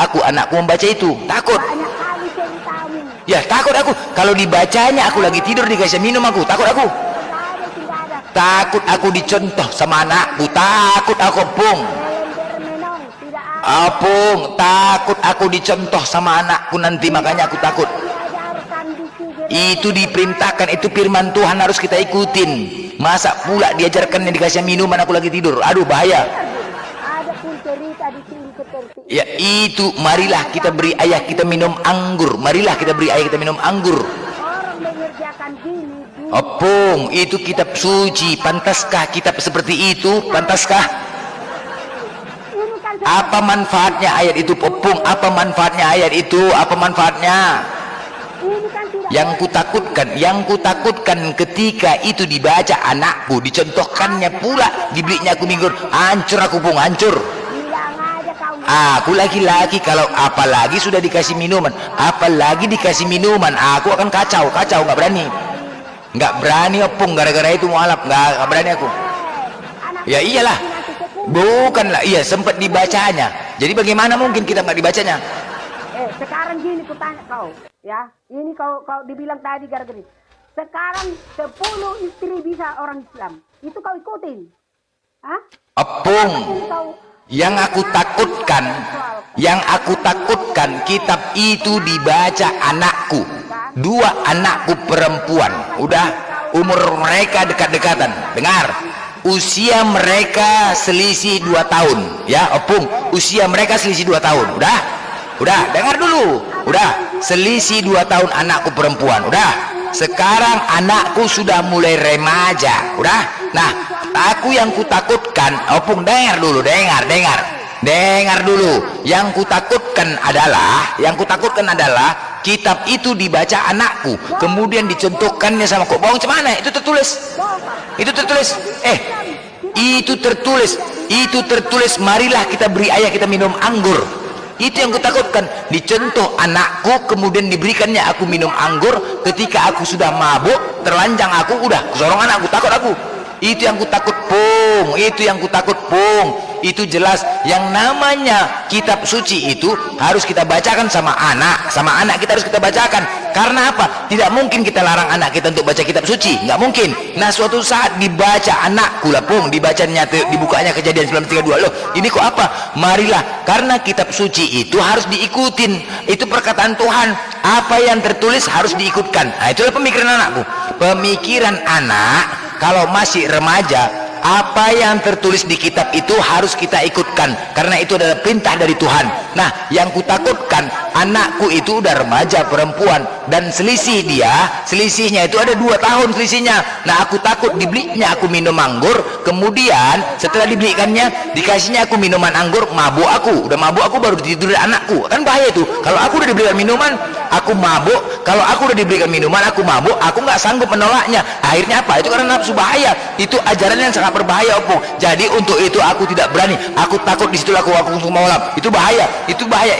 aku anakku membaca itu? Takut. Banyak kali ceritamu. Ya takut aku. Kalau dibacanya aku lagi tidur dikasih minum aku, takut aku. Tidak ada. Takut aku dicontoh sama anakku, takut aku Pung. Melender menong, tidak ada. Apung, takut aku dicontoh sama anakku nanti, makanya aku takut. Diajarkan dikir. Itu diperintahkan, itu firman Tuhan harus kita ikutin. Masa pula diajarkannya dikasih minuman aku lagi tidur? Aduh bahaya. Ada pun cerita di sini seperti Ya itu, marilah kita beri ayah kita minum anggur. Marilah kita beri ayah kita minum anggur. orang mengerjakan gini. Apung, itu kitab suci. Pantaskah kitab seperti itu? Pantaskah? Ini kan Apa manfaatnya ayat itu Popung? Apa manfaatnya ayat itu? Apa manfaatnya? ini kan tidak Yang kutakutkan ketika itu dibaca anakku, dicontohkannya pula, dibelinya aku minggu, hancur aku Pung, hancur. bilang aja kau. Aku laki-laki, kalau apalagi sudah dikasih minuman, apalagi dikasih minuman, aku akan kacau, nggak berani Opung, gara-gara itu mualaf, nggak berani aku. Anak Ya iyalah, bukanlah, iya sempat dibacanya, jadi bagaimana mungkin kita nggak dibacanya? sekarang gini ku tanya kau, ya. Ini kau dibilang tadi gara-gara. Sekarang 10 istri bisa orang Islam. Itu kau ikutin. Hah? Opung, Ini kau yang aku takutkan kitab itu dibaca anakku, 2 anakku perempuan, udah umur mereka dekat-dekatan, dengar, usia mereka selisih 2 tahun, ya Opung, usia mereka selisih 2 tahun, udah dengar dulu, udah selisih 2 tahun anakku perempuan, udah sekarang anakku sudah mulai remaja, udah. Nah aku yang kutakutkan, Opung dengar dulu, dengar dulu, yang kutakutkan adalah kitab itu dibaca anakku, kemudian dicontohkannya sama kok bohong cemana, itu tertulis, marilah kita beri ayah kita minum anggur. Itu yang kutakutkan, dicontoh anakku kemudian diberikannya aku minum anggur, ketika aku sudah mabuk terlanjang aku, udah kesorongan aku, takut aku. Itu yang kutakut Pung, itu jelas yang namanya kitab suci itu harus kita bacakan sama anak kita harus kita bacakan. Karena apa? Tidak mungkin kita larang anak kita untuk baca kitab suci, nggak mungkin. Nah suatu saat dibaca anakku lah Pung, dibacanya dibukanya Kejadian 19:32, loh ini kok apa? Marilah, karena kitab suci itu harus diikutin, itu perkataan Tuhan, apa yang tertulis harus diikutkan. Nah itulah pemikiran anakku, pemikiran anak kalau masih remaja, apa yang tertulis di kitab itu harus kita ikutkan, karena itu adalah perintah dari Tuhan. Nah yang kutakutkan, anakku itu udah remaja perempuan dan selisihnya itu ada 2 tahun selisihnya. Nah aku takut dibelinya aku minum anggur, kemudian setelah dibelikannya dikasihnya aku minuman anggur, mabuk aku, udah mabuk aku baru tidur anakku, kan bahaya itu. Kalau aku udah diberikan minuman aku mabuk, kalau aku udah diberikan minuman aku mabuk, aku nggak sanggup menolaknya. Akhirnya apa? Itu karena nafsu, bahaya. Itu ajaran yang sangat berbahaya Opung. Jadi untuk itu aku tidak berani, aku takut, disitulah aku malam. Itu bahaya,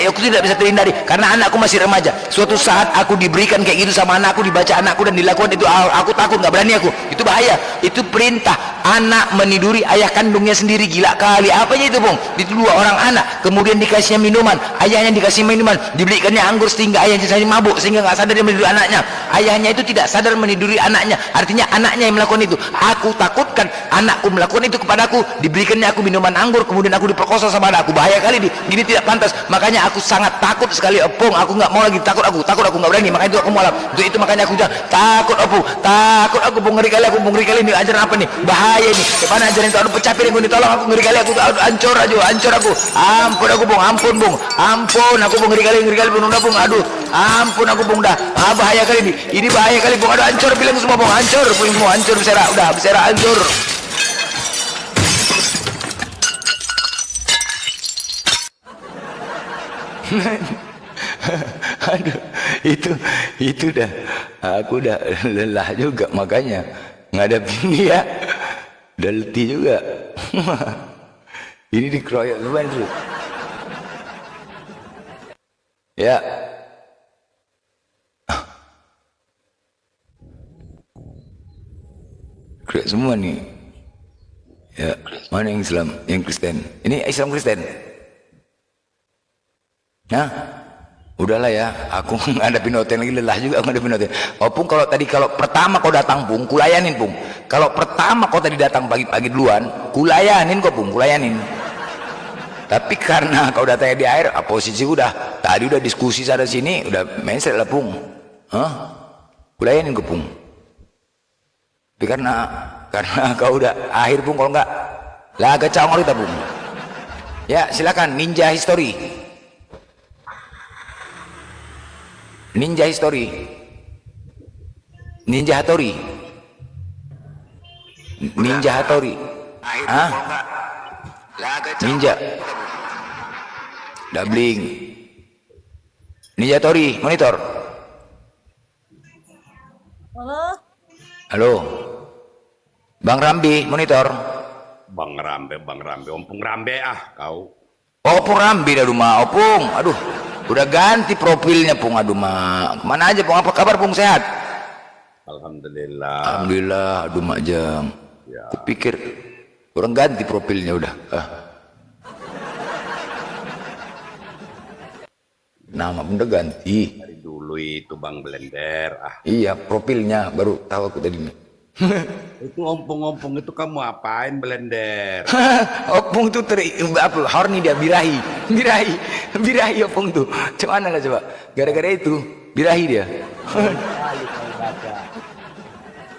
aku tidak bisa terhindari karena anakku masih remaja. Suatu saat aku diberikan kayak gitu sama anakku, dibaca anakku dan dilakukan itu, aku takut, nggak berani aku. Itu bahaya, itu perintah. Anak meniduri ayah kandungnya sendiri, gila kali. Apanya itu Bung? Itu 2 orang anak, kemudian dikasihnya minuman, ayahnya dikasih minuman, dibelikannya anggur sehingga ayahnya jadi mabuk, sehingga nggak sadar dia meniduri anaknya. Ayahnya itu tidak sadar meniduri anaknya, artinya anaknya yang melakukan itu. Aku takutkan anakku melakukan itu kepadaku, diberikannya aku minuman anggur, kemudian aku diperkosa sama anakku. Bahaya kali, gini tidak pantas. Makanya aku sangat takut sekali Opung, aku nggak mau lagi, takut aku nggak berani. Makanya itu aku malam itu makanya aku bilang takut Opung, Bung, ngeri kali aku, Bung, ngeri kali ini ajaran apa nih, bahaya ini, gimana ajaran itu, aduh pecah piring, tolong aku, ngeri kali aku, hancur aku, ampun aku Bung, ampun aku Bung, ngeri kali Bung, udah Bung, aduh ampun aku Bung, dah bahaya kali ini bahaya kali Bung, aduh hancur bilang semua Bung, hancur bersera, hancur. Aduh, itu dah, aku udah lelah juga, makanya ngadepin dia udah letih juga. Ini dikeroyok beban terus ya. Keroyok semua nih ya. Mana yang Islam, yang Kristen? Ini Islam Kristen. Nah, udahlah ya, aku ngadepin hotel lagi, lelah juga aku ngadepin hotel. Opung kalau pertama kau datang Pung, kulayanin Pung. Kalau pertama kau tadi datang pagi-pagi duluan, kulayanin kok Pung, kulayanin. Tapi karena kau datangnya di air, posisi udah, tadi udah diskusi sana sini, udah mindset lah Pung. Kulayanin kok Pung. Tapi karena kau udah akhir Pung, kalau enggak, lah agak cangor kita Pung. Ya silakan Ninja History. Ninja History, Ninja Hattori, Ninja Hattori, Ninja, Doubling, Ninja Hattori, monitor. Halo, Bang Rambi, monitor. Bang Rambe, Ompung Rambe kau. Opung Rambi dah rumah, Opung, aduh. Udah ganti profilnya Pung, aduh mak. Kemana aja Pung, apa kabar Pung, sehat? Alhamdulillah. Alhamdulillah, aduh mak Jang. Ya. Kupikir orang ganti profilnya udah. Nama pun udah ganti. Dari dulu itu Bang Blender. Iya, profilnya baru tahu aku tadi nih. Itu ompong-ompong itu kamu apain Blender? Opung tuh horny dia, birahi Opung tuh. Cuman lah coba, gara-gara itu birahi dia.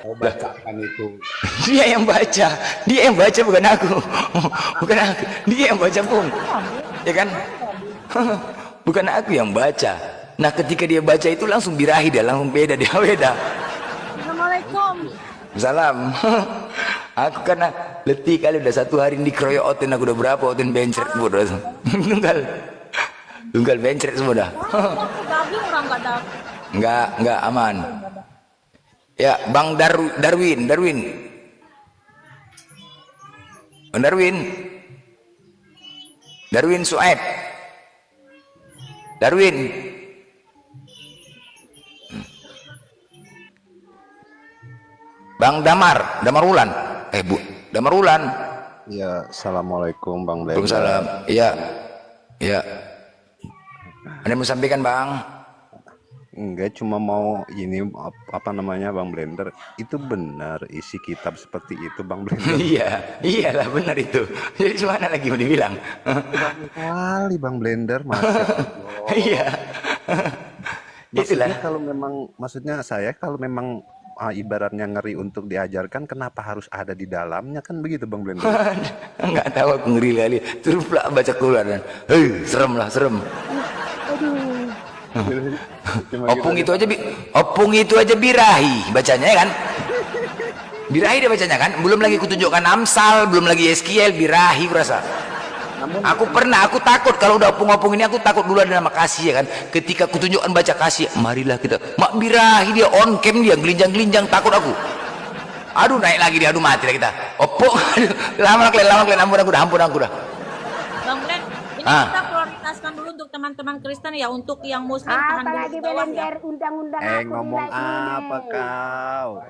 Kau bacakan itu. Dia yang baca bukan aku, dia yang baca Pung, ya kan? Bukan aku yang baca. Nah ketika dia baca itu langsung birahi dia, langsung beda. Assalamualaikum. Salam. Aku karena letih kali udah 1 hari dikeroyok oten, aku udah berapa oten bencret bodoh. Tunggal bencret semua dah. Enggak aman. Ya, Bang Darwin. Bang Darwin Suaib. Darwin. Bang Damar Ulan. Damar Ulan. Ya, assalamualaikum Bang Blender. Waalaikumsalam. Iya. Ada yang mau sampaikan Bang? Enggak, cuma mau ini apa namanya Bang Blender. Itu benar isi kitab seperti itu Bang Blender. Iyalah benar itu. Jadi mana lagi mau dibilang? Kali Bang Blender, Masya Allah. Iya. Maksudnya Itulah. kalau memang, maksudnya saya kalau memang ibaratnya ngeri untuk diajarkan, kenapa harus ada di dalamnya, kan begitu Bang Blender? Enggak tahu, aku ngeri kali. Terus pula baca keluar dan, serem. Opung itu aja birahi bacanya ya kan? Birahi dia bacanya kan? Belum lagi kutunjukkan Amsal, belum lagi Eskiel, birahi kurasa. Aku takut kalau udah opung ini, aku takut dulu ada nama kasih ya kan. Ketika kutunjukkan baca kasih, marilah kita. Mak birahi dia, on cam dia, gelinjang takut aku. Aduh naik lagi dia, aduh mati lah kita. Opung, aduh, lama kalian, ampun aku dah. Bang Blen, ini kita prioritaskan dulu untuk teman-teman Kristen ya, untuk yang Muslim tahan dulu Apalagi di bawah ya. Blender undang-undang aku Ngomong nilai ini. apa kau?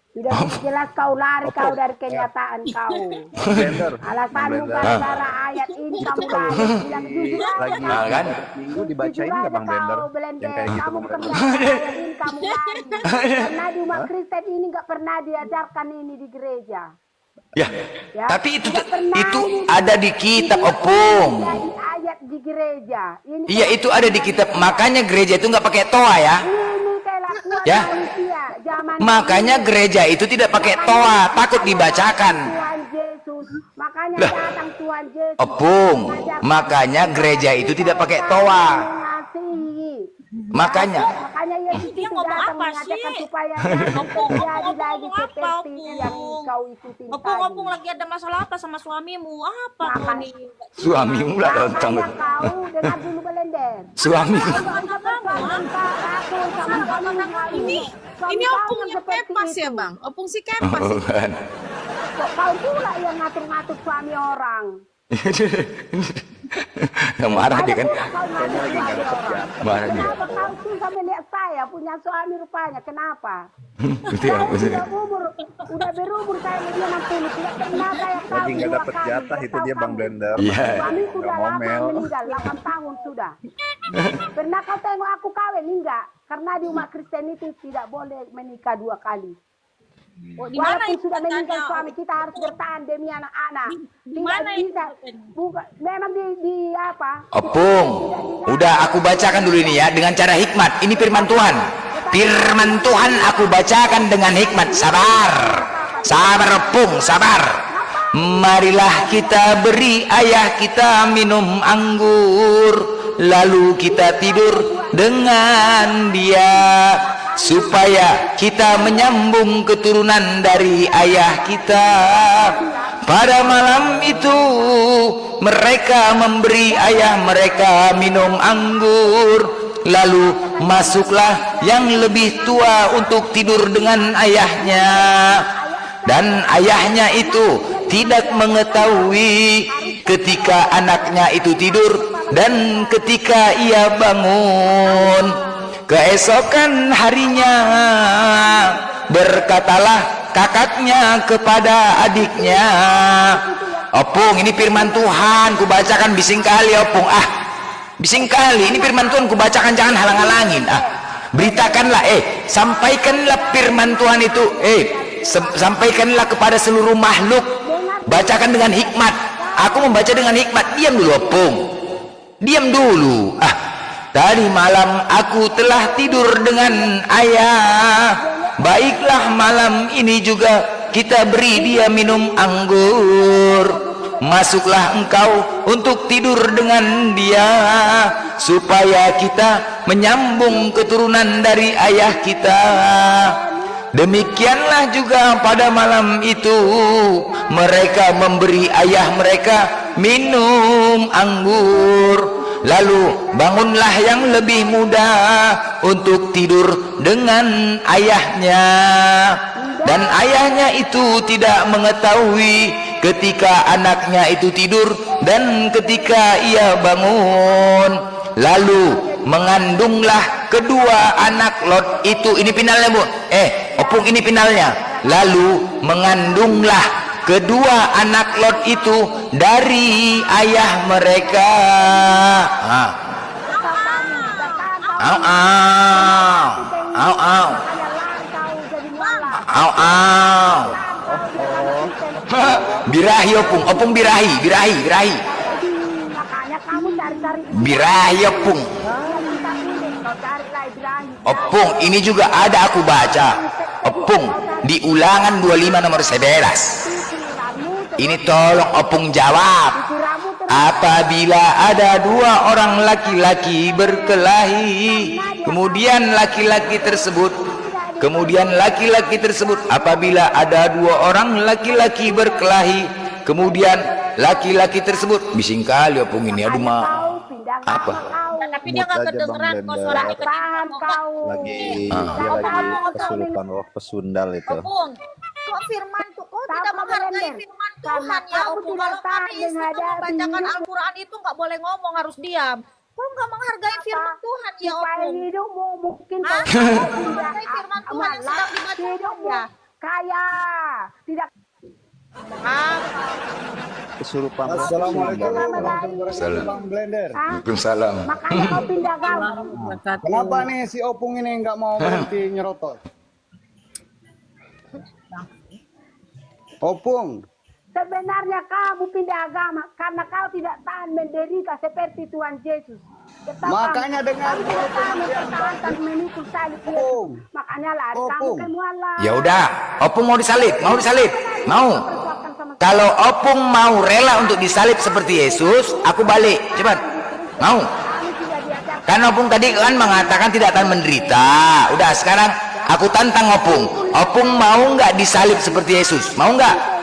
Sudah jelas kau lari kau dari kenyataan kau. Blender. Alasanmu gara-gara ayat ini kamu lari. Bilang jujur Lagi aja. kan? minggu dibacain nggak Bang Blender? Yang kayak gitu Kamu Bang bukan Blender. ayat ini kamu lari. Karena di umat Kristen ini nggak pernah diajarkan ini di gereja. Ya. Ya. Tapi itu Tidak pernah ini ada di kitab Opung. Jadi ayat di gereja. Ini Iya itu ada di kitab. Makanya gereja itu nggak pakai toa ya. Ini kelakuan Ya. manusia zaman Makanya ini. gereja itu tidak pakai toa, takut dibacakan. Tuhan Yesus. Makanya Lah. datang Tuhan Yesus. Opung, Mengajarkan makanya gereja itu tidak pakai toa. Mengasihi. Makanya Yesus Dia itu ngomong datang apa mengatakan sih? supaya Opung jadi lagi apa, seperti yang Opung? kau ikutin Opung tadi. lagi ada masalah apa sama suamimu? Apa kau Makan. nih? suami mula lontong. Makanya kau dengar dulu Belender. Suami. Ini opungnya kepas ya bang, opung si kepas. Bukan. Kok kau pula yang ngatur-ngatur suami orang? Yang marah dia kan. Kau ngatur suami orang. Marah dia. Kenapa kau susah melihat saya punya punya suami rupanya. Kenapa? Betul, Saya betul. udah berumur saya dia 60. Tidak pernah saya Lagi kawin nggak 2 dapat kali. jatah itu dia Bang Blender. Iya. Suami Nggak sudah lama ngomel. meninggal, 8 tahun sudah. Pernah kau tengok aku kawin? Enggak. Karena di umat Kristen itu tidak boleh menikah 2 kali. Oh, di mana Walaupun itu sudah meninggal katanya? suami, kita harus bertahan demi anak-anak. Di Tidak mana itu bisa. katanya? Bukan, memang di apa? Opung, udah aku bacakan dulu ini ya dengan cara hikmat. Ini firman Tuhan. Firman Tuhan aku bacakan dengan hikmat. Sabar, sabar Opung, sabar. Marilah kita beri ayah kita minum anggur, lalu kita tidur dengan dia, supaya kita menyambung keturunan dari ayah kita. Pada malam itu mereka memberi ayah mereka minum anggur, lalu masuklah yang lebih tua untuk tidur dengan ayahnya, dan ayahnya itu tidak mengetahui ketika anaknya itu tidur dan ketika ia bangun. Keesokan harinya berkatalah kakaknya kepada adiknya, Opung, ini firman Tuhan kubacakan, bising kali Opung, bising kali, ini firman Tuhan kubacakan, jangan halang-halangin, beritakanlah, sampaikanlah firman Tuhan itu, sampaikanlah kepada seluruh makhluk, bacakan dengan hikmat. Aku membaca dengan hikmat. Diam dulu Opung, diam dulu. Tadi malam aku telah tidur dengan ayah, baiklah malam ini juga kita beri dia minum anggur. Masuklah engkau untuk tidur dengan dia, supaya kita menyambung keturunan dari ayah kita. Demikianlah juga pada malam itu mereka memberi ayah mereka minum anggur. Lalu bangunlah yang lebih muda untuk tidur dengan ayahnya, dan ayahnya itu tidak mengetahui ketika anaknya itu tidur dan ketika ia bangun. Lalu mengandunglah kedua anak Lot itu. Ini finalnya Bu, Opung, ini finalnya. Lalu mengandunglah kedua anak Lot itu dari ayah mereka. Birahi Opung, Opung birahi. Makanya kamu cari-cari Birahi Opung. Opung, ini juga ada aku baca. Opung, di Ulangan 25 nomor 11. Ini tolong Opung jawab. Apabila ada 2 orang laki-laki berkelahi, kemudian laki-laki tersebut apabila ada 2 orang laki-laki berkelahi, kemudian laki-laki tersebut, bising kali Opung ini, aduh ma apa? Tapi dia nggak Mute aja, kedengeran Bang kok Blender. suaranya kecil. Lagi dia lagi kesulitan pesundal itu. Opung, kok firman tuh, kok tidak Sama menghargai Blender. firman Karena Tuhan ya kamu Opung? tidak Kalau taat kami Islam menghadapi membacakan hidup. Al-Quran itu nggak boleh ngomong, harus diam. Kok nggak menghargai firman Tuhan ya supaya Opung? hidupmu mungkin Hah? kalau Kamu tidak menghargai firman Tuhan yang sedang dibacakan hidupmu ya? kaya, tidak Kesurupan Assalamualaikum pesundal. warahmatullahi wabarakatuh, Bang Blender. Waalaikumsalam. makanya kau pindah agama. Kenapa nih si Opung ini nggak mau berhenti nyerotol? Opung, Sebenarnya kamu pindah agama karena kau tidak tahan menderita seperti Tuhan Yesus. Betapa Makanya dengar kau tidak tahan mempertahankan memikul salib Yesus. Makanya lari kamu ke muala. Ya udah, Opung mau disalib, mau. Perjuangkan sama Kalau Opung mau rela untuk disalib seperti Yesus, aku balik, cepat. Mau? kami tidak diajarkan. Kan Opung tadi kan mengatakan tidak akan menderita. Udah, sekarang aku tantang Opung. Opung mau nggak disalib seperti Yesus? Mau nggak?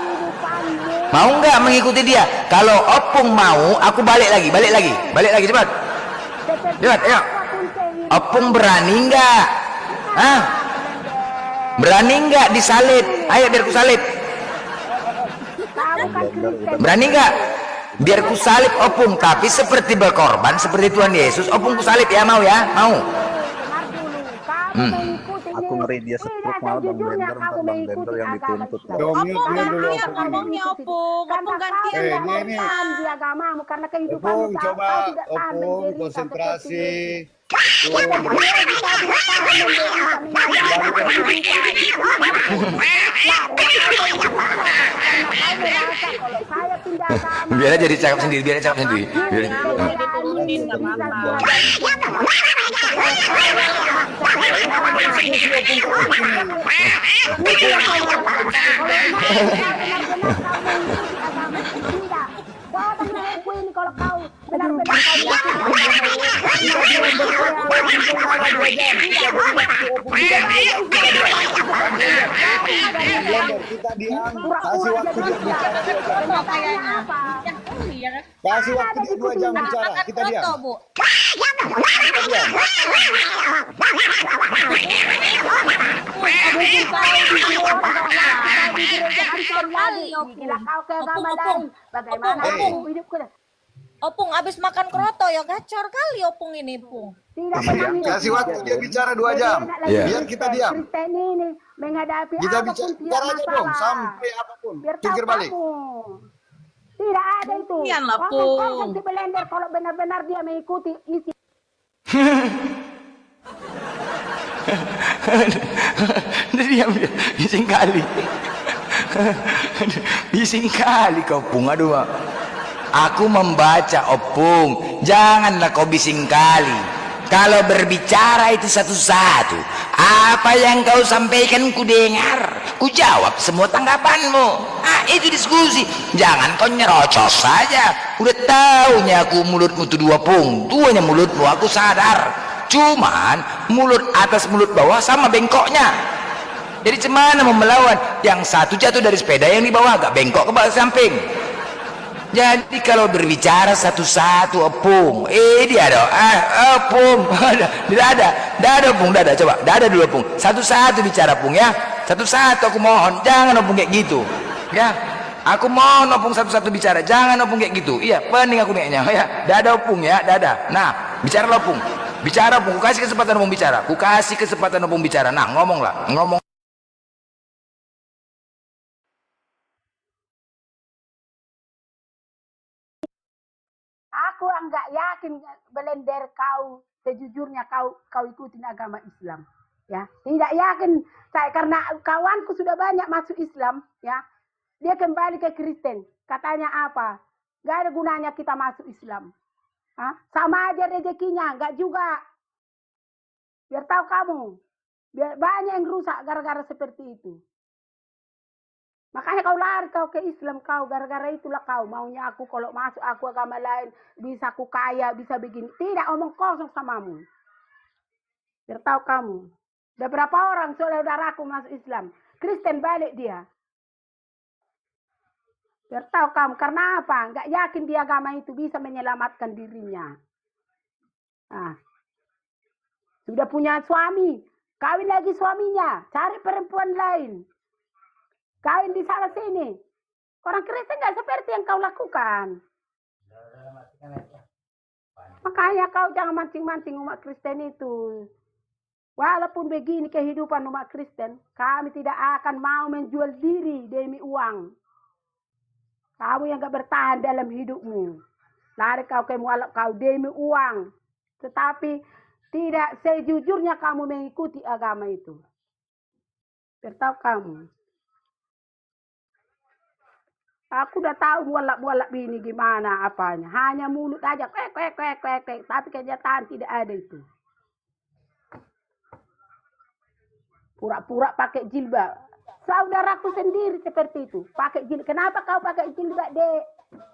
Mau nggak mengikuti dia? Kalau Opung mau, aku balik lagi, cepat. Cepat, ayo. Opung berani nggak? Berani nggak disalib? Ayo biar ku salib. Kamu kan Kristen. Berani nggak? Biar ku salib Opung, tapi seperti berkorban seperti Tuhan Yesus. Opung ku salib ya, mau ya? Mau. Dengar dulu. Kamu mengikuti Aku ini. ngeri dia Tidak, setruk malah Bang sejujurnya Blender, kamu ntar Bang mengikuti Blender yang agama dituntut Islam. loh. Opung, mute Opung, dulu, gantian Opung. ngomongnya Opung. Karena Opung kau gantian. tidak ini. bertahan di agamamu, karena kehidupanmu Opung, coba kau tidak tahan Opung, menderita konsentrasi. seperti itu. Kita tidak tahan menderita, menyadari kehidupan. Biar aja dicakap sendiri, biar cakap sendiri. Biar. Diturunin, nggak apa-apa. Kalau kau benar-benar Kita diam, kasih waktu dia bicara 2 jam. Kayaknya. Ya kan? Kasih waktu dia 2 jam bicara, Makan kita diam. kroto, Bu. Bagaimana aku hidupku? Opung abis makan kroto ya gacor kali Opung ini, Pung. Tidak pernah hidup. Kasih waktu dia bicara 2 jam. Iya. Biar kita diam. Kristen ini menghadapi Kita apapun tidak bicara aja dong, masalah. sampai apapun. Biar tahu Pikir balik. kamu. Tidak ada itu. Gantian lah, Konsep Pung. si Belender kalau benar-benar dia mengikuti isi. Diam dia, bising kali. Bising kali kau Pung, aduh Mak. Aku membaca Opung, janganlah kau bising kali. Kalau berbicara itu satu-satu, apa yang kau sampaikan ku dengar, ku jawab semua tanggapanmu. Itu diskusi, jangan kau nyerocos saja. Udah taunya aku mulutmu tuh 2 Pung, duanya mulutmu aku sadar. Cuman mulut atas mulut bawah sama bengkoknya. Jadi cemana mau melawan? Yang satu jatuh dari sepeda, yang di bawah agak bengkok ke bawah samping. Jadi kalau berbicara satu-satu Opung, dia ada, Opung, tidak ada Opung, tidak ada, coba, tidak ada dulu Opung, satu-satu bicara Pung ya, satu-satu aku mohon, jangan Opung kayak gitu, ya, aku mohon Opung satu-satu bicara, jangan Opung kayak gitu, iya, pening aku kayaknya, ya, tidak ada Opung ya, tidak ada, nah, bicara Opung, bicara Opung, ku kasih kesempatan Opung bicara, ku kasih kesempatan Opung bicara, nah, ngomonglah, ngomong. Aku enggak yakin Belender kau sejujurnya kau ikutin agama Islam, ya. Tidak yakin saya karena kawanku sudah banyak masuk Islam, ya. Dia kembali ke Kristen. Katanya apa? Gak ada gunanya kita masuk Islam. Sama aja rezekinya, enggak juga. Biar tahu kamu, biar banyak yang rusak gara-gara seperti itu. Makanya kau lari kau ke Islam kau, gara-gara itulah kau maunya aku kalau masuk aku agama lain bisa aku kaya, bisa begini. Tidak, omong kosong samamu. Biar tahu kamu. Ada berapa orang saudaraku masuk Islam, Kristen balik dia. Biar tahu kamu, karena apa? Enggak yakin di agama itu bisa menyelamatkan dirinya. Sudah punya suami, kawin lagi suaminya, cari perempuan lain. Kawin di sana sini. Orang Kristen nggak seperti yang kau lakukan. Makanya kau jangan mancing-mancing umat Kristen itu. Walaupun begini kehidupan umat Kristen, kami tidak akan mau menjual diri demi uang. Kamu yang gak bertahan dalam hidupmu. Lari kau ke mualaf kau demi uang. Tetapi tidak sejujurnya kamu mengikuti agama itu. Bertahu kamu. Aku udah tahu mualaf ini gimana apanya. Hanya mulut aja, kwek. Tapi kenyataan tidak ada itu. Pura-pura pakai jilbab. Saudaraku sendiri seperti itu. Pakai jilbab. Kenapa kau pakai jilbab, Dek?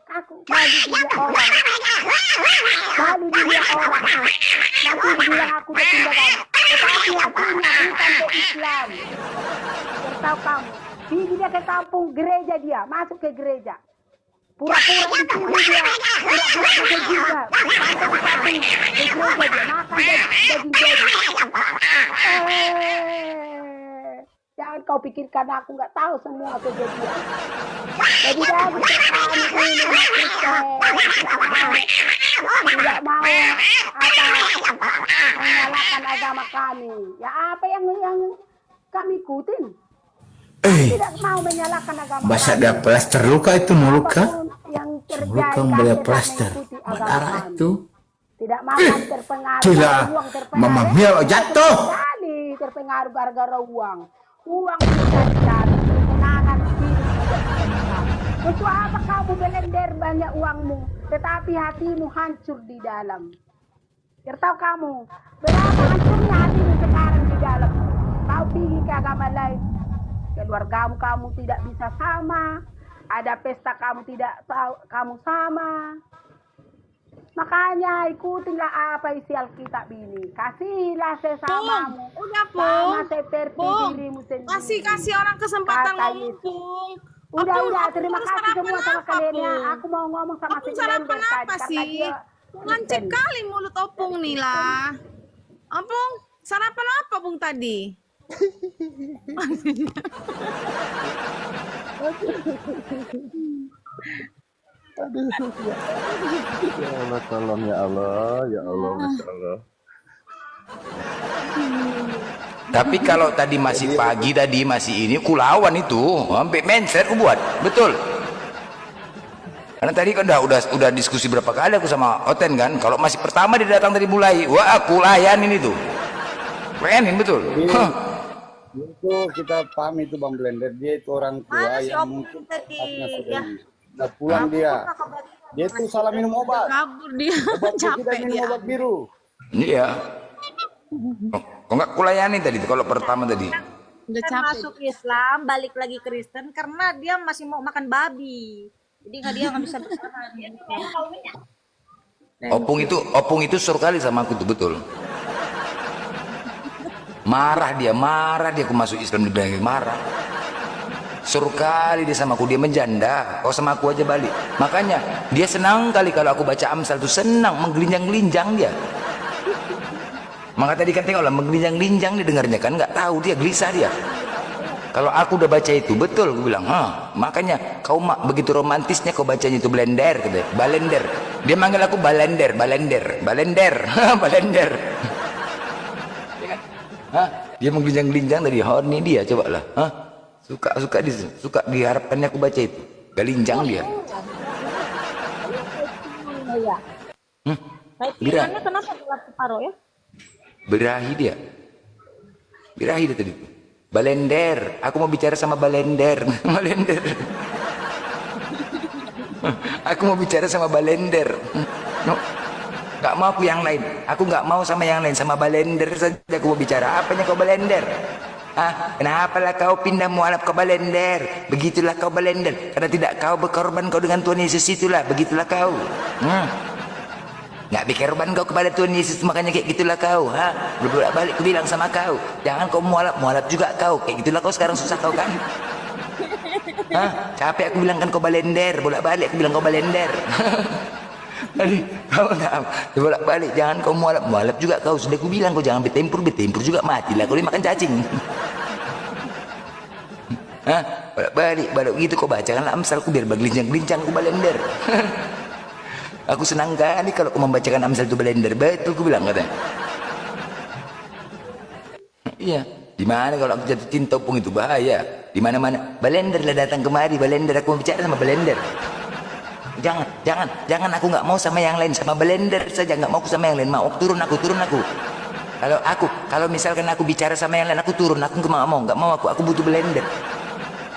Aku malu dilihat orang. Malu dilihat orang. Nanti dibilang aku udah pindah kamu. Tetapi hatinya bukan ke Islam. Bertahu kamu. Pergi dia ke kampung gereja dia, masuk ke gereja. Pura-pura di sini dia, pura-pura pakai jilbab. Sampai di gereja dia, makan daging babi. Jangan kau pikirkan aku nggak tahu semua kejadian. Jadi kami ini Kristen, tidak mau menyalahkan agama kami. Ya apa yang kami ikutin? Tidak mau menyalahkan agama Masa kami. dia plaster luka itu luka? Apapun yang terjadi Luka kami beli tetap plaster. mengikuti agama Darah kami. itu. Tidak mau kami terpengaruh Tidak. uang terpengaruh. Mama Mia jatuh. Sekali terpengaruh gara-gara uang. Uang bisa dicari, kesenangan diri tidak bisa dicari. Untuk apa kamu belender banyak uangmu, tetapi hatimu hancur di dalam? Tahu kamu berapa hancurnya hatimu sekarang di dalam? Kau pergi ke agama lain, keluargamu kamu tidak bisa sama, ada pesta kamu tidak tahu kamu sama. Makanya ikutilah apa isi Alkitab ini. Kasihlah sesamamu Udah, sama Pung. seperti Pung, dirimu sendiri. kasih orang kesempatan Kata ngomong, Yesus. Pung. Udah, Apung, terima harus kasih semua sarapan sama apa, kalian ya. Pung? Aku mau ngomong sama Opung si sarapan Blender tadi, apa karena sih? dia Lancip Kristen. kali mulut Opung nih lah. Opung, sarapan apa Pung tadi? Ya Allah, tolong ya Allah, ya Allah, Masya Allah. Tapi kalau tadi masih pagi tadi masih ini kulawan itu sampai mindset ku buat betul. Karena tadi kan udah diskusi berapa kali aku sama Oten kan. Kalau masih pertama dia datang dari mulai, wah aku layanin itu. Layanin betul. Hah. Itu kita paham itu Bang Blender, dia itu orang tua Mana si yang Opung mungkin tadi? hatinya sudah Ya. udah pulang dia. Dia tuh salah minum obat. Kabur dia, Obat dia tidak capek minum dia. obat biru. Iya. Kok enggak kulayani tadi kalau pertama tadi. Udah Kan capek. masuk Islam, balik lagi Kristen karena dia masih mau makan babi. Jadi dia nggak bisa bertahan. Opung itu sur kali sama aku tuh betul. Marah dia aku masuk Islam dibilang marah. Suruh kali dia sama aku, dia menjanda. Kau sama aku aja balik. Makanya dia senang kali kalau aku baca Amsal tuh, senang menggelinjang-gelinjang dia. Maka tadi kan tengoklah menggelinjang-gelinjang dia dengarnya kan nggak tahu dia gelisah dia. Kalau aku udah baca itu betul, gue bilang, makanya kau mak begitu romantisnya kau bacanya itu Blender, katanya, Balender. Dia manggil aku Balender. Balender. Dia menggelinjang-gelinjang dari horny dia, coba lah. Suka diharapkannya aku baca itu. Galinjang dia. Kayak Bira. pilihannya kenapa gelap separuh ya? Birahi dia tadi. Balender, aku mau bicara sama Balender. Balender. Aku mau bicara sama Balender. No. Gak mau aku yang lain. Aku gak mau sama yang lain, sama Balender saja aku mau bicara. Apanya kau Balender? Kenapalah kau pindah mualaf ke Balender? Begitulah kau Balender. Karena tidak kau berkorban kau dengan Tuhan Yesus itulah. Begitulah kau. Nggak berkorban kau kepada Tuhan Yesus, makanya kayak gitulah kau. Bolak-balik aku bilang sama kau, jangan kau mualaf juga kau. Kayak gitulah kau sekarang susah kau kan. Capek aku bilang kan kau Balender, bolak-balik aku bilang kau Balender. Tadi kau tak bolak-balik, jangan kau mualaf juga kau. Sudah aku bilang kau jangan bertempur juga matilah kau dimakan cacing. Bolak-balik gitu kau bacakanlah Amsalku biar bergelincang-gelincang kau Balender. Aku senang kali kalau kau membacakan Amsal itu Balender, betul aku bilang katanya. Iya, di mana kalau aku jatuh cinta Opung itu bahaya. Di mana-mana Balender lah datang kemari, Balender aku mau bicara sama Balender. Jangan aku nggak mau sama yang lain, sama Balender saja, nggak mau aku sama yang lain. Mau turun aku. Kalau misalkan aku bicara sama yang lain aku turun, aku nggak mau aku butuh Balender.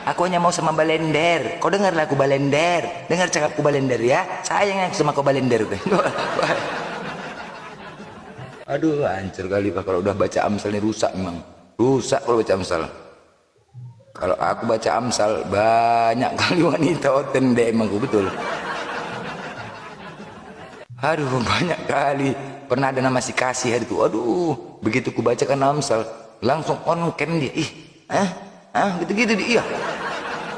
Aku hanya mau sama Balender. Kau dengarlah aku Balender. Dengar cakapku Balender ya. Sayang aku sama kau Balender. Aduh, hancur kali Pak kalau udah baca Amsal ini, rusak memang. Rusak kalau baca Amsal. Kalau aku baca Amsal banyak kali wanita Oten DM aku, betul. Aduh, banyak kali. Pernah ada nama si Kasih hari itu. Aduh, begitu ku bacakan Amsal langsung on cam dia. Gitu-gitu dia. Iya.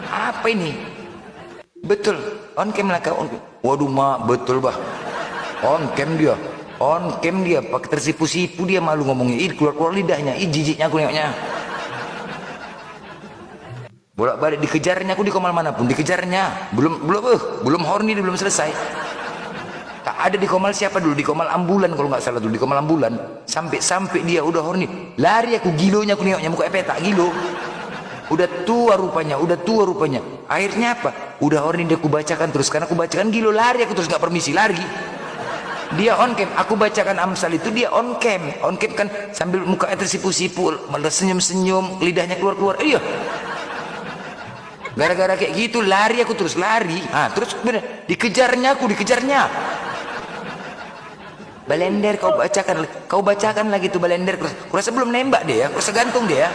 Apa ini? Betul. On cam lah kau. Waduh, betul bah. On cam dia. Pakai tersipu-sipu dia, malu ngomongnya. Keluar lidahnya. Jijiknya aku nengoknya. Bolak-balik dikejarnya aku di komal manapun, dikejarnya. Belum horny, dia belum selesai. Tak ada di Komal siapa dulu, di Komal Ambulan kalau nggak salah dulu, di Komal Ambulan, sampai dia udah horny, lari aku, gilonya aku nengoknya muka tak gilo, udah tua rupanya, akhirnya apa, udah horny dia aku bacakan terus, karena aku bacakan gilo, lari aku terus, nggak permisi, lari. Dia on cam, aku bacakan Amsal itu, dia on cam kan sambil mukanya tersipu-sipu, malah senyum-senyum, lidahnya keluar-keluar. Iya, gara-gara kayak gitu lari aku terus, lari. Terus bener dikejarnya. Balender kau bacakan lagi tuh Balender. Kurasa belum nembak dia ya, kurasa gantung dia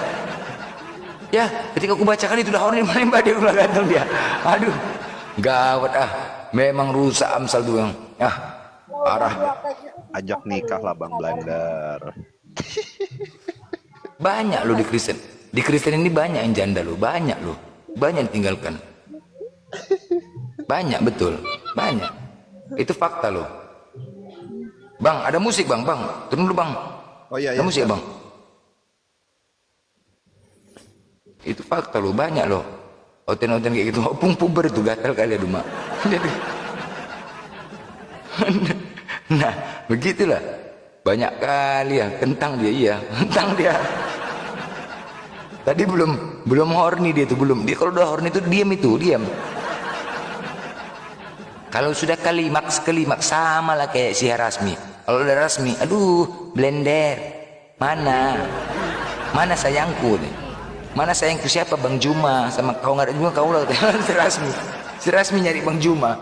ya. Ketika aku bacakan itu udah orang yang menembak dia, udah gantung dia. Aduh, gawat memang rusak Amsal tuh yang parah. Ajak nikah lah Bang Blender. Banyak loh di Kristen ini banyak yang janda loh, banyak yang ditinggalkan, banyak, betul, banyak, itu fakta loh. Bang, ada musik bang, turun dulu bang. Oh iya, ada musik bang, itu fakta loh, banyak loh oten kayak gitu. Puber itu gatal kali, aduh mak. Nah begitulah, banyak kali ya kentang dia, kentang dia. Tadi belum horny dia tuh, belum. Dia kalau udah horny itu diam. Kalau sudah klimaks sama lah kayak si Rasmi. Kalau udah Rasmi, aduh Blender, mana sayangku nih? Mana sayangku siapa? Bang Juma sama kau nggak ada juga kau lah. Si Rasmi nyari Bang Juma.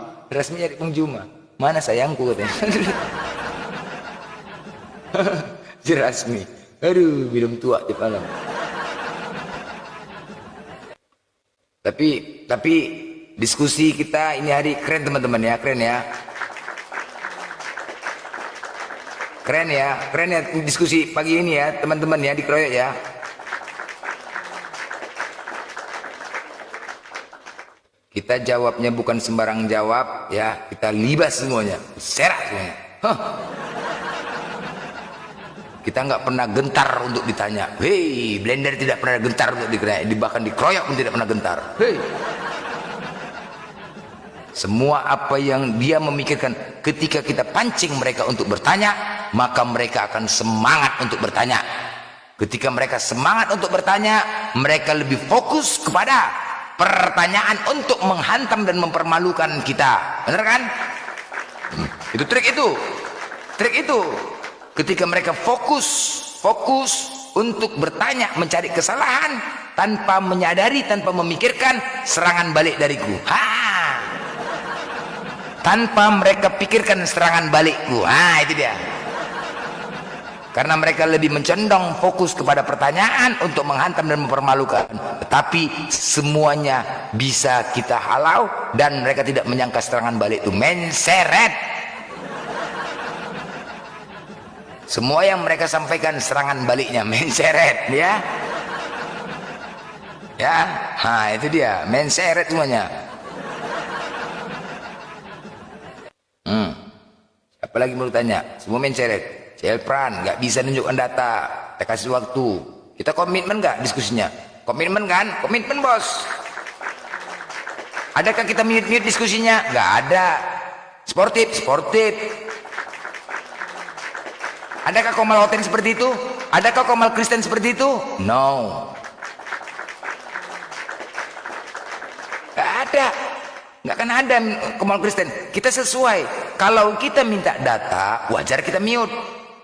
Mana sayangku katanya. Si Rasmi, aduh belum tua di malam. Tapi diskusi kita ini hari keren teman-teman ya, keren ya diskusi pagi ini ya teman-teman ya, dikeroyok ya. Kita jawabnya bukan sembarang jawab ya, kita libas semuanya, serak semuanya. Kita nggak pernah gentar untuk ditanya. Hei, Blender tidak pernah gentar untuk bahkan dikeroyok pun tidak pernah gentar. Hei, semua apa yang dia memikirkan, ketika kita pancing mereka untuk bertanya, maka mereka akan semangat untuk bertanya. Ketika mereka semangat untuk bertanya, mereka lebih fokus kepada pertanyaan untuk menghantam dan mempermalukan kita. Benar kan? Itu trik itu. Ketika mereka fokus untuk bertanya, mencari kesalahan tanpa menyadari, tanpa memikirkan serangan balik dariku. Tanpa mereka pikirkan serangan balikku. Itu dia. Karena mereka lebih mencondong fokus kepada pertanyaan untuk menghantam dan mempermalukan. Tetapi semuanya bisa kita halau dan mereka tidak menyangka serangan balik itu menseret. Semua yang mereka sampaikan serangan baliknya menseret, ya. Itu dia, menseret semuanya. Siapa lagi mau tanya? Semua menseret. Elpran nggak bisa nunjukkan data, kita kasih waktu. Kita komitmen nggak diskusinya? Komitmen kan? Komitmen bos. Adakah kita mute diskusinya? Nggak ada. Sportif. Adakah Komal Hoten seperti itu? Adakah Komal Kristen seperti itu? No. Nggak ada. Nggak akan ada Komal Kristen. Kita sesuai. Kalau kita minta data, wajar kita mute.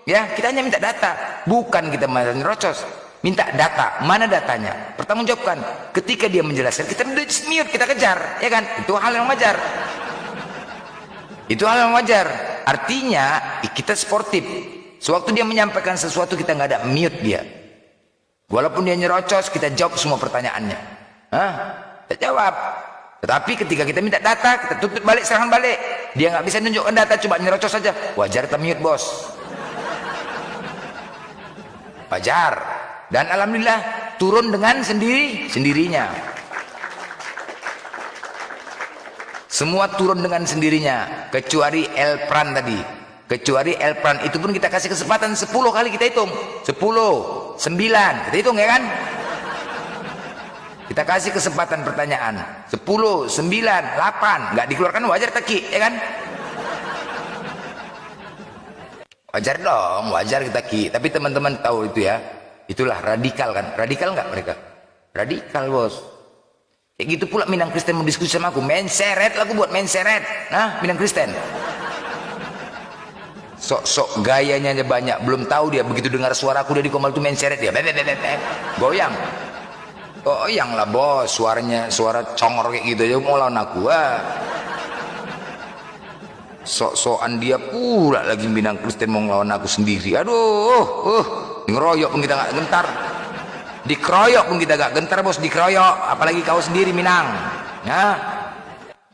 Ya, kita hanya minta data. Bukan kita merocos. Minta data. Mana datanya? Pertanggungjawabkan. Ketika dia menjelaskan, kita mute, kita kejar. Ya kan? Itu hal yang wajar. Artinya, kita sportif. Sewaktu dia menyampaikan sesuatu, kita nggak ada mute dia. Walaupun dia nyerocos, kita jawab semua pertanyaannya. Kita jawab. Tetapi ketika kita minta data, kita tutup balik, serangan balik. Dia nggak bisa nunjukkan data, coba nyerocos saja. Wajar kita mute bos. Wajar. Dan alhamdulillah turun dengan sendirinya. Semua turun dengan sendirinya, kecuali Elpran tadi. Kecuali Elpran itu pun kita kasih kesempatan 10 kali, kita hitung 10, 9, kita hitung ya kan. Kita kasih kesempatan pertanyaan 10, 9, 8, nggak dikeluarkan wajar teki ya kan. Wajar dong, wajar kita Ki. Tapi teman-teman tahu itu ya, itulah radikal kan? Radikal nggak mereka? Radikal bos. Kayak gitu pula Minang Kristen mau diskusi sama aku, main seret lah aku buat main seret. Nah, Minang Kristen. Sok-sok gayanya aja banyak, belum tahu dia begitu dengar suara aku dari Komal tuh main seret dia. Goyang. Goyang lah bos, suaranya suara congor kayak gitu aja mau lawan aku. Sok-sokan dia pula lagi Minang Kristen mau ngelawan aku sendiri. Aduh, ngeroyok pun kita nggak gentar. Dikeroyok pun kita gak gentar bos, dikeroyok. Apalagi kau sendiri Minang. Ya,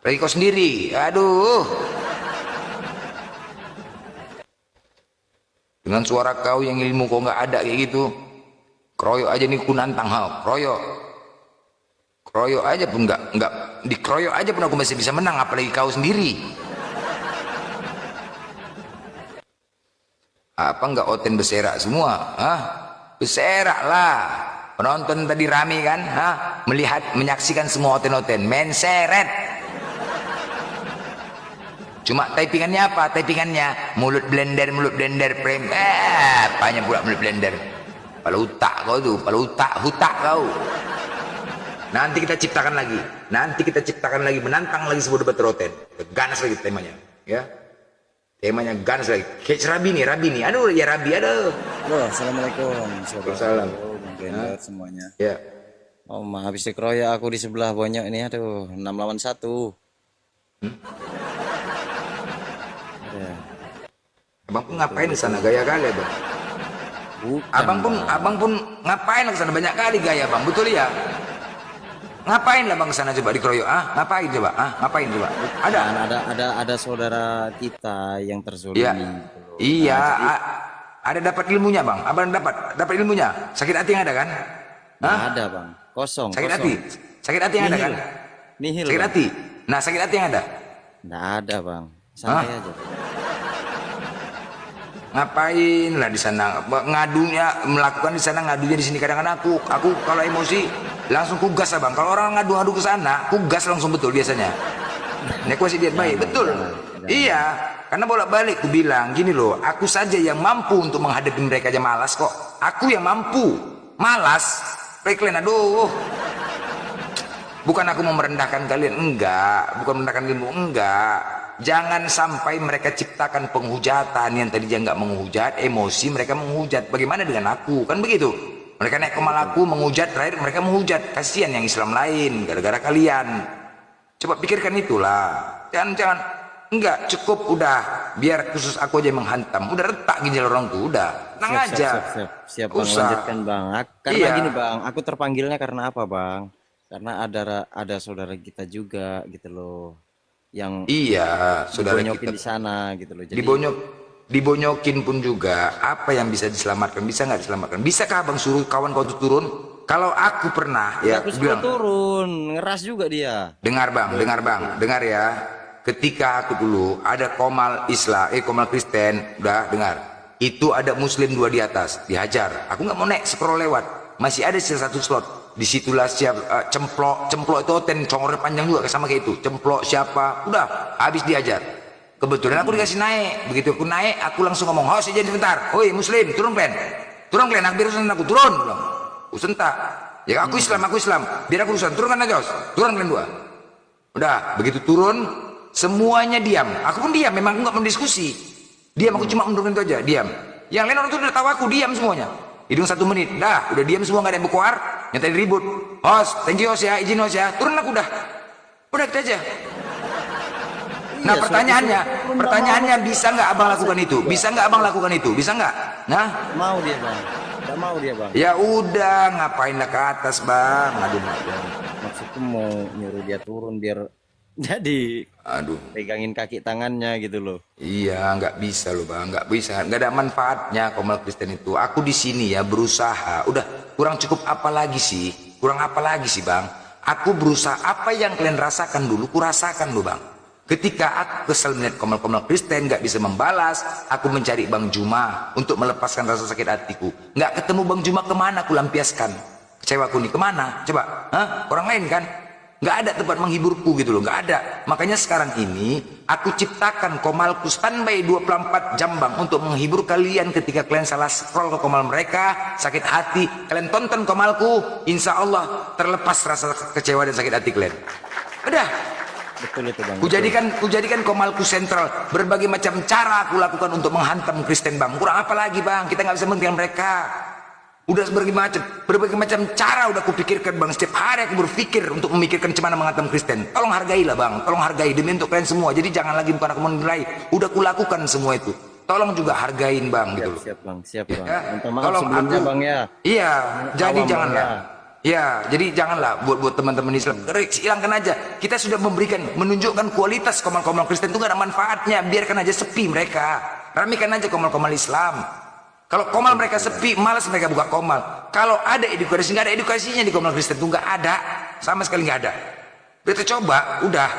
apalagi kau sendiri. Aduh. Dengan suara kau yang ilmu kau nggak ada kayak gitu, keroyok aja nih ku nantang keroyok. Keroyok aja pun nggak dikeroyok aja pun aku masih bisa menang, apalagi kau sendiri. Apa nggak Oten berserak semua? Berserak lah. Penonton tadi rame kan? Menyaksikan semua Oten-Oten main seret. Cuma typingannya apa? Typingannya mulut blender frame. Apanya pula mulut blender? Kepala utak kau tuh, kepala hutak kau. Nanti kita ciptakan lagi, menantang lagi sebuah debat roten. Ganas lagi temanya, ya. Temanya ganas lagi. Kayak Rabi nih. Aduh, ya Rabi, aduh. Halo, assalamualaikum. Waalaikumsalam. Bang Blender semuanya. Ya. Oh, habis dikeroyok aku di sebelah banyak ini, aduh, 6 lawan 1. Ya. Abang pun ngapain di sana gaya kali, Bang? Bukan, Abang pun ngapain ke sana banyak kali gaya, Bang? Betul ya? Ngapain lah Bang ke sana coba dikeroyok? Ngapain coba? Ngapain coba? ada saudara kita yang terzolimi. Iya. Gitu loh. Iya, Nah, ada dapat ilmunya, Bang. Abang dapat ilmunya. Sakit hati yang ada kan? nggak ada, Bang. Kosong. Sakit kosong. hati. Sakit hati yang ada kan? Nihil. Sakit Bang. hati. Nah, sakit hati yang ada. Nggak ada, Bang. Santai aja. Ngapain lah di sana? Melakukan di sana, ngadunya di sini. Kadang-kadang aku kalau emosi langsung kugas lah, Bang. Kalau orang ngadu-ngadu ke sana, kugas langsung betul biasanya. Ini aku masih lihat baik, betul. Iya, karena bolak-balik aku bilang gini loh, aku saja yang mampu untuk menghadapi mereka aja malas kok. Aku yang mampu, malas. Kalian, aduh. Bukan aku mau merendahkan kalian, enggak. Bukan merendahkan ilmu, enggak. Jangan sampai mereka ciptakan penghujatan yang tadi dia nggak menghujat, emosi mereka menghujat. Bagaimana dengan aku? Kan begitu. Mereka naik ke malaku menghujat, terakhir mereka menghujat. Kasihan yang Islam lain gara-gara kalian. Coba pikirkan itulah. Jangan enggak cukup udah biar khusus aku aja yang menghantam. Udah retak ginjal orangku, udah. Tenang aja. Siap Bang, lanjutkan Bang. Karena Iya. gini Bang, aku terpanggilnya karena apa Bang? Karena ada saudara kita juga gitu loh, yang Iya, saudara dibonyokin kita di sana gitu loh. Jadi dibonyokin pun juga apa yang bisa diselamatkan, bisa nggak diselamatkan? Bisakah Abang suruh kawan kau tuh turun? Kalau aku pernah ya aku aku bilang, turun, ngeras juga dia. dengar ya. Ketika aku dulu ada Komal Komal Kristen, udah dengar. Itu ada Muslim 2 di atas, dihajar. Aku nggak mau naik scroll lewat, masih ada sisa 1 slot. Disitulah siap cemplok itu Oten congornya panjang juga sama kayak itu. Cemplok siapa? Udah habis diajar. Kebetulan aku dikasih naik. Begitu aku naik, aku langsung ngomong, "Hos, izin sebentar. Oi, Muslim, turun plan. Turun plan, biar urusan aku turun." Bilang. Usentak. Ya aku Islam. Biar aku urusan. Turunkan aja, Os. Turun plan 2. Udah, begitu turun, semuanya diam. Aku pun diam, memang aku nggak mendiskusi. Diam, aku cuma menurunkan itu aja, diam. Yang lain orang tuh udah tahu aku diam semuanya. Hidung 1 menit, dah, udah diam semua, nggak ada yang berkoar. Yang tadi ribut, Os, thank you Os ya, izin Os ya, turun aku udah kita aja. Nah pertanyaannya bisa nggak abang lakukan itu? Bisa nggak abang lakukan itu? Bisa nggak? Nah, Mau dia Bang, nggak mau dia Bang. ya udah, ngapain lah ke atas Bang? Aduh, Maksudku mau nyuruh dia turun biar jadi aduh. pegangin kaki tangannya gitu loh. Iya, nggak bisa loh Bang, nggak bisa, nggak ada manfaatnya Komal Kristen itu. Aku di sini ya berusaha, udah kurang cukup apa lagi sih? Kurang apa lagi sih Bang? Aku berusaha, apa yang kalian rasakan dulu, kurasakan loh Bang. Ketika aku kesel melihat Komal Kristen nggak bisa membalas, aku mencari Bang Juma untuk melepaskan rasa sakit hatiku. Nggak ketemu Bang Juma, kemana aku lampiaskan kecewaku nih, kemana? Coba, orang lain kan? Nggak ada tempat menghiburku gitu loh, nggak ada. Makanya sekarang ini aku ciptakan Komalku standby 24 jam bang, untuk menghibur kalian ketika kalian salah scroll ke Komal mereka, sakit hati, kalian tonton Komalku, insya Allah terlepas rasa kecewa dan sakit hati kalian. Udah. Betul itu bang. Kujadikan Komalku sentral, berbagai macam cara aku lakukan untuk menghantam Kristen bang. Kurang apa lagi bang, kita nggak bisa menghentikan mereka. Udah berbagai macam cara udah aku pikirkan bang. Setiap hari aku berpikir untuk memikirkan gimana menghantam Kristen. Tolong hargailah bang, tolong hargai demi untuk kalian semua. Jadi jangan lagi bukan aku menilai, udah aku lakukan semua itu. Tolong juga hargain bang gitu loh. Siap bang, siap Ya, bang. Minta maaf tolong sebelumnya aku, bang ya. Iya, jadi Awam, janganlah. Bang, Ya, jadi janganlah buat teman-teman Islam. Hilangkan aja. Kita sudah menunjukkan kualitas komal-komal Kristen itu gak ada manfaatnya. Biarkan aja sepi mereka. Ramikan aja komal-komal Islam. Kalau komal mereka sepi, malas mereka buka komal. Kalau ada edukasi, nggak ada edukasinya di komal Kristen itu nggak ada, sama sekali nggak ada. Kita coba, udah,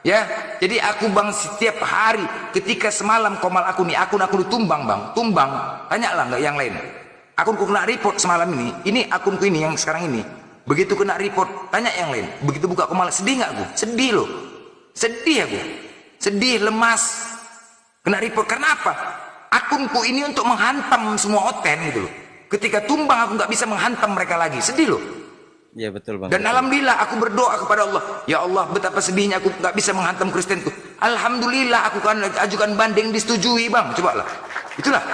ya. Jadi aku bang setiap hari, ketika semalam komal aku nih, akun aku ditumbang bang, tumbang, tanyalah nggak yang lain. Akunku kena report semalam ini akunku ini yang sekarang ini. Begitu kena report, tanya yang lain. Begitu buka komal, sedih nggak aku? Sedih loh, sedih aku, sedih, lemas, kena report. Karena apa? Akunku ini untuk menghantam semua oten gitu loh. Ketika tumbang aku nggak bisa menghantam mereka lagi, sedih loh. Iya betul bang. Dan alhamdulillah aku berdoa kepada Allah, ya Allah betapa sedihnya aku nggak bisa menghantam Kristen tuh. Alhamdulillah aku kan ajukan banding disetujui bang, cobalah. Itulah.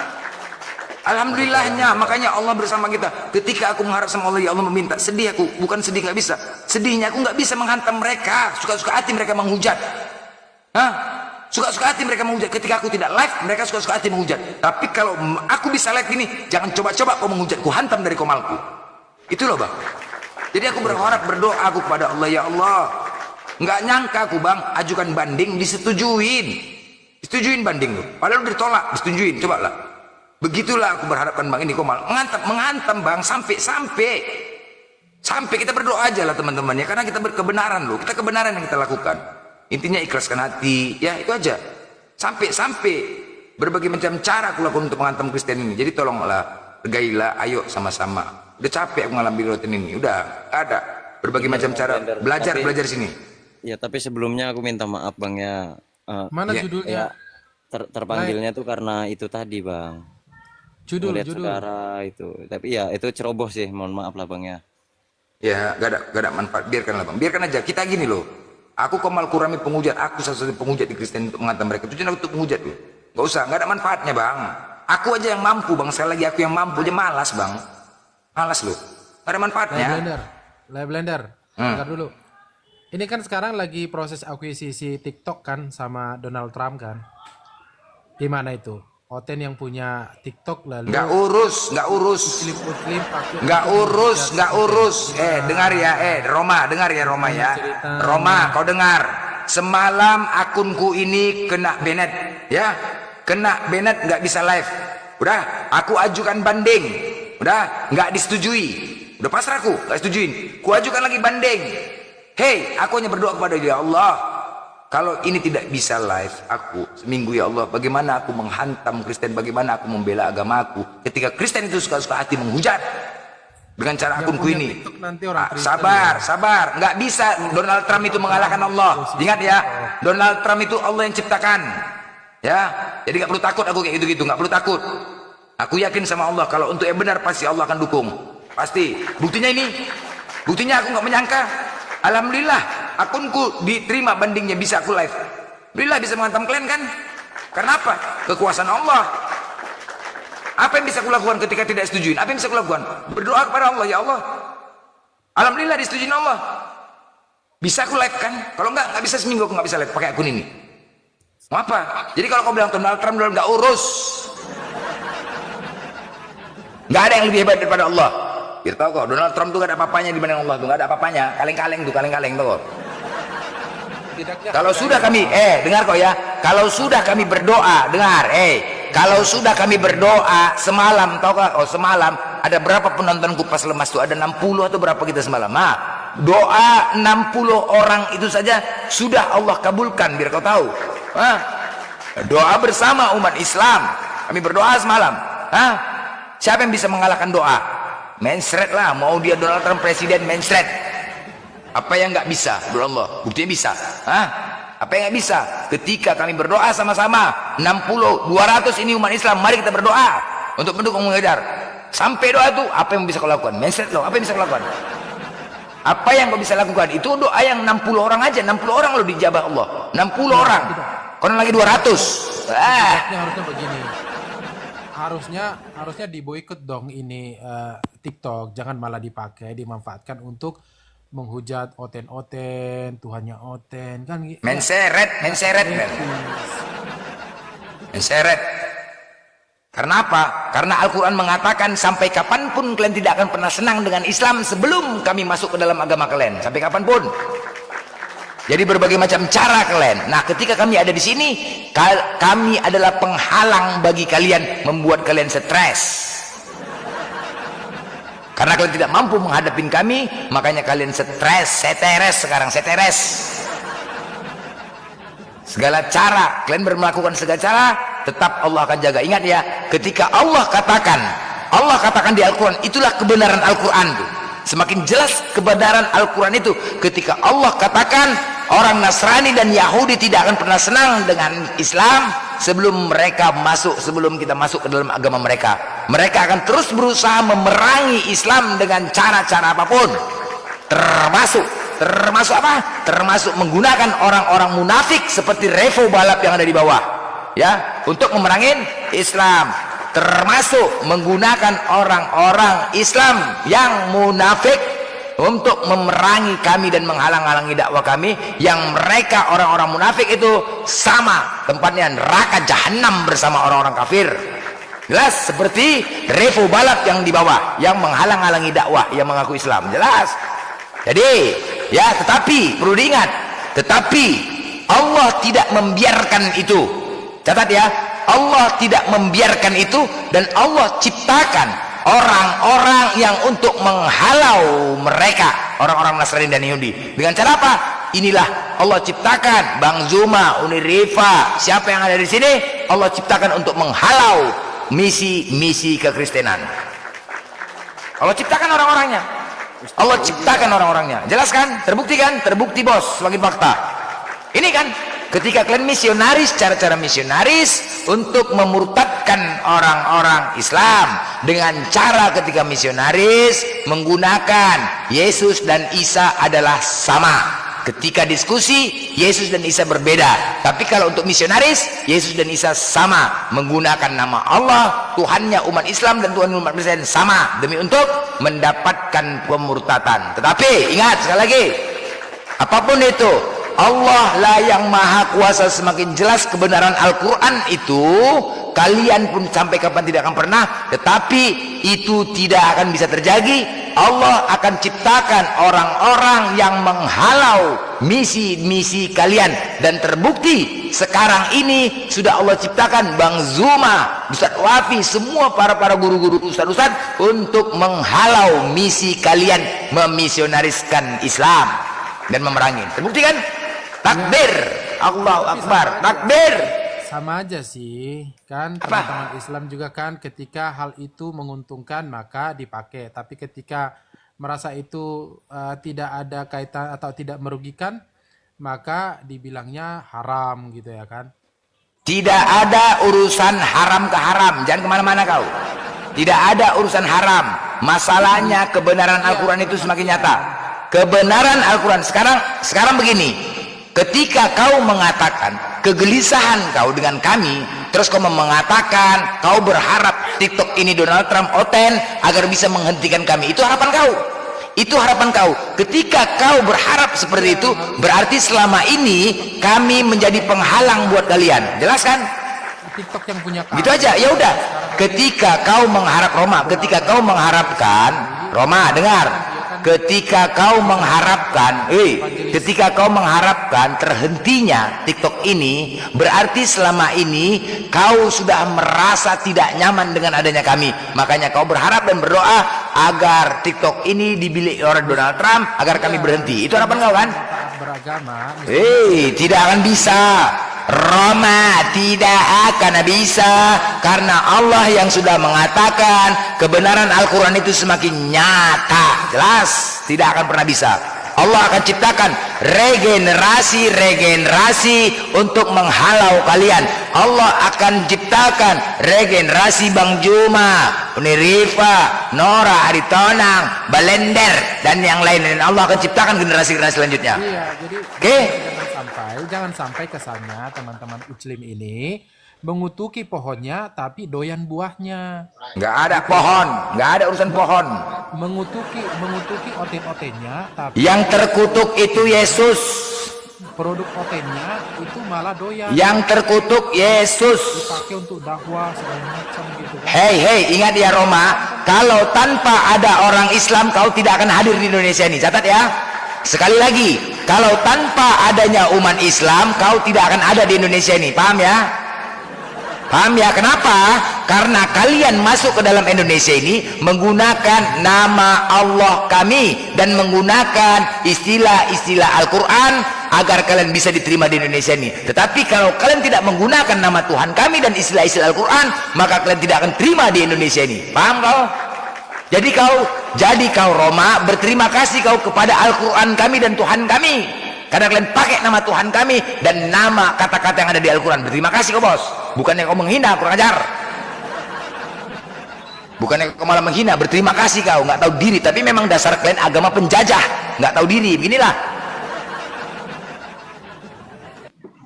Alhamdulillahnya, makanya Allah bersama kita. Ketika aku mengharap sama Allah, ya Allah meminta, sedih aku, bukan sedih nggak bisa. Sedihnya aku nggak bisa menghantam mereka, suka-suka hati mereka menghujat. Hah? Suka-suka hati mereka menghujat. Ketika aku tidak live, mereka suka-suka hati menghujat. Tapi kalau aku bisa live ini, jangan coba-coba kau menghujat, ku hantam dari komalku. Itu loh bang. Jadi aku berharap, berdoa aku kepada Allah, ya Allah, nggak nyangka aku bang, ajukan banding disetujuin banding tuh. Padahal udah ditolak, disetujuin, coba lah. Begitulah aku berharapkan bang ini komal, menghantam bang, sampai kita berdoa aja lah teman-teman ya, karena kita berkebenaran loh, kita kebenaran yang kita lakukan. Intinya ikhlaskan hati, ya itu aja. Sampai berbagai macam cara aku lakukan untuk menghantam Kristen ini. Jadi tolonglah, hargailah, ayo sama-sama. Udah capek aku mengalami rotin ini, udah ada berbagai macam cara. Belajar sini. Ya tapi sebelumnya aku minta maaf bang ya. Mana ya, judulnya? Ya terpanggilnya tuh karena itu tadi bang. Judul. Saudara itu. Tapi ya itu ceroboh sih, mohon maaf lah bang ya. Ya gak ada manfaat, biarkanlah bang. Biarkan aja, kita gini loh. Aku Komal Kurami penghujat, aku satu-satunya penghujat di Kristen untuk menghantam mereka. Tujuan aku untuk penghujat loh. Gak usah, gak ada manfaatnya bang. Aku aja yang mampu bang, sekali lagi aku yang mampu aja malas bang. Malas loh, gak ada manfaatnya. Live Blender. Bentar dulu. Ini kan sekarang lagi proses akuisisi TikTok kan sama Donald Trump kan. Gimana itu? Oten yang punya TikTok lalu Nggak urus. Nggak urus. Dengar ya, Roma ya. Roma, kau dengar. Semalam akunku ini kena banned, ya. Kena banned, nggak bisa live. Udah, aku ajukan banding. Udah, nggak disetujui. Udah pasrah aku, nggak setujuin. Ku ajukan lagi banding. Hei, aku hanya berdoa kepada dia, Allah. Kalau ini tidak bisa live, aku seminggu ya Allah, bagaimana aku menghantam Kristen, bagaimana aku membela agamaku ketika Kristen itu suka-suka hati menghujat dengan cara akunku ini. Sabar, nggak bisa Donald Trump itu mengalahkan Allah. Ingat ya, Donald Trump itu Allah yang ciptakan, ya. Jadi nggak perlu takut aku kayak gitu-gitu, nggak perlu takut. Aku yakin sama Allah, kalau untuk yang benar pasti Allah akan dukung, pasti. Buktinya aku nggak menyangka. Alhamdulillah akunku diterima bandingnya, bisa aku live. Alhamdulillah bisa menghantam kalian kan? Karena apa? Kekuasaan Allah. Apa yang bisa aku lakukan ketika tidak setujuin? Apa yang bisa aku lakukan? Berdoa kepada Allah, ya Allah. Alhamdulillah disetujuin Allah. Bisa aku live kan? Kalau nggak bisa seminggu aku nggak bisa live pakai akun ini. Mau apa? Jadi kalau kau bilang Donald Trump nggak urus, nggak ada yang lebih hebat daripada Allah. Biar tahu kok, Donald Trump tuh gak ada apa-apanya dibanding Allah tuh, gak ada apa-apanya, kaleng-kaleng tuh kok. Kalau sudah kami, dengar kok ya, kalau sudah kami berdoa, kalau sudah kami berdoa semalam, tahu kok, semalam ada berapa penontonku pas lemas tuh, ada 60 atau berapa kita semalam, doa 60 orang itu saja sudah Allah kabulkan, biar kau tahu, doa bersama umat Islam, kami berdoa semalam, siapa yang bisa mengalahkan doa? Mensret lah, mau dia Donald Trump presiden, mensret. Apa yang nggak bisa? Menurut Allah, buktinya bisa. Hah? Apa yang nggak bisa? Ketika kami berdoa sama-sama, 60, 200 ini umat Islam, mari kita berdoa untuk mendukung Haidar. Sampai doa itu, apa yang bisa kau lakukan? Mindset lo, apa yang bisa kau lakukan? Apa yang kau bisa lakukan? Itu doa yang 60 orang aja, 60 orang lo dijabah Allah. 60 orang. Konon lagi 200. Harusnya begini. Harusnya diboikot dong ini TikTok, jangan malah dipakai, dimanfaatkan untuk menghujat Oten, Tuhannya Oten kan gitu. Menseret. Karena apa? Karena Al-Quran mengatakan sampai kapanpun kalian tidak akan pernah senang dengan Islam sebelum kami masuk ke dalam agama kalian. Sampai kapanpun. Jadi berbagai macam cara kalian. Nah, ketika kami ada di sini, kami adalah penghalang bagi kalian, membuat kalian stres. Karena kalian tidak mampu menghadapi kami, makanya kalian stres, seteres. Segala cara, kalian melakukan segala cara, tetap Allah akan jaga. Ingat ya, ketika Allah katakan di Al-Quran, itulah kebenaran Al-Quran itu. Semakin jelas kebenaran Al-Quran itu ketika Allah katakan orang Nasrani dan Yahudi tidak akan pernah senang dengan Islam sebelum kita masuk ke dalam agama mereka. Mereka akan terus berusaha memerangi Islam dengan cara-cara apapun, termasuk apa? Termasuk menggunakan orang-orang munafik seperti Revo balap yang ada di bawah, ya, untuk memerangi Islam. Termasuk menggunakan orang-orang Islam yang munafik untuk memerangi kami dan menghalang-halangi dakwah kami, yang mereka orang-orang munafik itu sama tempatnya neraka jahanam bersama orang-orang kafir. Jelas, seperti Revo balap yang di bawah yang menghalang-halangi dakwah yang mengaku Islam. Jelas. Jadi ya, tetapi perlu diingat, tetapi Allah tidak membiarkan itu. Catat ya, Allah tidak membiarkan itu, dan Allah ciptakan orang-orang yang untuk menghalau mereka, orang-orang Nasrani dan Yahudi. Dengan cara apa? Inilah Allah ciptakan Bang Zuma, Uni Rifa, siapa yang ada di sini, Allah ciptakan untuk menghalau misi kekristenan. Allah ciptakan orang-orangnya. Allah ciptakan orang-orangnya. Jelas kan? Terbukti kan? Terbukti bos, sebagai fakta. Ini kan ketika kalian misionaris, cara-cara misionaris untuk memurtadkan orang-orang Islam dengan cara ketika misionaris menggunakan Yesus dan Isa adalah sama. Ketika diskusi, Yesus dan Isa berbeda. Tapi kalau untuk misionaris, Yesus dan Isa sama, menggunakan nama Allah, Tuhannya umat Islam dan Tuhan umat Kristen sama, demi untuk mendapatkan pemurtatan. Tetapi ingat sekali lagi, apapun itu, Allah lah yang maha kuasa. Semakin jelas kebenaran Al-Quran itu, kalian pun sampai kapan tidak akan pernah, tetapi itu tidak akan bisa terjadi. Allah akan ciptakan orang-orang yang menghalau misi kalian, dan terbukti sekarang ini sudah Allah ciptakan Bang Zuma, Ustaz Wafi, semua para guru-guru, ustaz-ustaz untuk menghalau misi kalian memisionariskan Islam dan memerangi. Terbukti kan? Takbir, Allahu Akbar, takbir. Sama aja sih kan, teman-teman Islam juga kan, ketika hal itu menguntungkan maka dipakai, tapi ketika merasa itu tidak ada kaitan atau tidak merugikan maka dibilangnya haram gitu ya kan. Tidak ada urusan haram ke haram, jangan kemana-mana kau. Tidak ada urusan haram. Masalahnya kebenaran Al-Quran itu semakin nyata. Kebenaran Al-Quran sekarang begini, ketika kau mengatakan kegelisahan kau dengan kami, terus kau mengatakan kau berharap TikTok ini Donald Trump Oten agar bisa menghentikan kami, itu harapan kau. Itu harapan kau. Ketika kau berharap seperti itu, berarti selama ini kami menjadi penghalang buat kalian. Jelas kan? TikTok yang punya kami. Gitu aja. Ya udah. Ketika kau mengharap Roma, ketika kau mengharapkan Roma, dengar. Ketika kau mengharapkan terhentinya TikTok ini, berarti selama ini kau sudah merasa tidak nyaman dengan adanya kami. Makanya kau berharap dan berdoa agar TikTok ini dibeli oleh Donald Trump agar kami berhenti. Itu harapan kau kan? Beragama. Tidak akan bisa. Roma tidak akan bisa, karena Allah yang sudah mengatakan kebenaran Al-Quran itu semakin nyata, jelas, tidak akan pernah bisa. Allah akan ciptakan regenerasi untuk menghalau kalian. Allah akan ciptakan regenerasi Bang Juma, Uni Rifa, Nora, Aritonang, Balender, dan yang lain. Dan Allah akan ciptakan generasi-generasi selanjutnya. Iya, jadi Oke? jangan sampai kesannya teman-teman Uclim ini mengutuki pohonnya tapi doyan buahnya. Nggak ada pohon, nggak ada urusan pohon. Mengutuki oten-otennya tapi Yang terkutuk itu Yesus. produk otennya itu malah doyan Yang terkutuk Yesus. dipakai untuk dakwah segala macam gitu kan. Hei, ingat ya Roma, kalau tanpa ada orang Islam kau tidak akan hadir di Indonesia ini. Catat ya. Sekali lagi, kalau tanpa adanya umat Islam kau tidak akan ada di Indonesia ini. Paham ya? Paham ya? Kenapa? Karena kalian masuk ke dalam Indonesia ini menggunakan nama Allah kami dan menggunakan istilah-istilah Al-Quran agar kalian bisa diterima di Indonesia ini. Tetapi kalau kalian tidak menggunakan nama Tuhan kami dan istilah-istilah Al-Quran, maka kalian tidak akan terima di Indonesia ini. Paham kau? Jadi kau Roma, berterima kasih kau kepada Al-Quran kami dan Tuhan kami. Karena kalian pakai nama Tuhan kami dan nama kata-kata yang ada di Al-Quran. Berterima kasih kau bos. Bukannya kau menghina, kurang ajar. Bukannya kau malah menghina, berterima kasih kau. Nggak tahu diri, tapi memang dasar kalian agama penjajah. Nggak tahu diri, beginilah.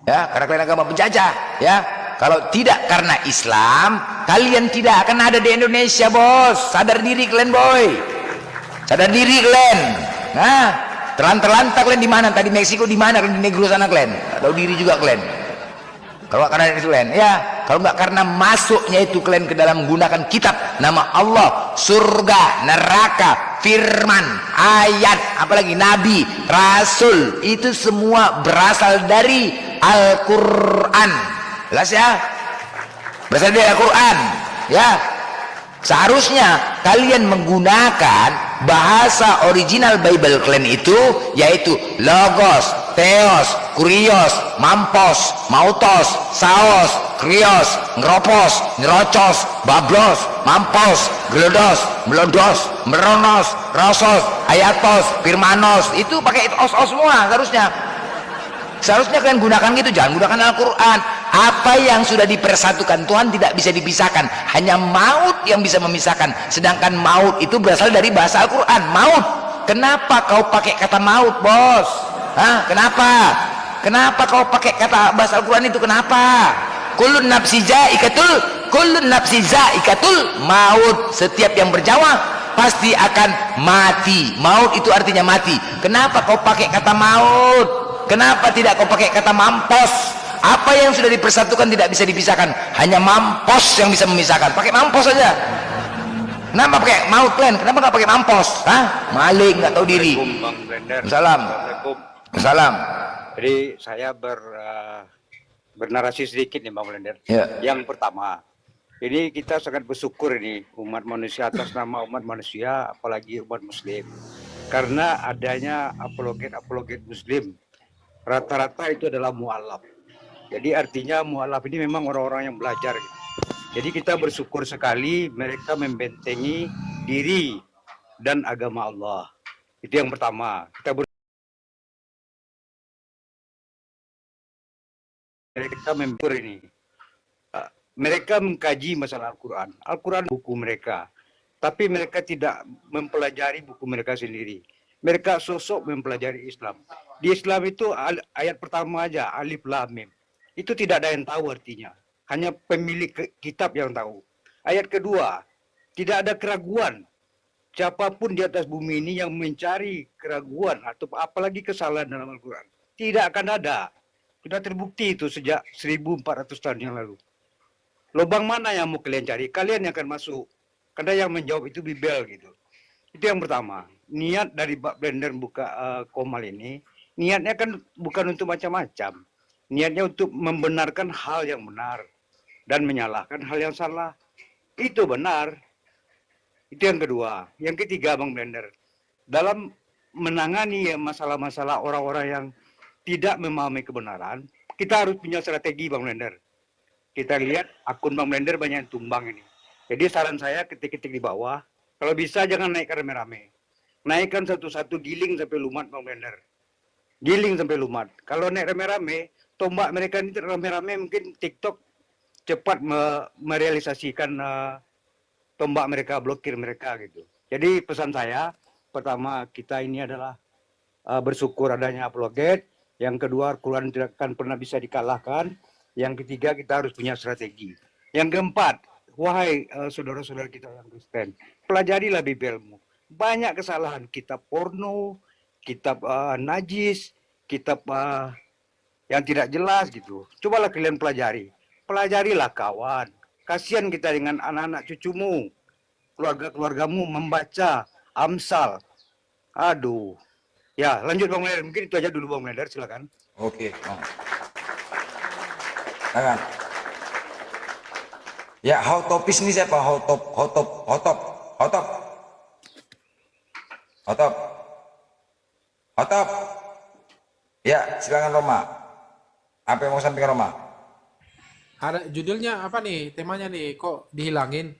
Ya, karena kalian agama penjajah. Ya, kalau tidak karena Islam, kalian tidak akan ada di Indonesia bos. Sadar diri kalian boy. Sadar diri kalian. Nah, terlantar kalian di mana? Tadi Meksiko di mana? Kalian di Negro sana kalian. Nggak tahu diri juga kalian. Kalau nggak karena itu kalian, ya. Kalau nggak karena masuknya itu kalian ke dalam menggunakan kitab, nama Allah, surga, neraka, firman, ayat, apalagi nabi, rasul, itu semua berasal dari Al-Quran. Jelas ya? Berasal dari Al-Quran. Ya. Seharusnya kalian menggunakan bahasa original Bible kalian itu, yaitu logos, theos, kurios, mampos, mautos, saos, krios, ngeropos, ngerocos, bablos, mampos, gelodos, melodos, meronos, rosos, ayatos, firmanos. Itu pakai os-os semua seharusnya. Seharusnya kalian gunakan gitu, jangan gunakan Al-Quran. Apa yang sudah dipersatukan Tuhan tidak bisa dipisahkan. Hanya maut yang bisa memisahkan. Sedangkan maut itu berasal dari bahasa Al-Quran. Maut. Kenapa kau pakai kata maut, bos? Hah? Kenapa? Kenapa kau pakai kata bahasa Al-Quran itu? Kenapa? Kullun nafsi zaikatul maut. Setiap yang berjawa pasti akan mati. Maut itu artinya mati. Kenapa kau pakai kata maut? Kenapa tidak kau pakai kata mampos? Apa yang sudah dipersatukan tidak bisa dipisahkan. Hanya mampos yang bisa memisahkan. Pakai mampos saja. Kenapa pakai maut kalian? Kenapa nggak pakai mampos? Hah? Maling, nggak tahu diri. Salam. Salam. Jadi saya bernarasi sedikit nih Bang Blender. Ya. Yang pertama, ini kita sangat bersyukur ini umat manusia atas nama umat manusia, apalagi umat Muslim. Karena adanya apologet Muslim. Rata-rata itu adalah mu'alaf. Jadi artinya mu'alaf ini memang orang-orang yang belajar. Jadi kita bersyukur sekali mereka membentengi diri dan agama Allah. Itu yang pertama. Mereka member ini. Mereka mengkaji masalah Al-Quran. Al-Quran buku mereka. Tapi mereka tidak mempelajari buku mereka sendiri. Mereka sosok mempelajari Islam. Di Islam itu ayat pertama aja, Alif Lam Mim. Itu tidak ada yang tahu artinya. Hanya pemilik kitab yang tahu. Ayat kedua, tidak ada keraguan. Siapapun di atas bumi ini yang mencari keraguan atau apalagi kesalahan dalam Al-Quran. Tidak akan ada. Sudah terbukti itu sejak 1400 tahun yang lalu. Lubang mana yang mau kalian cari? Kalian yang akan masuk. Karena yang menjawab itu Bibel gitu. Itu yang pertama. Niat dari Pak Blender buka Komal ini, niatnya kan bukan untuk macam-macam. Niatnya untuk membenarkan hal yang benar dan menyalahkan hal yang salah. Itu benar. Itu yang kedua. Yang ketiga Bang Blender, dalam menangani masalah-masalah orang-orang yang tidak memahami kebenaran, kita harus punya strategi Bang Blender. Kita lihat akun Bang Blender banyak yang tumbang ini. Jadi saran saya ketik-ketik di bawah, kalau bisa jangan naik rame-rame. naikkan satu-satu, giling sampai lumat Bang Blender. Giling sampai lumat. Kalau naik rame-rame, tombak mereka ini rame-rame, mungkin TikTok cepat merealisasikan tombak mereka, blokir mereka gitu. Jadi pesan saya, pertama kita ini adalah bersyukur adanya Apologet. Yang kedua, Al-Quran tidak akan pernah bisa dikalahkan. Yang ketiga, kita harus punya strategi. Yang keempat, wahai saudara-saudara kita yang Kristen, pelajarilah Bibelmu. Banyak kesalahan, kitab porno, kitab najis, kitab yang tidak jelas gitu. Cobalah kalian pelajari. Pelajarilah kawan. Kasihan kita dengan anak-anak cucumu, keluarga-keluargamu membaca Amsal. Aduh. Ya, lanjut Bang Blender. Mungkin itu aja dulu Bang Blender, silakan. Oke. Silakan. Ya, Hotopis ini siapa? Hotop. Ya, silakan Roma. Apa yang mau sampaikan Roma? Ada judulnya apa nih? Temanya nih kok dihilangin?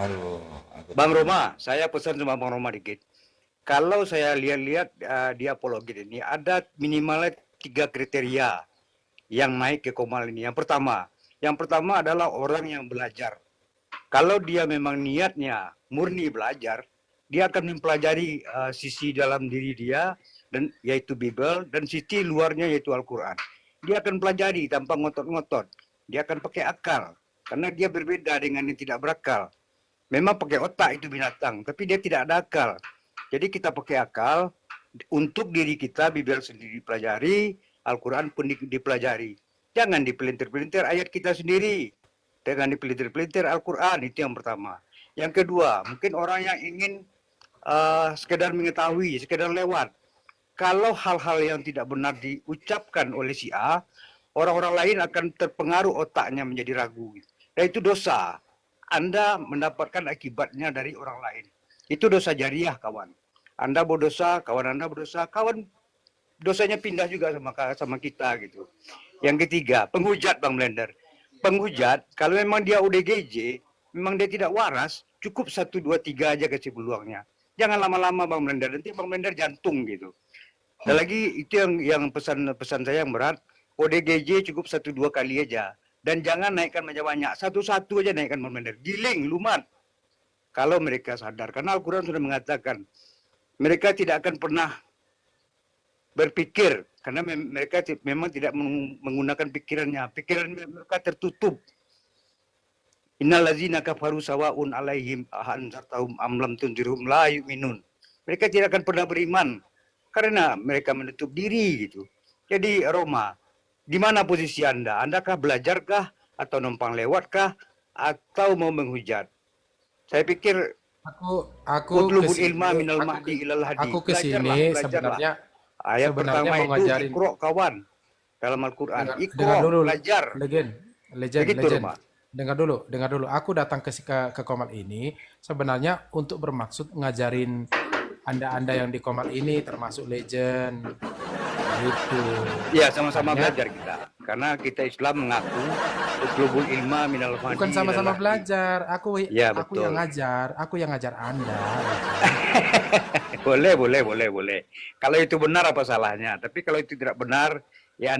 Aduh, Bang Roma, saya pesan sama Bang Roma dikit. Kalau saya lihat-lihat di Apologet ini ada minimalnya 3 kriteria yang naik ke Komal ini. Yang pertama adalah orang yang belajar. Kalau dia memang niatnya murni belajar, dia akan mempelajari sisi dalam diri dia, dan yaitu Bible, dan sisi luarnya yaitu Al-Quran. Dia akan pelajari tanpa ngotot-ngotot. Dia akan pakai akal, karena dia berbeda dengan yang tidak berakal. Memang pakai otak itu binatang, tapi dia tidak ada akal. Jadi kita pakai akal, untuk diri kita, Bible sendiri dipelajari, Al-Quran pun dipelajari. Jangan dipelintir-pelintir ayat kita sendiri. Jangan dipelintir-pelintir Al-Quran, itu yang pertama. Yang kedua, mungkin orang yang ingin sekedar mengetahui, sekedar lewat. Kalau hal-hal yang tidak benar diucapkan oleh si A, orang-orang lain akan terpengaruh otaknya menjadi ragu. Dan itu dosa. Anda mendapatkan akibatnya dari orang lain. Itu dosa jariah, kawan. Anda berdosa, kawan Anda berdosa, kawan dosanya pindah juga sama kita gitu. Yang ketiga, penghujat Bang Blender. Penghujat, kalau memang dia ODGJ, memang dia tidak waras, cukup 1, 2, 3 aja kasih peluangnya. Jangan lama-lama Bang Blender, nanti Bang Blender jantung gitu. Dan lagi itu yang pesan saya yang berat, ODGJ cukup 1, 2 kali aja. Dan jangan naikkan banyak-banyak, satu-satu aja naikkan Bang Blender. Giling, lumat. Kalau mereka sadar, karena Al-Quran sudah mengatakan, mereka tidak akan pernah berpikir, karena mereka memang tidak menggunakan pikirannya. Pikiran mereka tertutup. Innallazina kafaru sawa'un alaihim ahanzartahum am lam tunzirhum la yu'minun. Mereka tidak akan pernah beriman karena mereka menutup diri gitu. Jadi Roma, di mana posisi Anda? Andakah belajarkah atau numpang lewatkah atau mau menghujat? Saya pikir aku kesini sebenarnya ayat pertama mau itu ngajarin. Iqra kawan dalam Al-Quran. Dengar Iqra, dulu, belajar. Begitu, legend. Roma. Dengar dulu. Aku datang ke Komal ini sebenarnya untuk bermaksud ngajarin anda yang di Komal ini, termasuk legend. Gitu. Ya, sama-sama belajar kita. Karena kita Islam mengaku utlubul ilma minal fadli. Bukan sama-sama belajar. Aku betul. yang ngajar Anda. Boleh. Kalau itu benar apa salahnya? Tapi kalau itu tidak benar, ya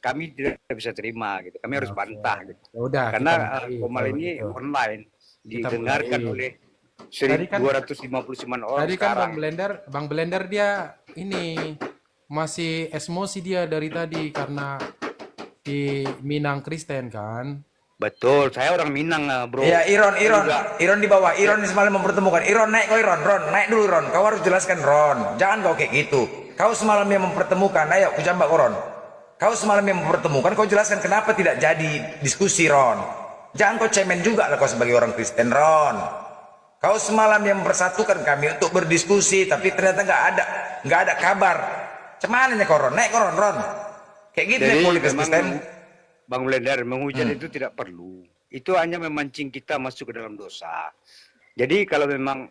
kami tidak bisa terima gitu. Kami harus bantah gitu. Udah, karena Komal ini gitu. online didengarkan oleh 1.259 orang. Tadi kan Bang Blender dia ini masih emosi dia dari tadi karena di Minang Kristen kan. Betul, saya orang Minang bro. Ya, Iron di bawah. Iron semalam mempertemukan. Iron naik kau, Ron, naik dulu Ron. Kau harus jelaskan Ron. Jangan kau kayak gitu. Kau semalam yang mempertemukan. Ayo, ku jambak kau Ron. Kau semalam yang mempertemukan. Kau jelaskan kenapa tidak jadi diskusi Ron. Jangan kau cemen juga lah kau sebagai orang Kristen Ron. Kau semalam yang mempersatukan kami untuk berdiskusi, tapi ternyata nggak ada kabar. Cemananya kau Ron. Naik kau Ron. Kayak gitu ya politik Kristen. Bang Blender, menghujat itu tidak perlu. Itu hanya memancing kita masuk ke dalam dosa. Jadi kalau memang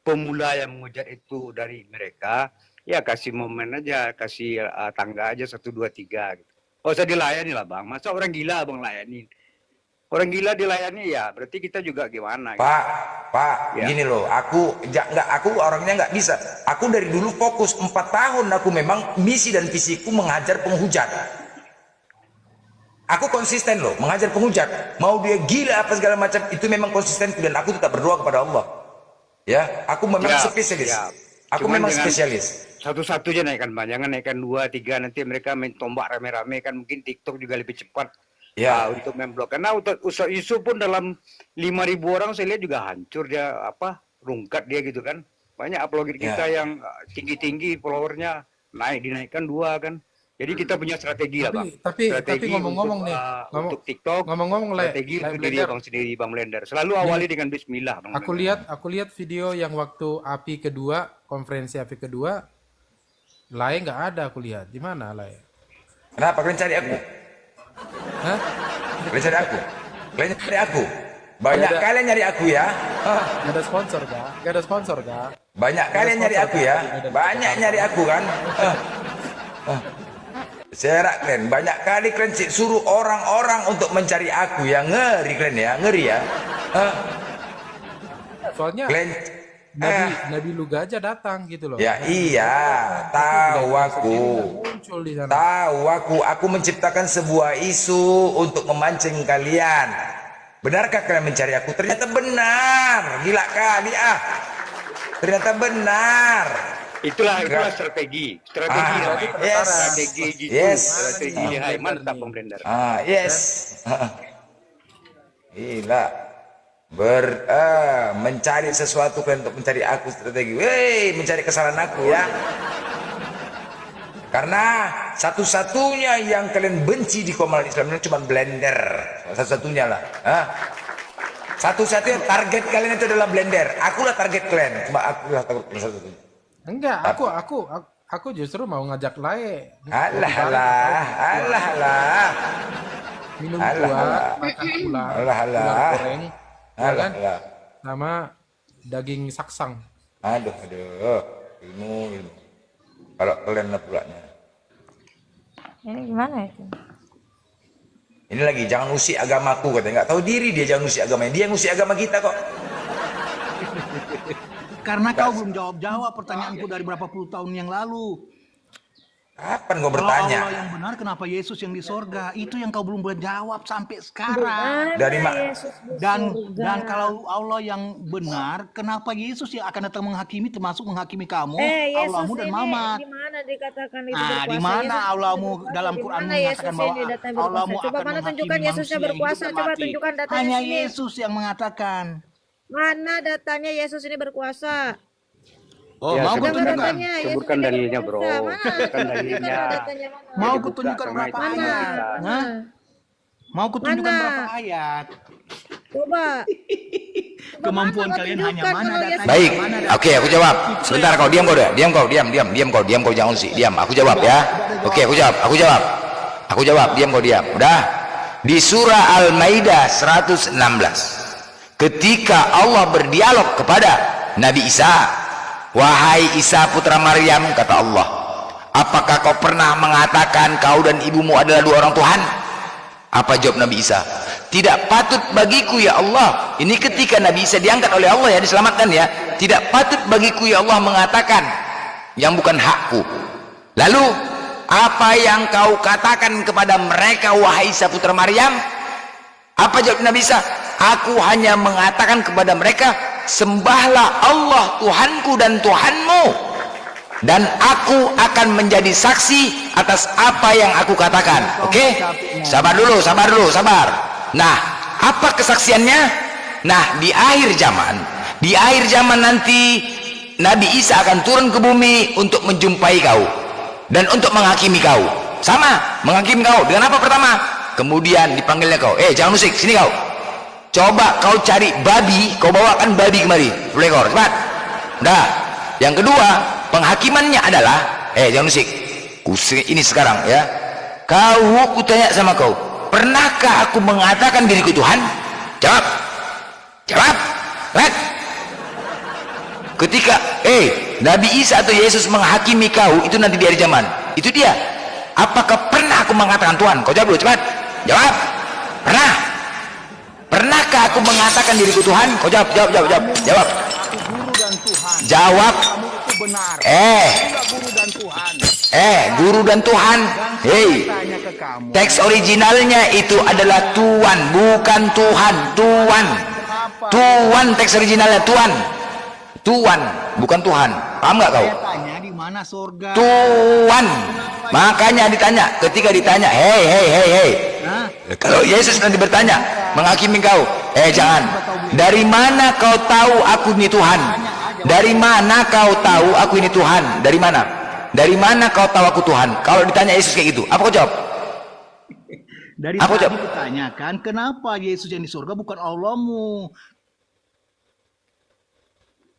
pemula yang menghujat itu dari mereka, ya kasih momen aja, kasih tangga aja 1, 2, 3 gitu. Oh, usah dilayani lah Bang. Masa orang gila Bang layanin. Orang gila dilayani ya, berarti kita juga gimana? Pak, Ya. gini loh, aku orangnya nggak bisa. Aku dari dulu fokus 4 tahun, aku memang misi dan visiku mengajar penghujat. Aku konsisten loh, mengajar penghujat. Mau dia gila apa segala macam, itu memang konsisten dan aku tetap berdoa kepada Allah. Ya, aku memang spesialis. Aku Cuman memang dengan spesialis. Satu-satunya naikkan Bang, jangan naikkan 2, 3, nanti mereka main tombak rame-rame kan, mungkin TikTok juga lebih cepat. Ya. Untuk memblok. Karena Ustaz Yusuf pun dalam 5.000 orang saya lihat juga hancur dia rungkat dia gitu kan. Banyak uploader kita yang tinggi-tinggi followernya dinaikkan 2 kan. Jadi kita punya strategi lah Bang. Tapi Strategi ngomong-ngomong untuk, nih, untuk TikTok, ngomong-ngomong strategi untuk diri Bang sendiri Bang Blender. Selalu awali dengan bismillah Bang. Aku lihat video yang waktu API kedua, konferensi API kedua, Lai nggak ada aku lihat. Di mana Lai? Kenapa kalian cari aku? Hah? Kalian cari aku? Kalian cari aku? Banyak kalian nyari aku ya? Gak ada sponsor kah? Gak ada sponsor kah? Banyak kalian nyari aku ya? Banyak nyari aku kan? Serak kalian, banyak kali kalian suruh orang-orang untuk mencari aku ya. Ngeri kalian ya, ngeri ya. Soalnya Kalian Nabi Luga aja datang gitu loh. ya iya, tahu aku. Muncul di sana. Tahu aku menciptakan sebuah isu untuk memancing kalian. Benarkah kalian mencari aku? Ternyata benar. Gila kali Ternyata benar. Itulah strategi. Strategi yes. Strategi gitu. Yes. Strategi lihai. Mantap Bang Blender. Yes. Gila. Mencari sesuatu kan untuk mencari aku strategi. Mencari kesalahan aku ya. Karena satu-satunya yang kalian benci di komunitas Islam ini cuma Blender. Satu-satunya lah. Satu-satunya target kalian itu adalah Blender. Akulah target kalian. Cuma akulah target kalian satu-satunya. Enggak, aku justru mau ngajak Lai. Alah. Minum kuah, makan tulang goreng, ya kan? Sama daging saksang. Aduh. Ilmu. Kalau kalian lah pulanya. Ini gimana itu? Ini lagi jangan usik agamaku katanya. Nggak tahu diri dia jangan usik agamanya. Dia ngusik agama kita kok. Karena kau belum jawab pertanyaanku dari berapa puluh tahun yang lalu. Kapan gua Kalau bertanya? Allah yang benar, kenapa Yesus yang di sorga? Itu yang kau belum jawab sampai sekarang. Dari mana? Dan kalau Allah yang benar, kenapa Yesus yang akan datang menghakimi, termasuk menghakimi kamu, Allahmu dan Mamat? Di mana dikatakan itu Nah, di mana Allahmu dalam Quran mengatakan bahwa Allahmu coba akan mana menghakimi tunjukkan Yesusnya manusia yang berkuasa, hidup dan coba mati. tunjukkan datanya Hanya sini. Yesus yang mengatakan. Mana datanya Yesus ini berkuasa? Oh, Ya, mau sebutkan, kutunjukkan? sebutkan dalilnya bro. Sebutkan dalilnya. Mau Dibuka kutunjukkan sama berapa itu. ayat? Hah? Mau kutunjukkan berapa ayat? Coba. Kemampuan kalian hanya mana datanya? Baik. mana datanya? Oke, aku jawab. Sebentar kau diam kau dah. Diam kau jangan usik. Diam. Aku jawab ya. Oke, aku jawab. Diam kau diam. Udah. Di surah Al-Maidah 116. Ketika Allah berdialog kepada Nabi Isa, wahai Isa putra Maryam, kata Allah, apakah kau pernah mengatakan kau dan ibumu adalah 2 orang Tuhan? Apa jawab Nabi Isa? Tidak patut bagiku ya Allah. Ini ketika Nabi Isa diangkat oleh Allah ya, diselamatkan ya. Tidak patut bagiku ya Allah mengatakan yang bukan hakku. Lalu apa yang kau katakan kepada mereka wahai Isa putra Maryam? Apa jawab Nabi Isa? Aku hanya mengatakan kepada mereka, sembahlah Allah Tuhanku dan Tuhanmu, dan aku akan menjadi saksi atas apa yang aku katakan. Oke? Sabar dulu. Nah, apa kesaksiannya? Nah, di akhir zaman nanti Nabi Isa akan turun ke bumi untuk menjumpai kau dan untuk menghakimi kau. Sama, menghakimi kau dengan apa pertama? Kemudian dipanggilnya kau, jangan musik, sini kau. Coba kau cari babi, kau bawakan babi kemari, ekor, cepat. Dah. Yang kedua, penghakimannya adalah, jangan musik. Ini sekarang ya. Kau kutanya sama kau, pernahkah aku mengatakan diriku Tuhan? Jawab. Right? Ketika Nabi Isa atau Yesus menghakimi kau, itu nanti di akhir zaman. Itu dia. Apakah pernah aku mengatakan Tuhan? Kau jawab dulu cepat. Jawab. Pernah. aku mengatakan diriku Tuhan? Kau jawab. Jawab. Aku guru dan Tuhan. Jawab. Kamu itu benar. Juga guru dan Tuhan. Guru dan Tuhan. Hei, Tanya ke kamu. teks originalnya itu adalah Tuhan, bukan Tuhan. Tuhan teks originalnya Tuhan, bukan Tuhan. Paham nggak kau? Saya tanya di mana surga? Tuhan. Makanya ditanya, ketika ditanya, hei. Hah? Kalau Yesus nanti bertanya, menghakimi kau, jangan. Dari mana kau tahu aku ini Tuhan? Dari mana kau tahu aku ini Tuhan? Dari mana? Dari mana kau tahu aku Tuhan? Kalau ditanya Yesus kayak gitu, apa kau jawab? Dari Aku tadi jawab. ditanyakan kenapa Yesus yang di surga bukan Allahmu?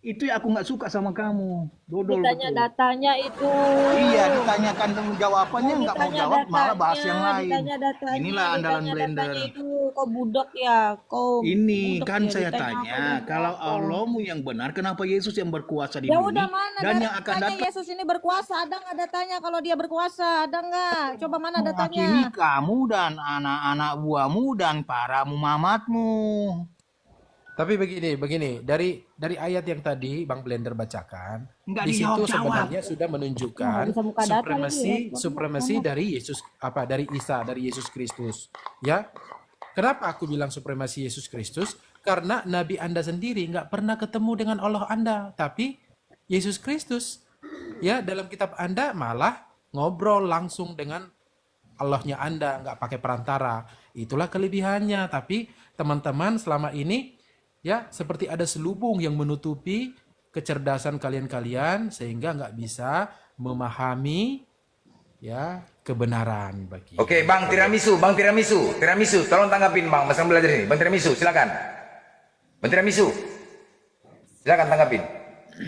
Itu yang aku nggak suka sama kamu. Dodol Ditanya betul. datanya itu. Iya, ditanyakan jawabannya nggak mau Ditanya jawab, malah bahas datanya, yang lain. ditanya datanya, Inilah andalan ditanya blender. datanya itu kau budak ya, kau. Ini budak kan ya, saya ditanya tanya, apa kalau gitu. Allahmu yang benar, kenapa Yesus yang berkuasa di Ya bumi udah mana dan yang akan datanya datang Yesus ini berkuasa, ada nggak datanya kalau dia berkuasa, ada nggak? Coba mana menghakimi datanya? kamu dan anak-anak buahmu dan para mumamatmu. Tapi begini, dari ayat yang tadi Bang Blender bacakan, Nggak di situ dijawab-jawab. sebenarnya sudah menunjukkan Nggak bisa buka data supremasi dari Yesus, dari Isa, dari Yesus Kristus. Ya, kenapa aku bilang supremasi Yesus Kristus? Karena Nabi Anda sendiri nggak pernah ketemu dengan Allah Anda, tapi Yesus Kristus, ya dalam kitab Anda malah ngobrol langsung dengan Allahnya Anda, nggak pakai perantara. Itulah kelebihannya. Tapi teman-teman selama ini ya seperti ada selubung yang menutupi kecerdasan kalian-kalian sehingga nggak bisa memahami ya kebenaran bagi. Oke, Bang Tiramisu, tolong tanggapin Bang, Mas belajar ini. Bang Tiramisu, silakan. Bang Tiramisu, silakan tanggapin.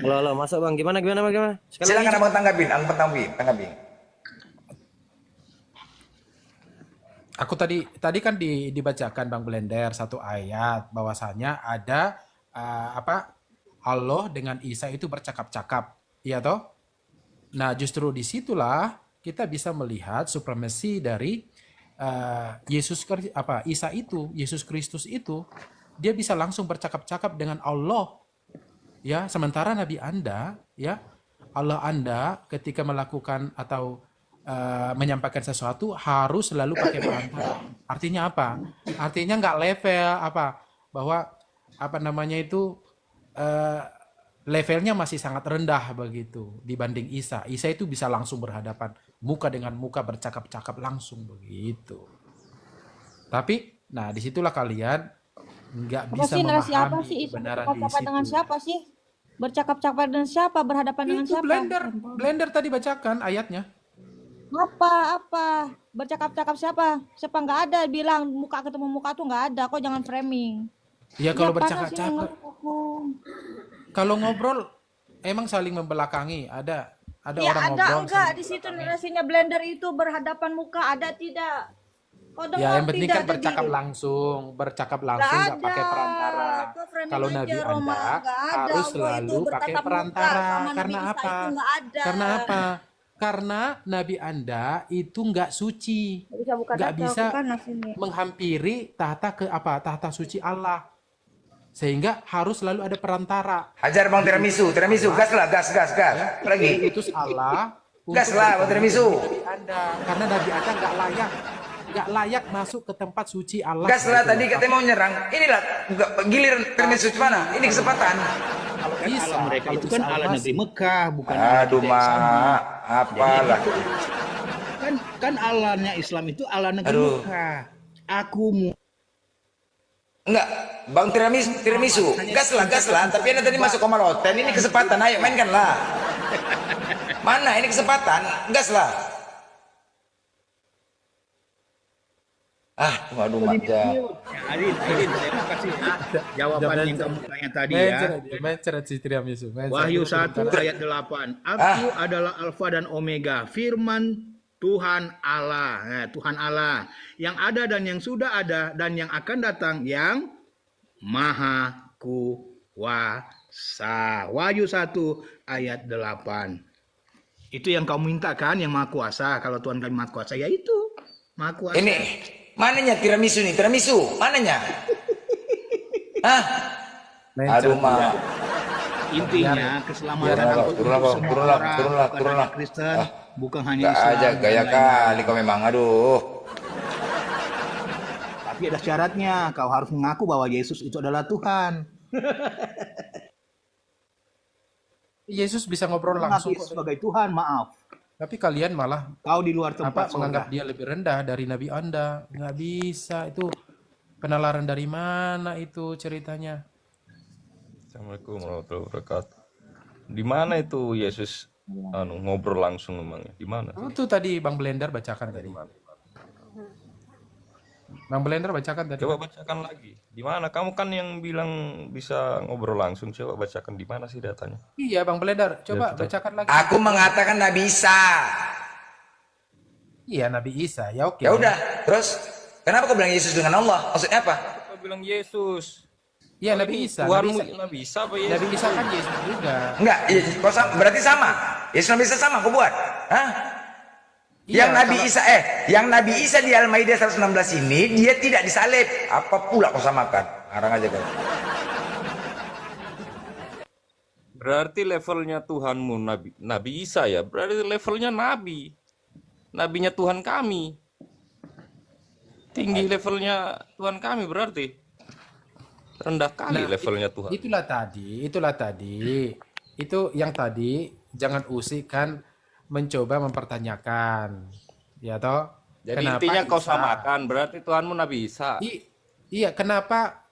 Halo, masuk Bang. Gimana? Silakan Abang tanggapin. Aku tadi kan dibacakan Bang Blender satu ayat bahwasanya ada Allah dengan Isa itu bercakap-cakap, iya toh? Nah, justru disitulah kita bisa melihat supremasi dari Yesus Kristus itu dia bisa langsung bercakap-cakap dengan Allah. Ya, sementara Nabi Anda, ya, Allah Anda ketika melakukan atau menyampaikan sesuatu harus selalu pakai perantara. Artinya apa? Artinya nggak level bahwa levelnya masih sangat rendah begitu dibanding Isa. Isa itu bisa langsung berhadapan muka dengan muka, bercakap-cakap langsung begitu. Tapi, nah disitulah kalian nggak bisa memahami kebenaran di situ. Dengan siapa sih? Bercakap-cakap dengan siapa? Berhadapan dengan siapa? Blender tadi bacakan ayatnya. Apa? Bercakap-cakap siapa? Siapa nggak ada bilang muka ketemu muka tuh nggak ada. Kok jangan framing. Ya kalau bercakap-cakap. Kalau ngobrol emang saling membelakangi. Ada Ya orang ada ngobrol. enggak di situ narasinya Blender itu berhadapan muka ada tidak? Kau dengar Ya yang penting tidak kan bercakap tadi? langsung nggak Nggak pakai ada. perantara. Kau framing Kalau aja, Nabi Roma. Anda Nggak ada. harus Allah selalu itu pakai bertatap muka perantara. sama Nabi Karena Isa apa? itu nggak ada. Karena apa? Karena Nabi Anda itu nggak suci, Nggak bisa buka nggak data, bisa aku panas ini. menghampiri tahta suci Allah, sehingga harus selalu ada perantara. Hajar Bang Tiramisu, gas lah, gas. Lagi. Utus Allah. Gas lah Bang Tiramisu. Nabi Anda, karena Nabi Anda nggak layak masuk ke tempat suci Allah. Gas lah, Gitu. tadi katanya mau nyerang. Inilah giliran Tiramisu mana? Ini kesempatan. Kalau Kan Isa, Allah mereka kalau itu kan Isa Allah masih- negeri Mekah, bukan Allah Aduh negeri Islam. mak, apalah. Kan Allahnya Islam itu Allah negeri Aduh. Mekah. Enggak, Bang Tiramisu, gas lah. Tapi anda tadi masuk kamar hotel, ini kesempatan, ayo mainkan lah. Mana ini kesempatan, gas lah. Waduh Maja. Adin, saya mau kasih jawaban yang kamu tanya tadi ya. Menceret si Tiramisu. Wahyu 1 ayat 8. Aku adalah Alfa dan Omega, firman Tuhan Allah. Nah, Tuhan Allah yang ada dan yang sudah ada dan yang akan datang, yang Maha Kuasa. Wahyu 1 ayat 8. Itu yang kamu minta kan, yang Maha Kuasa. Kalau Tuhan kami Maha Kuasa, ya itu Maha Kuasa. Ini mananya Tiramisu nih, mananya? Hah? Aduh, Mencet. Intinya keselamatan Biar, angkut turunlah, untuk Bang, semua turunlah, orang, turunlah, bukan turunlah. hanya Kristen, bukan hanya Enggak Islam. aja, dan gaya lain-lain. kali kau memang, aduh. Tapi ada syaratnya, kau harus mengaku bahwa Yesus itu adalah Tuhan. Yesus bisa ngobrol Mengaku langsung Yesus kok. sebagai Tuhan, maaf. Tapi kalian malah Kau di luar tempat menganggap surga. dia lebih rendah dari Nabi Anda. Nggak bisa. Itu penalaran dari mana itu ceritanya? Assalamualaikum warahmatullahi wabarakatuh. Di mana itu Yesus ngobrol langsung emangnya? Di mana? Itu tadi Bang Blender bacakan tadi. Bang Blender bacakan tadi. Coba bacakan lagi. Di mana? Kamu kan yang bilang bisa ngobrol langsung. Coba bacakan di mana sih datanya? Iya Bang Blender, coba kita- bacakan lagi. Aku mengatakan Nabi Isa. Iya Nabi Isa, ya oke. Ya udah, terus kenapa kau bilang Yesus dengan Allah? Maksudnya apa? Kau bilang Yesus. Iya Oh, Nabi ini Isa. Tuhanmu Nabi Isa. Nabi Isa apa Yesus? Nabi Isa kan Yesus juga. Enggak, kau sama, berarti sama. Yesus Nabi Isa sama kau buat. Hah? Iya, Yang Nabi kalau- Isa yang Nabi Isa di Al-Maidah 116 ini dia tidak disalib. Apa pula kau samakan? Arang aja kau. Berarti levelnya Tuhanmu Nabi Isa ya. Berarti levelnya Nabi. Nabinya Tuhan kami. Tinggi levelnya Tuhan kami berarti. Rendah kali Nah, levelnya Tuhan. Itulah tadi. Itu yang tadi jangan usik kan mencoba mempertanyakan. Ya toh? Jadi Kenapa intinya kau Isa? samakan. Berarti Tuhanmu Nabi Isa. Iya, kenapa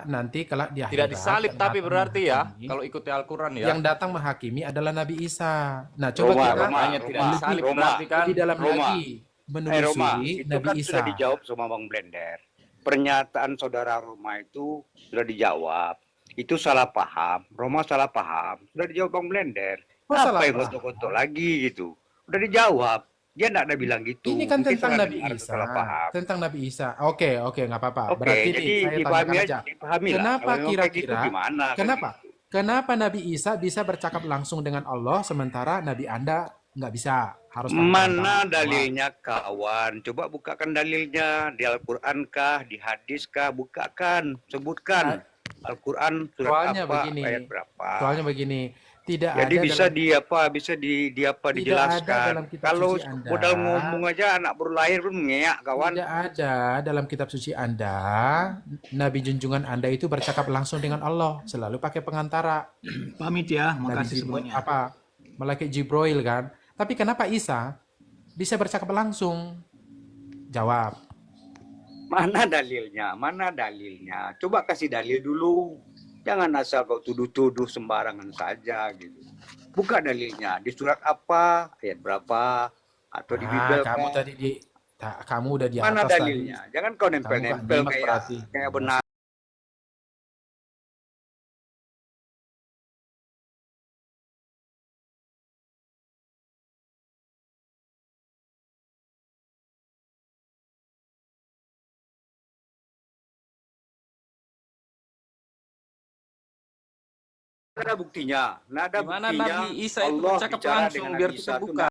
nanti kelak di akhirat Tidak disalib yang tapi datang berarti ya. menghakimi- Kalau ikuti Al-Quran ya. yang datang menghakimi adalah Nabi Isa. Nah, coba Roma, kita Makanya tidak disalib berarti kan. lebih dalam Roma. lagi Roma, menelusuri itu Nabi kan Isa. sudah dijawab sama Bang Blender. Pernyataan saudara Roma itu sudah dijawab. Itu salah paham. Roma salah paham. Sudah dijawab Bang Blender. Oh, salah Apa yang paham? kotok-kotok lagi gitu? Udah dijawab. Dia enggak ada bilang gitu. Ini kan Mungkin tentang salah Nabi dengar atau Isa. salah paham. Tentang Nabi Isa. Oke, nggak apa-apa. Oke, Berarti jadi nih, saya dipahami tanyakan aja, aja. dipahami lah. Kenapa Kalau memang kayak gitu kira-kira? gimana? Kenapa Nabi Isa bisa bercakap langsung dengan Allah sementara Nabi Anda nggak bisa? Harus pakai Mana perantara. dalilnya kawan? Coba bukakan dalilnya. Di Al-Quran kah? Di hadis kah? Bukakan. Sebutkan. Al-Quran surat Soalnya apa? begini. Ayat berapa? Soalnya begini, tidak Jadi ada bisa dalam, di apa? Bisa di apa? Tidak ada Dijelaskan. dalam kitab Kalau suci Anda. modal ngomong aja anak baru lahir pun ngeyak kawan. tidak ada dalam kitab suci Anda, Nabi junjungan Anda itu bercakap langsung dengan Allah, selalu pakai pengantara. Pamit ya, Nabi makasih Jibril, semuanya. Malaikat Jibril kan. Tapi kenapa Isa bisa bercakap langsung? Jawab. Mana dalilnya? Mana dalilnya? Coba kasih dalil dulu. Jangan asal kau tuduh-tuduh sembarangan saja gitu. Buka dalilnya. Di surat apa? Ayat berapa? Atau di Bible Kamu kah? tadi kamu udah di Mana atas dalilnya? tadi. Jangan kau Kamu nggak nempel-nempel nyimak berarti. kayak benar. Nggak ada buktinya. Nggak ada Gimana buktinya. Nabi Isa itu Allah bercakap bicara langsung dengan biar Nabi kita Isa itu buka.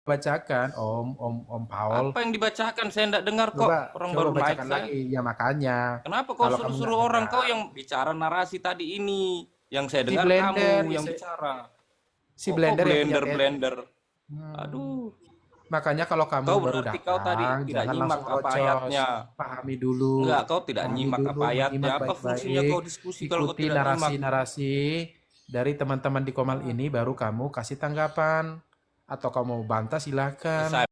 Bacakan, Om Paul. Apa yang dibacakan? Saya tidak dengar kok. Orang baru naik bacakan saya. lagi. Ya makanya. Kenapa kau Kalau kamu suruh-suruh nggak orang? dengar. Kau yang bicara narasi tadi ini. Yang saya Si dengar Blender, kamu yang si- bicara. Si Kok Blender yang punya blender. Hmm. Aduh. Makanya kalau kamu Kau baru berarti datang, kau tadi tidak jangan nyimak langsung apa rocos. ayatnya. Pahami dulu. Enggak, kau tidak Pahami nyimak dulu, apa ayatnya. menyimak Apa fungsinya baik-baik. kau diskusi kalau kau Ikuti tidak nyimak? narasi-narasi dari teman-teman di Komal ini, baru kamu kasih tanggapan. Atau kamu mau bantah silakan. Saya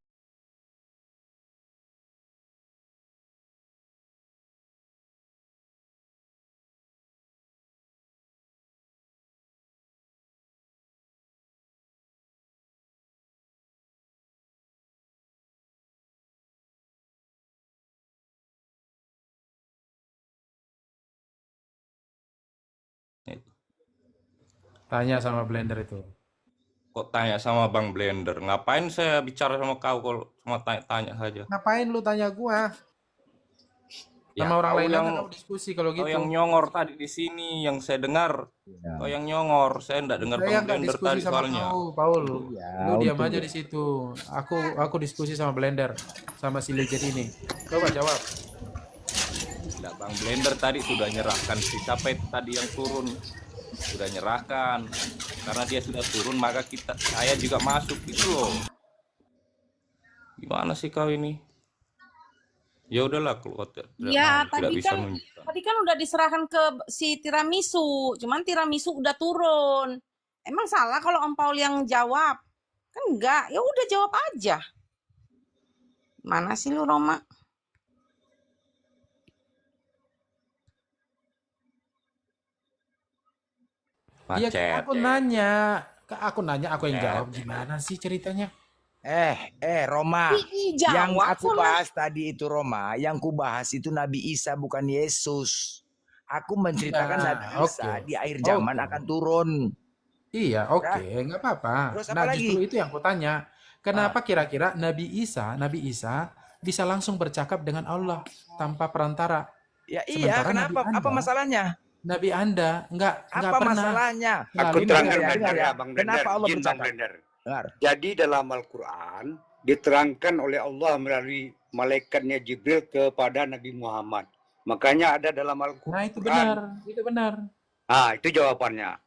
Tanya sama Blender itu. kok tanya sama Bang Blender? Ngapain saya bicara sama kau kalau cuma tanya-tanya saja? Ngapain lu tanya gua? Sama orang kau lain yang, aja kamu diskusi kalau kau gitu. yang nyongor tadi di sini yang saya dengar. Kau yang nyongor, saya enggak dengar Saya Bang nggak Blender diskusi tadi sama soalnya. kau, Paul. Ya, Lu diam untung aja di situ. Aku diskusi sama Blender, sama si legend ini. Coba jawab. Tidak Tidak, Bang Blender tadi sudah nyerahkan si siapa itu tadi yang turun, sudah nyerahkan. Karena dia sudah turun, maka saya juga masuk gitu loh. Gimana sih kau ini? Ya udahlah, kalau Ya, tidak bisa menunjukkan. tadi kan udah diserahkan ke si Tiramisu, cuman Tiramisu udah turun. Emang salah kalau Om Paul yang jawab? Kan enggak, ya udah jawab aja. Mana sih lu, Roma? Iya, Macet. aku nanya, aku yang jawab. Gimana sih ceritanya? Roma, yang Jawab aku sama. bahas tadi itu Roma, yang ku bahas itu Nabi Isa bukan Yesus. Aku menceritakan Nah, Nabi Isa oke. di akhir zaman Oke. akan turun. Iya, oke, nggak apa-apa. Terus apa Nah, lagi? justru itu yang kutanya. Kenapa kira-kira Nabi Isa bisa langsung bercakap dengan Allah tanpa perantara? Ya iya, Sementara kenapa? Apa masalahnya? Nabi Anda nggak Apa pernah masalahnya? Aku melalui terangkan Nabi Blender Anda. ya, Bang Blender. Kenapa Allah Izin, Bang bercakap? Blender. Dengar. Jadi dalam Al-Quran diterangkan oleh Allah melalui malaikatnya Jibril kepada Nabi Muhammad. Makanya ada dalam Al-Quran. Nah, itu benar, itu benar. Ah, itu jawabannya.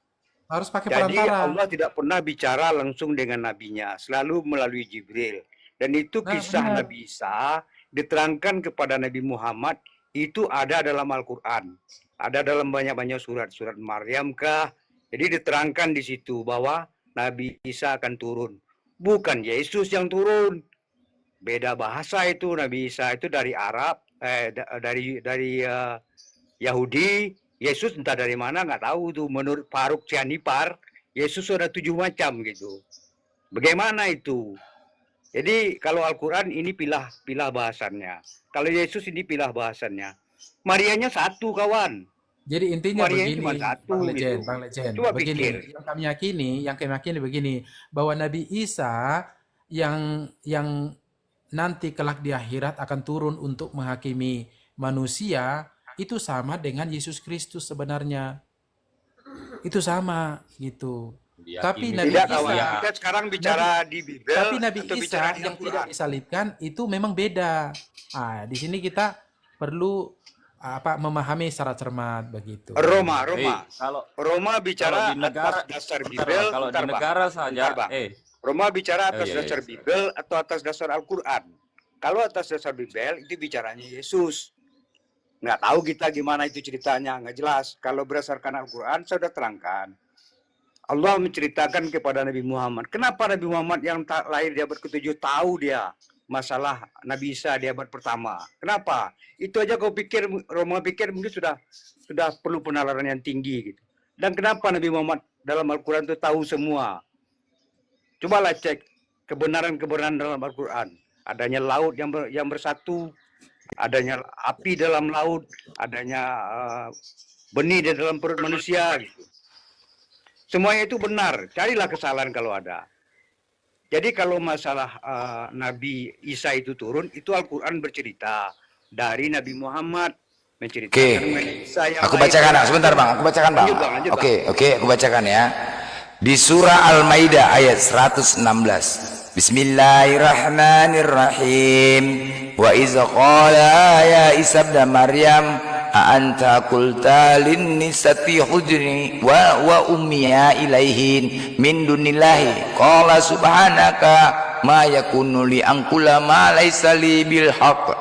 Harus pakai Jadi perantara. Allah tidak pernah bicara langsung dengan nabinya, selalu melalui Jibril. Dan itu Nah, kisah benar. Nabi Isa diterangkan kepada Nabi Muhammad itu ada dalam Al-Quran. Ada dalam banyak-banyak surat Maryam kah. Jadi diterangkan di situ bahwa Nabi Isa akan turun. Bukan Yesus yang turun. Beda bahasa itu. Nabi Isa itu dari Arab, dari Yahudi. Yesus entah dari mana nggak tahu tuh. Menurut Faruk Cianipar, Yesus ada 7 macam gitu. Bagaimana itu? Jadi kalau Al-Quran ini pilah bahasannya. Kalau Yesus ini pilah bahasannya. Marianya satu, kawan. Jadi intinya Maria begini, cuma satu gitu. Bang Legend, Coba begini, pikir. yang kami yakini begini, bahwa Nabi Isa yang nanti kelak di akhirat akan turun untuk menghakimi manusia, itu sama dengan Yesus Kristus sebenarnya. Itu sama gitu. Tapi Nabi Tidak, Isa, kawan. Kita sekarang bicara di Bibel tapi Nabi atau Isa bicara di yang Al-Quran. tidak disalibkan itu memang beda. Ah, di sini kita perlu memahami secara cermat begitu. Roma. Kalau Roma bicara kalau di negara- atas dasar bentar, Bibel. kalau di bentar, Bang. negara saja, Bentar, Bang. eh. Roma bicara atas iya, dasar iya. Bibel atau atas dasar Al-Quran. Kalau atas dasar Bibel itu bicaranya Yesus. Nggak tahu kita gimana itu ceritanya, nggak jelas. Kalau berdasarkan Al-Quran, saya sudah terangkan. Allah menceritakan kepada Nabi Muhammad. Kenapa Nabi Muhammad yang lahir di abad ke-7 tahu dia masalah Nabi Isa di abad pertama? Kenapa? Itu aja kau pikir, Roma pikir mungkin sudah perlu penalaran yang tinggi gitu. Dan kenapa Nabi Muhammad dalam Al-Quran itu tahu semua? Cobalah cek kebenaran-kebenaran dalam Al-Quran. Adanya laut yang bersatu, adanya api dalam laut, adanya benih di dalam perut manusia gitu. Semuanya itu benar. Carilah kesalahan kalau ada. Jadi kalau masalah Nabi Isa itu turun, itu Al-Quran bercerita dari Nabi Muhammad menceritakan mengenai Isa yang Aku lahir. bacakan, sebentar Bang, aku bacakan Bang. Lanjut, Bang, lanjut, Bang. Oke, aku bacakan ya. Di surah Al-Maidah ayat 116. Bismillahirrahmanirrahim. Wa iz qala ya Isa ibn Maryam a anta qulta lin nisati hujri wa ummiya ilaihin min dunillahi qala subhanaka ma yakunu li anqula ma laysa li bil haqq.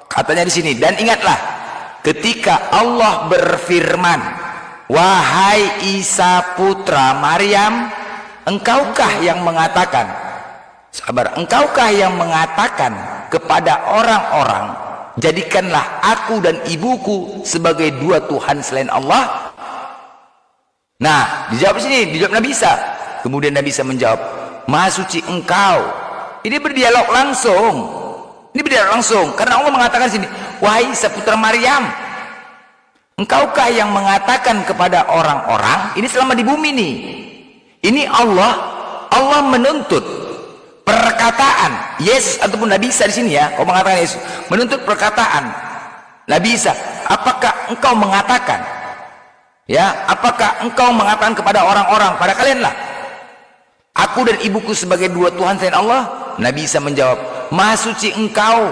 Katanya di sini, dan ingatlah ketika Allah berfirman, wahai Isa putra Maryam, engkaukah yang mengatakan, engkaukah yang mengatakan kepada orang-orang, jadikanlah aku dan ibuku sebagai dua Tuhan selain Allah? Nah, dijawab sini, dijawab Nabi Isa. Kemudian Nabi Isa menjawab, Maha suci engkau. Ini berdialog langsung. Ini berdialog langsung. Karena Allah mengatakan sini, wahai Isa putra Maryam, engkaukah yang mengatakan kepada orang-orang, ini selama di bumi nih. Ini Allah menuntut perkataan Yesus ataupun Nabi Isa di sini ya. Kau mengatakan Yesus menuntut perkataan Nabi Isa. Apakah engkau mengatakan, ya? Apakah engkau mengatakan kepada orang-orang, pada kalianlah, aku dan ibuku sebagai dua Tuhan selain Allah? Nabi Isa menjawab, Maha suci engkau,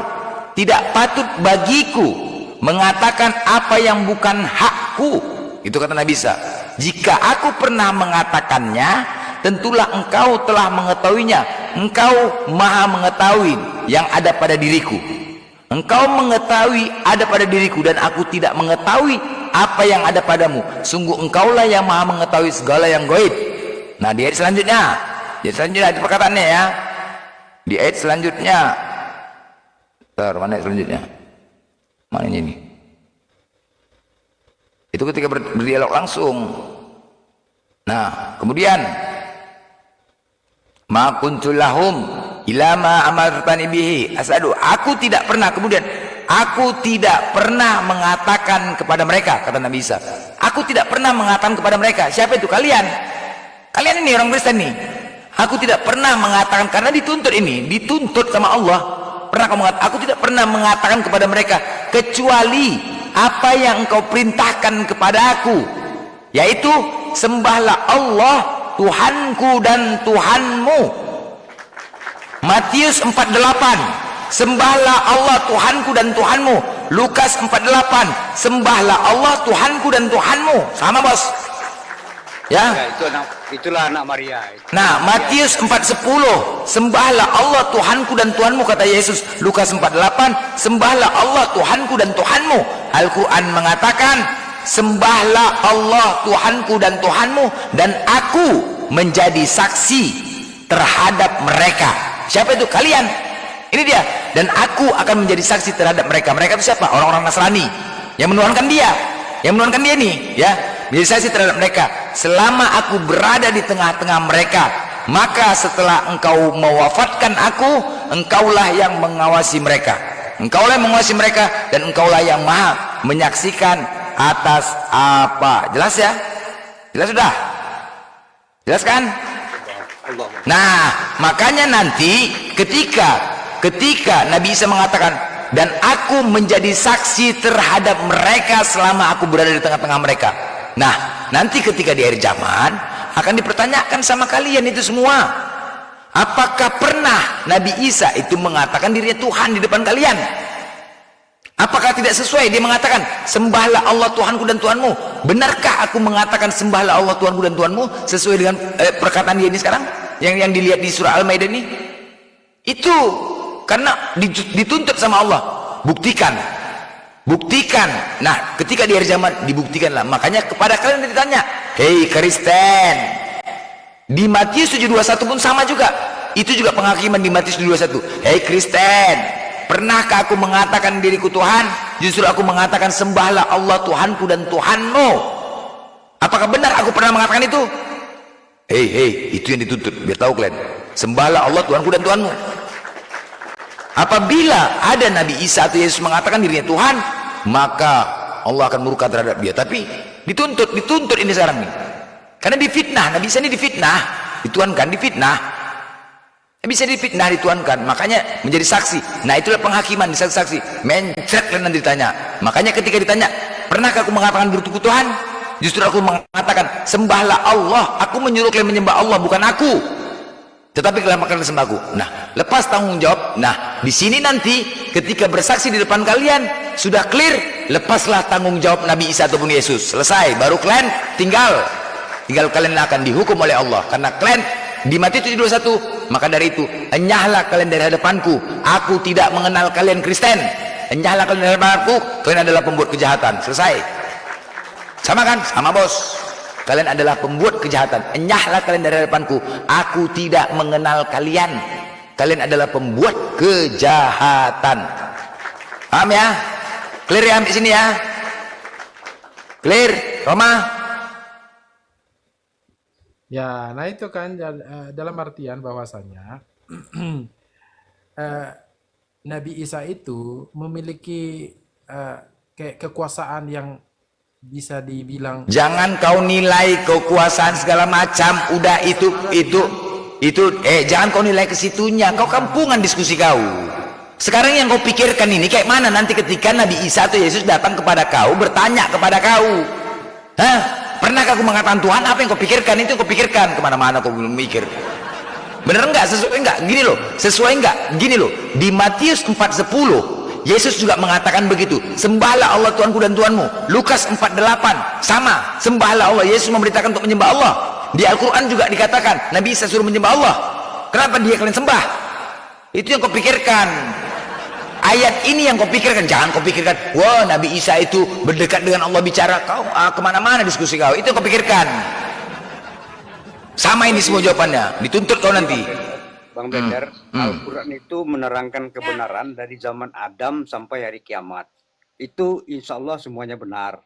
tidak patut bagiku mengatakan apa yang bukan hakku. Itu kata Nabi Isa. Jika aku pernah mengatakannya, tentulah engkau telah mengetahuinya. Engkau maha mengetahui yang ada pada diriku. Engkau mengetahui ada pada diriku, dan aku tidak mengetahui apa yang ada padamu. Sungguh engkaulah yang maha mengetahui segala yang gaib. Nah, di ayat selanjutnya, di perkataannya ya, di ayat selanjutnya, mana ayat selanjutnya? Mana ini? Itu ketika berdialog langsung. Nah, kemudian ma kuntu lahum ila ma amartani bihi asadu. Aku tidak pernah, kemudian aku tidak pernah mengatakan kepada mereka, kata Nabi Isa. Aku tidak pernah mengatakan kepada mereka. Siapa itu? Kalian. Kalian ini orang Kristen nih. Aku tidak pernah mengatakan, karena dituntut ini, dituntut sama Allah. Pernah kamu mengatakan? Aku tidak pernah mengatakan kepada mereka kecuali apa yang engkau perintahkan kepada aku, yaitu sembahlah Allah Tuhanku dan Tuhanmu. Matius 48, sembahlah Allah Tuhanku dan Tuhanmu. Lukas 48, sembahlah Allah Tuhanku dan Tuhanmu. Sama bos ya, Itulah anak Maria. Nah, Matius 4:10, sembahlah Allah Tuhanku dan Tuhanmu, kata Yesus. Lukas 48, sembahlah Allah Tuhanku dan Tuhanmu. Al-Quran mengatakan, sembahlah Allah Tuhanku dan Tuhanmu, dan aku menjadi saksi terhadap mereka. Siapa itu? Kalian. Ini dia. Dan aku akan menjadi saksi terhadap mereka. Mereka itu siapa? Orang-orang Nasrani yang menuhankan dia, nih ya. Menjadi saksi terhadap mereka selama aku berada di tengah-tengah mereka. Maka setelah engkau mewafatkan aku, engkaulah yang mengawasi mereka. Engkaulah yang mengawasi mereka, dan engkaulah yang maha menyaksikan atas apa. Jelas ya? Jelas sudah? Jelas kan? Nah, makanya nanti ketika Nabi Isa mengatakan, dan aku menjadi saksi terhadap mereka selama aku berada di tengah-tengah mereka. Nah, nanti ketika di akhir zaman akan dipertanyakan sama kalian itu semua. Apakah pernah Nabi Isa itu mengatakan dirinya Tuhan di depan kalian? Apakah tidak sesuai dia mengatakan sembahlah Allah Tuhanku dan Tuhanmu? Benarkah aku mengatakan sembahlah Allah Tuhanku dan Tuhanmu sesuai dengan perkataan dia ini sekarang yang dilihat di surah Al-Maidah ini? Itu karena dituntut sama Allah. Buktikan. Nah, ketika di akhir zaman dibuktikanlah. Makanya kepada kalian ditanya, hei Kristen, di Matius 7:21 pun sama juga. Itu juga penghakiman di Matius 7:21. Hei Kristen, pernahkah aku mengatakan diriku Tuhan? Justru aku mengatakan sembahlah Allah Tuhanku dan Tuhanmu. Apakah benar aku pernah mengatakan itu? Hei, itu yang dituntut. Biar tahu kalian, sembahlah Allah Tuhanku dan Tuhanmu. Apabila ada Nabi Isa atau Yesus mengatakan dirinya Tuhan, maka Allah akan murka terhadap dia. Tapi dituntut ini sekarang nih. Karena difitnah, Nabi Isa ini difitnah, dituankan, difitnah. Nabi Isa difitnah, dituankan, makanya menjadi saksi. Nah, itulah penghakiman di saksi. Mencret kalian nanti ditanya. Makanya ketika ditanya, pernahkah aku mengatakan diriku Tuhan? Justru aku mengatakan sembahlah Allah. Aku menyuruh kalian menyembah Allah, bukan aku. Tetapi kalian makan sembahku. Nah, lepas tanggung jawab. Nah, di sini nanti ketika bersaksi di depan kalian sudah clear, lepaslah tanggung jawab Nabi Isa ataupun Yesus. Selesai, baru kalian tinggal kalian akan dihukum oleh Allah karena kalian di Matius 7:21. Maka dari itu, enyahlah kalian dari hadapanku. Aku tidak mengenal kalian Kristen. Enyahlah kalian dari hadapanku. Kalian adalah pembuat kejahatan. Selesai. Sama kan? Sama bos. Kalian adalah pembuat kejahatan. Enyahlah kalian dari hadapanku. Aku tidak mengenal kalian. Kalian adalah pembuat kejahatan. Paham ya? Clear ya sampai sini ya? Clear, Roma? Ya, nah itu kan dalam artian bahwasanya Nabi Isa itu memiliki kayak kekuasaan yang bisa dibilang, jangan kau nilai kekuasaan segala macam. Udah itu jangan kau nilai ke situnya. Kau kampungan diskusi kau. Sekarang yang kau pikirkan ini kayak mana nanti ketika Nabi Isa atau Yesus datang kepada kau, bertanya kepada kau, hah? Pernahkah aku mengatakan Tuhan? Apa yang kau pikirkan? Itu kau pikirkan. Kemana-mana kau belum mikir. Bener enggak? Sesuai enggak? Gini loh. Sesuai enggak? Gini loh. Di Matius 4:10 Yesus juga mengatakan begitu, sembahlah Allah Tuhanku dan Tuhanmu. Lukas 48 sama, sembahlah Allah. Yesus memberitakan untuk menyembah Allah. Di Al-Quran juga dikatakan Nabi Isa suruh menyembah Allah. Kenapa dia kalian sembah? Itu yang kau pikirkan. Ayat ini yang kau pikirkan. Jangan kau pikirkan, wah Nabi Isa itu berdekat dengan Allah bicara. Kau kemana-mana diskusi kau. Itu yang kau pikirkan. Sama ini semua jawabannya. Dituntut kau nanti. Bang Blender, Al-Quran itu menerangkan kebenaran dari zaman Adam sampai hari kiamat. Itu insya Allah semuanya benar.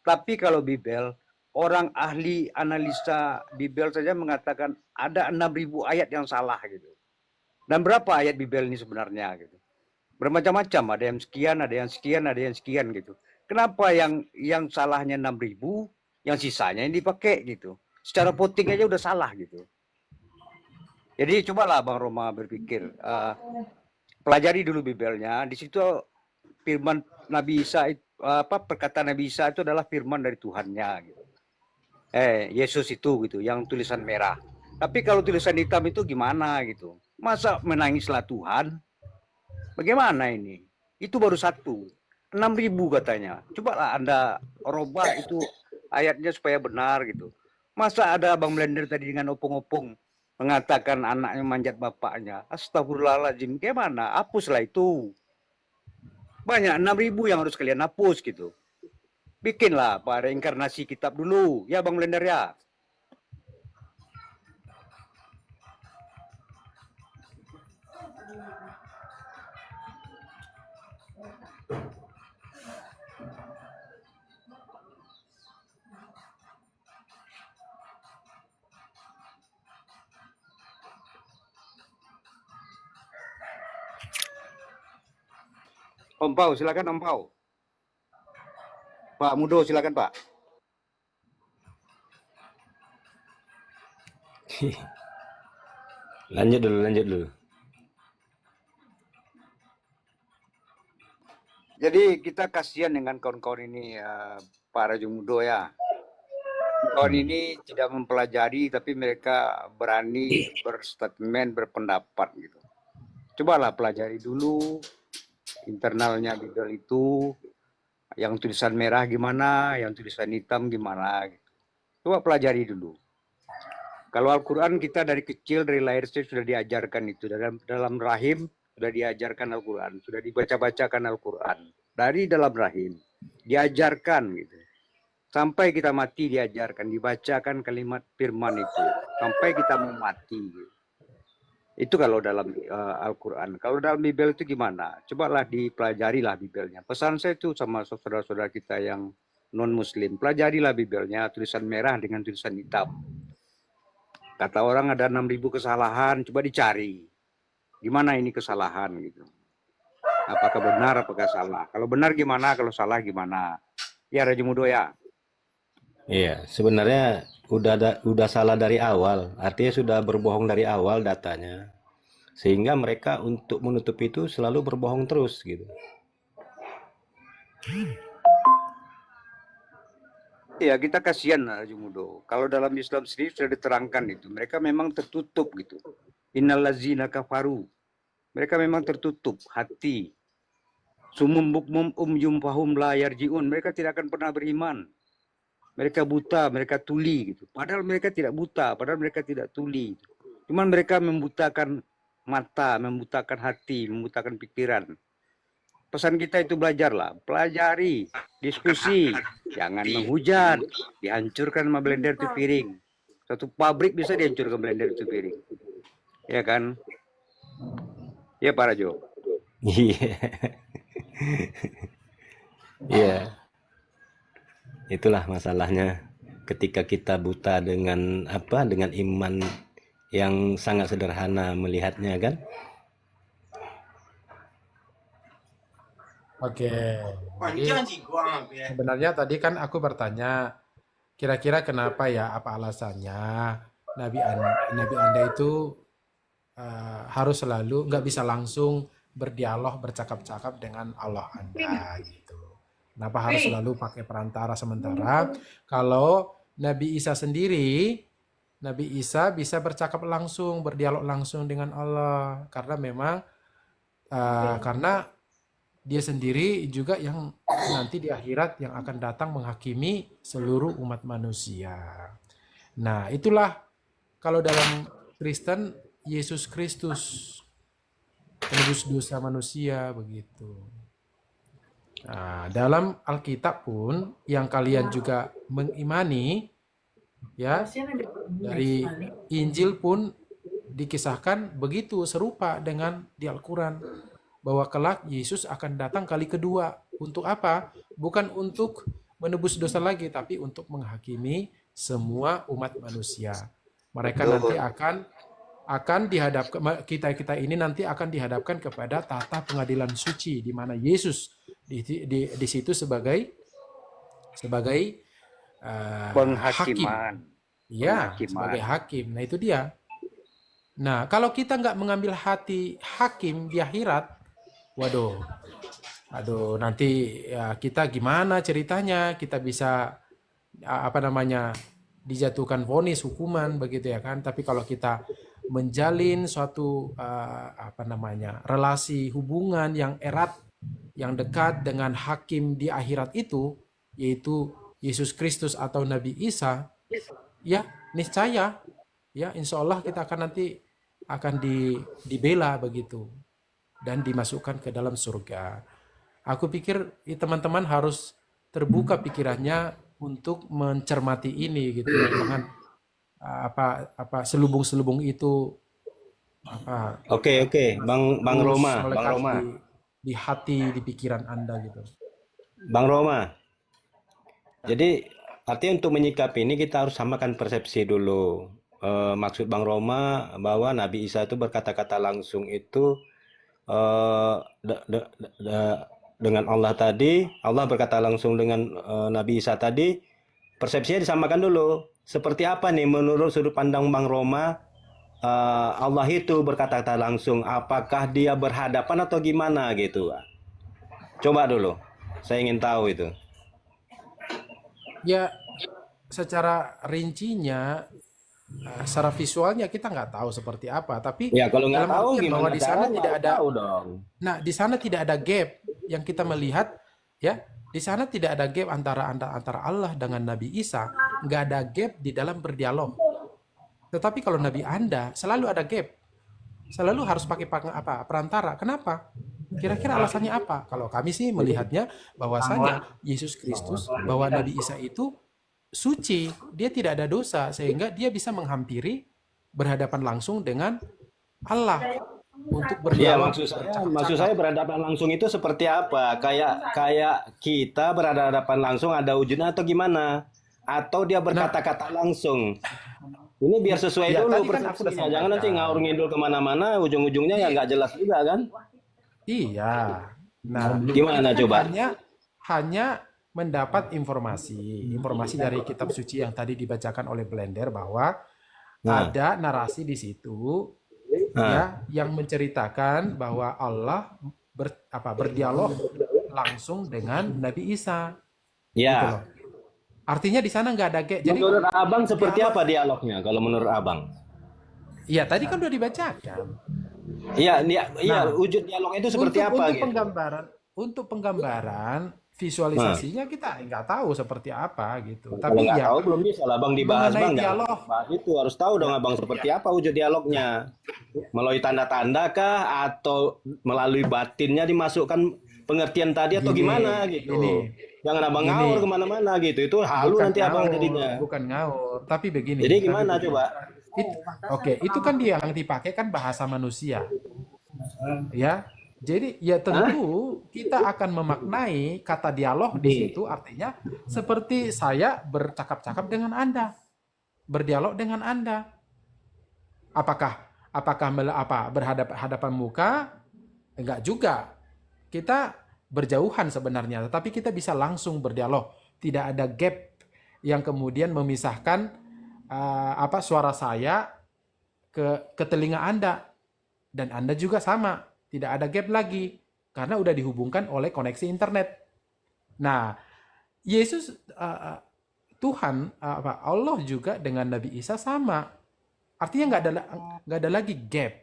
Tapi kalau Bible, orang ahli analisa Bible saja mengatakan ada 6.000 ayat yang salah gitu. Dan berapa ayat Bible ini sebenarnya gitu? Bermacam-macam, ada yang sekian, ada yang sekian, ada yang sekian gitu. Kenapa yang salahnya 6.000, yang sisanya yang dipakai gitu? Secara voting aja udah salah gitu. Jadi cobalah Bang Roma berpikir, pelajari dulu Bible-nya. Di situ firman Nabi Isa, perkataan Nabi Isa itu adalah firman dari Tuhannya gitu. Yesus itu gitu, yang tulisan merah. Tapi kalau tulisan hitam itu gimana gitu? Masa menangislah Tuhan? Bagaimana ini? Itu baru 6.000 katanya. Cobalah Anda robah itu ayatnya supaya benar gitu. Masa ada Bang Blender tadi dengan opung-opung mengatakan anaknya manjat bapaknya. Astagfirullahaladzim, gimana? Hapuslah itu. Banyak 6.000 yang harus kalian hapus gitu. Bikinlah Pak reinkarnasi kitab dulu. Ya Bang Blender ya. Om Pau, silakan Om Pau. Pak Mudo, silakan Pak. Lanjut dulu. Jadi kita kasihan dengan kawan-kawan ini, Pak Rajo Mudo ya. Kawan ini tidak mempelajari, tapi mereka berani berstatement, berpendapat gitu. Cobalah pelajari dulu internalnya Bible itu, yang tulisan merah gimana, yang tulisan hitam gimana. Gitu. Coba pelajari dulu. Kalau Al-Quran kita dari kecil, dari lahir sudah diajarkan itu. Dalam rahim sudah diajarkan Al-Quran. Sudah dibaca-bacakan Al-Quran. Dari dalam rahim. Diajarkan gitu. Sampai kita mati diajarkan. Dibacakan kalimat firman itu. Sampai kita mau mati. Gitu. Itu kalau dalam Al-Quran. Kalau dalam Bible itu gimana? Cobalah dipelajarilah Bible-nya. Pesan saya itu sama saudara-saudara kita yang non-Muslim. Pelajarilah Bible-nya. Tulisan merah dengan tulisan hitam. Kata orang ada 6.000 kesalahan, coba dicari. Gimana ini kesalahan gitu. Apakah benar, apakah salah. Kalau benar gimana, kalau salah gimana. Ya Raja Mudo ya. Iya, sebenarnya udah salah dari awal. Artinya sudah berbohong dari awal datanya. Sehingga mereka untuk menutup itu selalu berbohong terus gitu. Ya kita kasihan Raja Mudo. Kalau dalam Islam sendiri sudah diterangkan itu. Mereka memang tertutup gitu. Innallazina kafaru. Mereka memang tertutup hati. Sumum bukmum yumfahum la yarjiun. Mereka tidak akan pernah beriman. Mereka buta, mereka tuli gitu. Padahal mereka tidak buta, padahal mereka tidak tuli. Cuman mereka membutakan mata, membutakan hati, membutakan pikiran. Pesan kita itu belajarlah, pelajari, diskusi, jangan menghujat, dihancurkan sama blender itu piring. Satu pabrik bisa dihancurkan blender itu piring. Ya kan? Ya Pak Rajo. Iya. Iya. Itulah masalahnya ketika kita buta dengan dengan iman yang sangat sederhana melihatnya kan. Oke, jadi sebenarnya tadi kan aku bertanya, kira-kira kenapa ya, apa alasannya Nabi Anda itu harus selalu nggak bisa langsung berdialog, bercakap-cakap dengan Allah Anda gitu. Kenapa harus selalu pakai perantara, sementara kalau Nabi Isa sendiri, Nabi Isa bisa bercakap langsung, berdialog langsung dengan Allah, karena memang karena dia sendiri juga yang nanti di akhirat yang akan datang menghakimi seluruh umat manusia. Nah, itulah kalau dalam Kristen Yesus Kristus penebus dosa manusia begitu. Nah, dalam Alkitab pun yang kalian juga mengimani, ya, dari Injil pun dikisahkan begitu serupa dengan di Al-Quran, bahwa kelak Yesus akan datang kali kedua. Untuk apa? Bukan untuk menebus dosa lagi, tapi untuk menghakimi semua umat manusia. Mereka nanti akan dihadapkan, kita ini nanti akan dihadapkan kepada tata pengadilan suci, di mana Yesus di situ sebagai hakim. Ya, sebagai hakim. Nah, itu dia. Nah, kalau kita nggak mengambil hati hakim di akhirat, waduh, nanti ya, kita gimana ceritanya? Kita bisa dijatuhkan vonis hukuman begitu ya kan? Tapi kalau kita menjalin suatu relasi hubungan yang erat, yang dekat dengan hakim di akhirat itu, yaitu Yesus Kristus atau Nabi Isa, ya niscaya, ya insya Allah kita akan dibela begitu dan dimasukkan ke dalam surga. Aku pikir teman-teman harus terbuka pikirannya untuk mencermati ini gitu. Jangan selubung-selubung itu Oke, Bang Roma, di hati, di pikiran Anda gitu. Bang Roma. Jadi artinya untuk menyikapi ini kita harus samakan persepsi dulu. Maksud Bang Roma bahwa Nabi Isa itu berkata-kata langsung itu dengan Allah tadi, Allah berkata langsung dengan Nabi Isa tadi, persepsinya disamakan dulu. Seperti apa nih menurut sudut pandang Bang Roma, Allah itu berkata-kata langsung, apakah dia berhadapan atau gimana gitu? Coba dulu, saya ingin tahu itu. Ya, secara rincinya, secara visualnya kita nggak tahu seperti apa, tapi ya kalau nggak tahu gimana bahwa di sana tidak ada tahu dong. Nah, di sana tidak ada gap yang kita melihat, ya. Di sana tidak ada gap antara Allah dengan Nabi Isa, nggak ada gap di dalam berdialog. Tetapi kalau Nabi Anda selalu ada gap, selalu harus pakai perantara. Kenapa? Kira-kira alasannya apa? Kalau kami sih melihatnya bahwasanya Yesus Kristus, bahwa Nabi Isa itu suci, dia tidak ada dosa, sehingga dia bisa menghampiri berhadapan langsung dengan Allah untuk berdialog. Maksud saya berhadapan langsung itu seperti apa? Kayak kita berhadapan langsung ada wujudnya atau gimana? Atau dia berkata-kata langsung? Ini biar sesuai dulu persepsinya. Jangan nanti ngaur ngidul kemana-mana, ujung-ujungnya ya nggak jelas juga kan? Iya. Nah, gimana coba? Hanya mendapat informasi dari kitab suci yang tadi dibacakan oleh Blender bahwa ada narasi di situ ya yang menceritakan bahwa Allah berdialog langsung dengan Nabi Isa. Ya. Gitu loh. Artinya di sana nggak ada gap. Jadi menurut Abang seperti apa dialognya kalau menurut Abang? Iya, tadi kan udah dibacakan. Iya, wujud dialognya itu seperti apa gitu? Untuk penggambaran visualisasinya kita nggak tahu seperti apa gitu. Tapi kalau nggak tahu belum bisa lah Bang dibahas Bang. Dialog itu harus tahu dong Abang seperti apa wujud dialognya. Melalui tanda-tanda kah atau melalui batinnya dimasukkan pengertian tadi atau gimana gitu. Jangan Abang ngaur kemana-mana gitu. Itu halu nanti Abang jadinya. Bukan ngaur, tapi begini. Jadi gimana coba? Itu kan dia yang dipakai kan bahasa manusia. Ya. Jadi ya tentu kita akan memaknai kata dialog di situ artinya seperti saya bercakap-cakap dengan Anda, berdialog dengan Anda. Apakah berhadapan muka? Enggak juga. Kita berjauhan sebenarnya, tetapi kita bisa langsung berdialog. Tidak ada gap yang kemudian memisahkan suara saya ke telinga Anda dan Anda juga sama. Tidak ada gap lagi karena udah dihubungkan oleh koneksi internet. Nah, Yesus Tuhan Allah juga dengan Nabi Isa sama. Artinya nggak ada lagi gap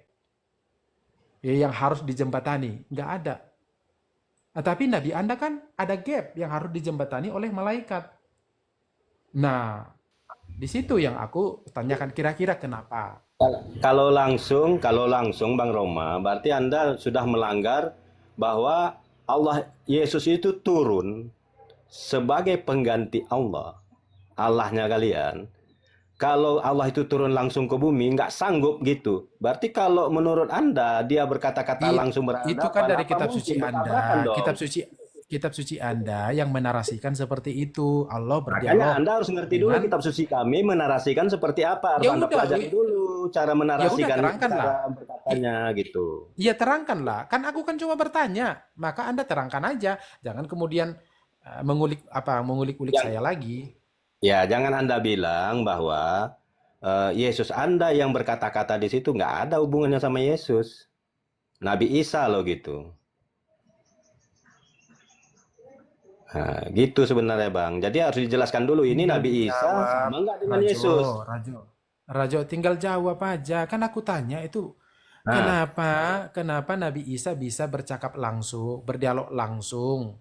yang harus dijembatani, nggak ada. Nah, tapi Nabi Anda kan ada gap yang harus dijembatani oleh malaikat. Nah, di situ yang aku tanyakan kira-kira kenapa. Kalau langsung Bang Roma, berarti Anda sudah melanggar bahwa Yesus itu turun sebagai pengganti Allahnya kalian. Kalau Allah itu turun langsung ke bumi, nggak sanggup gitu. Berarti kalau menurut Anda dia berkata-kata langsung berhadapan, Itu kan dari apa kitab mungkin suci bertabrakan Anda. dong? Kitab suci Anda yang menarasikan seperti itu. Allah Makanya berdialog Anda harus ngerti dulu dengan kitab suci kami menarasikan seperti apa. Harus ya Anda udah, pelajari dulu cara ya udah menarasikan, terangkanlah. cara berkatanya gitu. Ya terangkanlah. Kan aku kan cuma bertanya. Maka Anda terangkan aja. Jangan kemudian mengulik-ulik Ya, saya lagi. ya jangan Anda bilang bahwa Yesus Anda yang berkata-kata di situ nggak ada hubungannya sama Yesus. Nabi Isa loh gitu. Nah, gitu sebenarnya Bang. Jadi harus dijelaskan dulu ini Tinggal Nabi Isa dijawab, sama nggak dengan Yesus. Rajo, tinggal jawab aja. Kan aku tanya itu, Nah, kenapa Nabi Isa bisa bercakap langsung, berdialog langsung,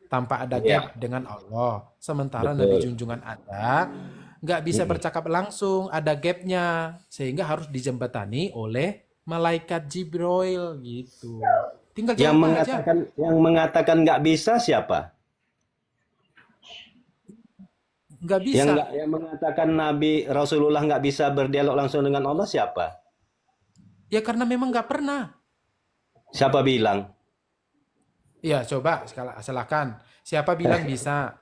tanpa ada ya gap dengan Allah. Sementara Nabi betul. junjungan Anda nggak bisa Mm-mm. bercakap langsung, ada gapnya, sehingga harus dijembatani oleh malaikat Jibril gitu. Tinggal Yang jawab aja. mengatakan nggak bisa siapa? Nggak bisa. Yang mengatakan Nabi Rasulullah nggak bisa berdialog langsung dengan Allah siapa? Ya karena memang nggak pernah. Siapa bilang? Ya coba silakan. Siapa bilang bisa?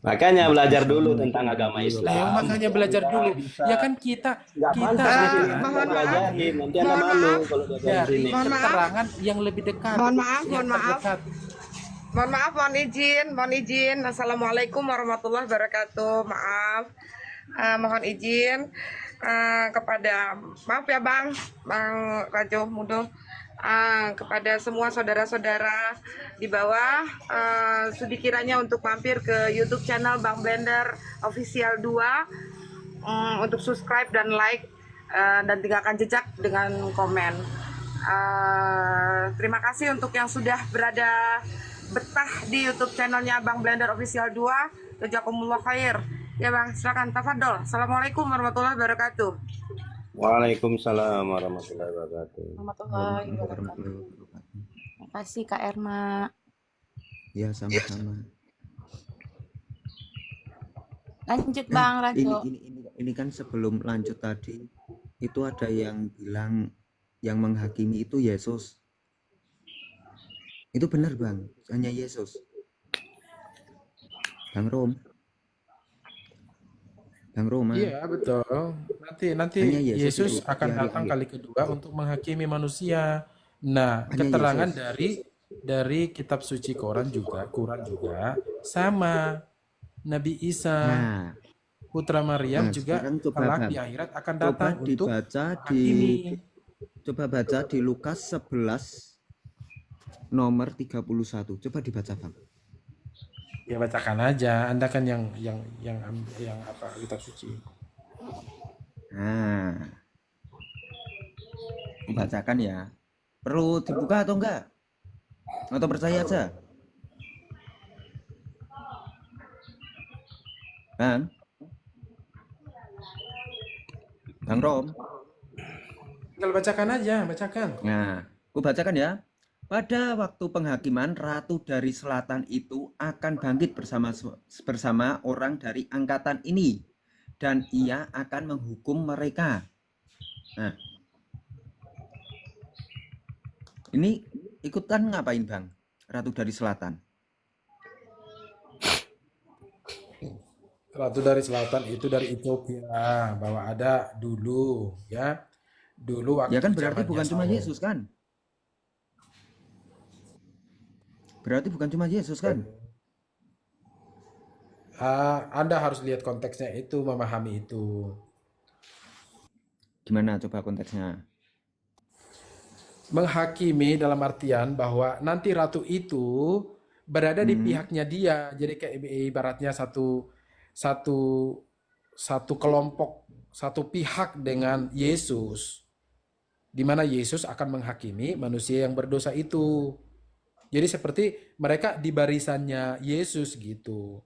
Makanya belajar dulu tentang agama Lah ya Islam. makanya belajar dulu. Ya kan Nggak pantas di sini kita Mohon maaf, belajarin. Nanti Anda mohon malu maaf, kalau belajar di dari sini. mohon maaf, keterangan yang lebih dekat, mohon maaf, yang mohon maaf. terdekat. Mohon izin. Assalamualaikum warahmatullahi wabarakatuh. Maaf, mohon izin kepada, maaf ya Bang Rajo Mudo, kepada semua saudara-saudara di bawah, studi kiranya untuk mampir ke YouTube channel Bang Blender Official 2, untuk subscribe dan like, dan tinggalkan jejak dengan komen. Terima kasih untuk yang sudah betah di YouTube channelnya Bang Blender Official 2. Jazakumullah khair. Ya Bang, silakan tafadhol. Assalamualaikum warahmatullahi wabarakatuh. Waalaikumsalam warahmatullahi wabarakatuh. Warahmatullahi wabarakatuh. Terima kasih Kak Erna. Ya, sama-sama. Lanjut Bang Rajo. Ini kan sebelum lanjut tadi itu ada yang bilang yang menghakimi itu Yesus. Itu benar Bang, hanya Yesus. Bang Roma. Iya betul. Nanti Hanya Yesus itu akan di hari datang akhir. kali kedua untuk menghakimi manusia. Nah, Hanya keterangan Yesus. dari kitab suci Quran juga sama. Nabi Isa, Nah, putra Maryam juga sekarang coba kelak Bang. di akhirat akan Coba datang untuk dibaca menghakimi. coba baca di Lukas 11 nomor 31. Coba dibaca Bang. Ya bacakan aja. Anda kan yang apa kitab suci. Nah, bacakan ya. Perlu dibuka atau enggak? Atau percaya aja? Bang Rom. Tinggal bacakan aja, bacakan. Nah, aku bacakan ya. Pada waktu penghakiman, ratu dari selatan itu akan bangkit bersama orang dari angkatan ini, dan ia akan menghukum mereka. Nah, ini ikutan ngapain Bang? Ratu dari selatan. Ratu dari selatan itu dari Ethiopia, bahwa ada dulu ya. Dulu waktu Ya kan berarti zamannya bukan cuma Saul. Yesus kan? Berarti bukan cuma Yesus kan? Anda harus lihat konteksnya itu, memahami itu. Gimana coba konteksnya? Menghakimi dalam artian bahwa nanti ratu itu berada di pihaknya dia. Jadi kayak ibaratnya satu kelompok, satu pihak dengan Yesus, di mana Yesus akan menghakimi manusia yang berdosa itu. Jadi seperti mereka di barisannya Yesus gitu.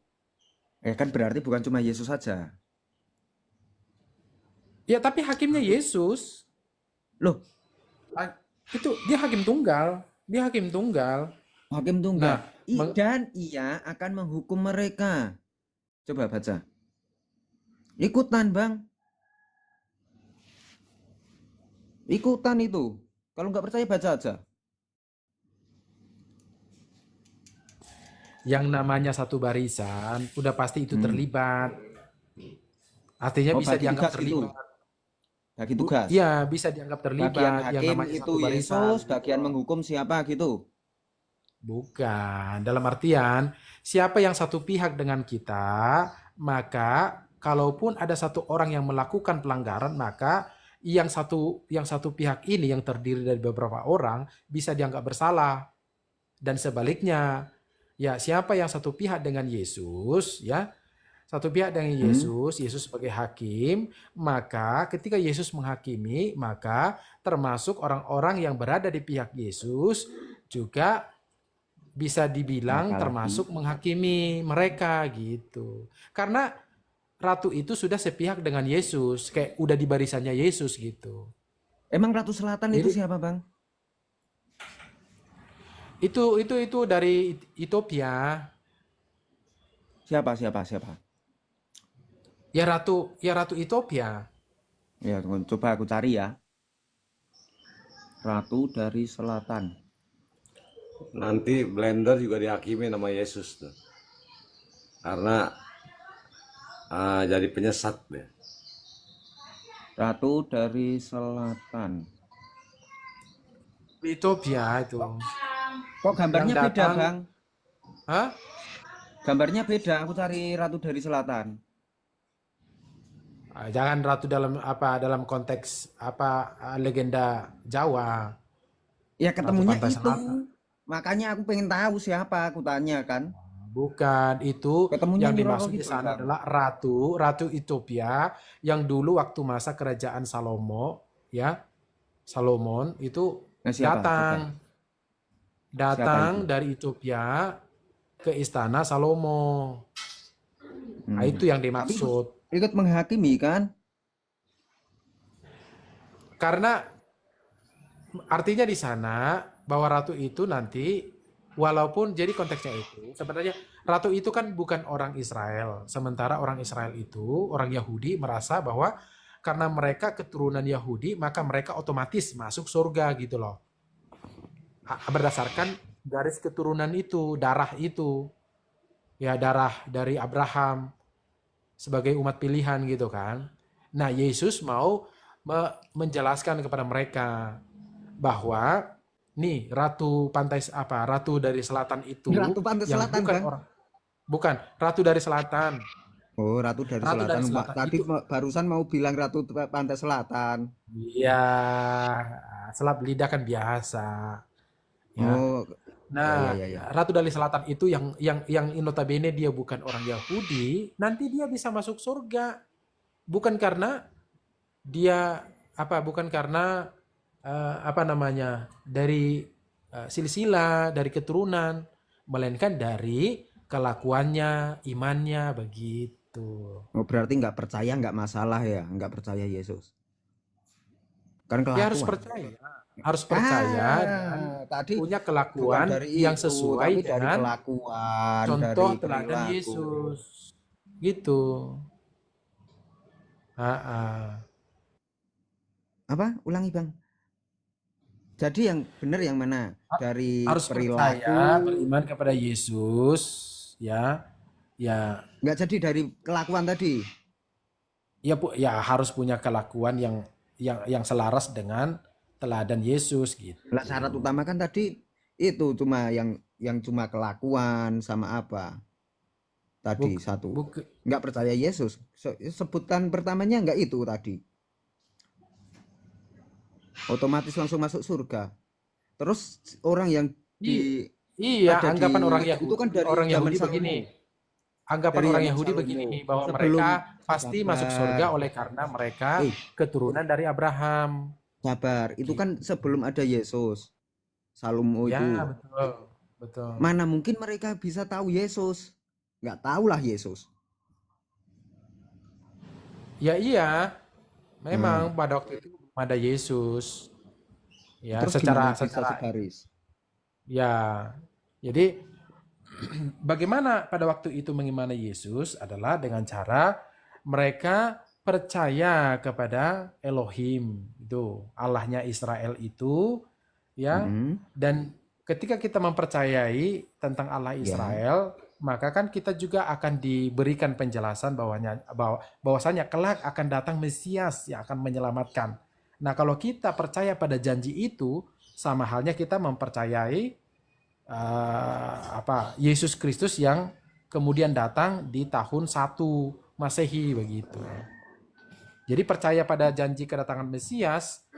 Kan berarti bukan cuma Yesus saja. Ya tapi hakimnya Yesus. Loh, Itu dia hakim tunggal. Dia hakim tunggal. hakim tunggal. Nah, Dan ia akan menghukum mereka. Coba baca. Ikutan, Bang. Ikutan itu. Kalau nggak percaya baca aja. yang namanya satu barisan udah pasti itu terlibat. Artinya Oh, bisa bagi dianggap tugas gitu. terlibat. Bagi tugas. Iya, bisa dianggap terlibat Bagian yang hakim namanya itu satu barisan. Yesus, bagian menghukum siapa gitu. Bukan, dalam artian siapa yang satu pihak dengan kita, maka kalaupun ada satu orang yang melakukan pelanggaran, maka yang satu pihak ini yang terdiri dari beberapa orang bisa dianggap bersalah. Dan sebaliknya, ya siapa yang satu pihak dengan Yesus, ya satu pihak dengan Yesus sebagai hakim, maka ketika Yesus menghakimi, maka termasuk orang-orang yang berada di pihak Yesus juga bisa dibilang Apalagi. termasuk menghakimi mereka gitu. Karena ratu itu sudah sepihak dengan Yesus, kayak udah di barisannya Yesus gitu. Emang Ratu Selatan itu Jadi- siapa, Bang? Itu dari Ethiopia. Siapa? Ya ratu Ethiopia. Ya, coba aku cari ya. Ratu dari Selatan. Nanti Blender juga dihakimi nama Yesus tuh. Karena jadi penyesat dia. Ratu dari Selatan. Ethiopia itu. Kok gambarnya Yang beda, datang- Bang? Hah? Gambarnya beda. Aku cari Ratu dari Selatan. Jangan ratu dalam konteks legenda Jawa. Ya ketemunya Pantai itu. Selatan. Makanya aku pengen tahu siapa, aku tanya kan. Bukan, itu Ketemunya yang di dimaksud Roro di gitu, sana Bang. adalah ratu Ethiopia yang dulu waktu masa kerajaan Salomo, ya. Salomon itu Nah, siapa? datang itu? dari Ethiopia ke istana Salomo. Nah, Hmm. itu yang dimaksud. Ikut menghakimi kan? Karena artinya di sana bahwa ratu itu nanti walaupun jadi konteksnya itu sebenarnya ratu itu kan bukan orang Israel. Sementara orang Israel itu orang Yahudi merasa bahwa karena mereka keturunan Yahudi maka mereka otomatis masuk surga gitu loh. Berdasarkan garis keturunan itu, darah itu. Ya darah dari Abraham sebagai umat pilihan gitu kan. Nah, Yesus mau menjelaskan kepada mereka bahwa nih ratu dari selatan itu Ratu Pantai yang Selatan, bukan Bang. bukan ratu dari selatan. Oh, Ratu dari Ratu Selatan. dari Selatan Tadi itu- barusan mau bilang Ratu Pantai Selatan. Iya, selap lidah kan biasa. Ya. Oh, Nah, ya. ratu dari selatan itu yang notabene dia bukan orang Yahudi, nanti dia bisa masuk surga. Bukan karena dia bukan karena dari silsilah, dari keturunan, melainkan dari kelakuannya, imannya begitu. Oh, berarti nggak percaya nggak masalah ya, nggak percaya Yesus. Kan Dia harus kelakuan. percaya dan Tadi punya bukan kelakuan dari yang itu, sesuai tapi dari dengan kelakuan, contoh dari teladan perilaku. Yesus. Gitu. Apa? Ulangi, Bang. Jadi yang benar yang mana? Dari Harus perilaku. percaya, beriman kepada Yesus, ya. Ya, Nggak jadi dari kelakuan tadi. ya harus punya kelakuan yang selaras dengan teladan Yesus gitu. Lah syarat utama kan tadi itu cuma yang cuma kelakuan sama apa? Tadi satu. Nggak percaya Yesus. Sebutan pertamanya nggak itu tadi. Otomatis langsung masuk surga. Terus orang yang Iya, ada anggapan di- orang itu Yahudi, kan dari orang zaman Yahudi Salomo. begini. Anggapan Dari orang zaman Yahudi Salomo. begini bahwa Sebelum- mereka pasti masuk Sabar. surga oleh karena mereka keturunan dari Abraham. Sabar, itu kan sebelum ada Yesus. Salomo Ya, itu. betul. betul. Mana mungkin mereka bisa tahu Yesus? Nggak tahulah Yesus. Ya iya, memang pada waktu itu belum ada Yesus. Ya, Terus gimana bisa secara sebaris? ya. Jadi bagaimana pada waktu itu mengimani Yesus adalah dengan cara mereka percaya kepada Elohim, itu Allahnya Israel itu, ya. Dan ketika kita mempercayai tentang Allah Israel, maka kan kita juga akan diberikan penjelasan bahwasanya kelak akan datang Mesias yang akan menyelamatkan. Nah, kalau kita percaya pada janji itu, sama halnya kita mempercayai Yesus Kristus yang kemudian datang di tahun 1 Masehi begitu. Jadi percaya pada janji kedatangan Mesias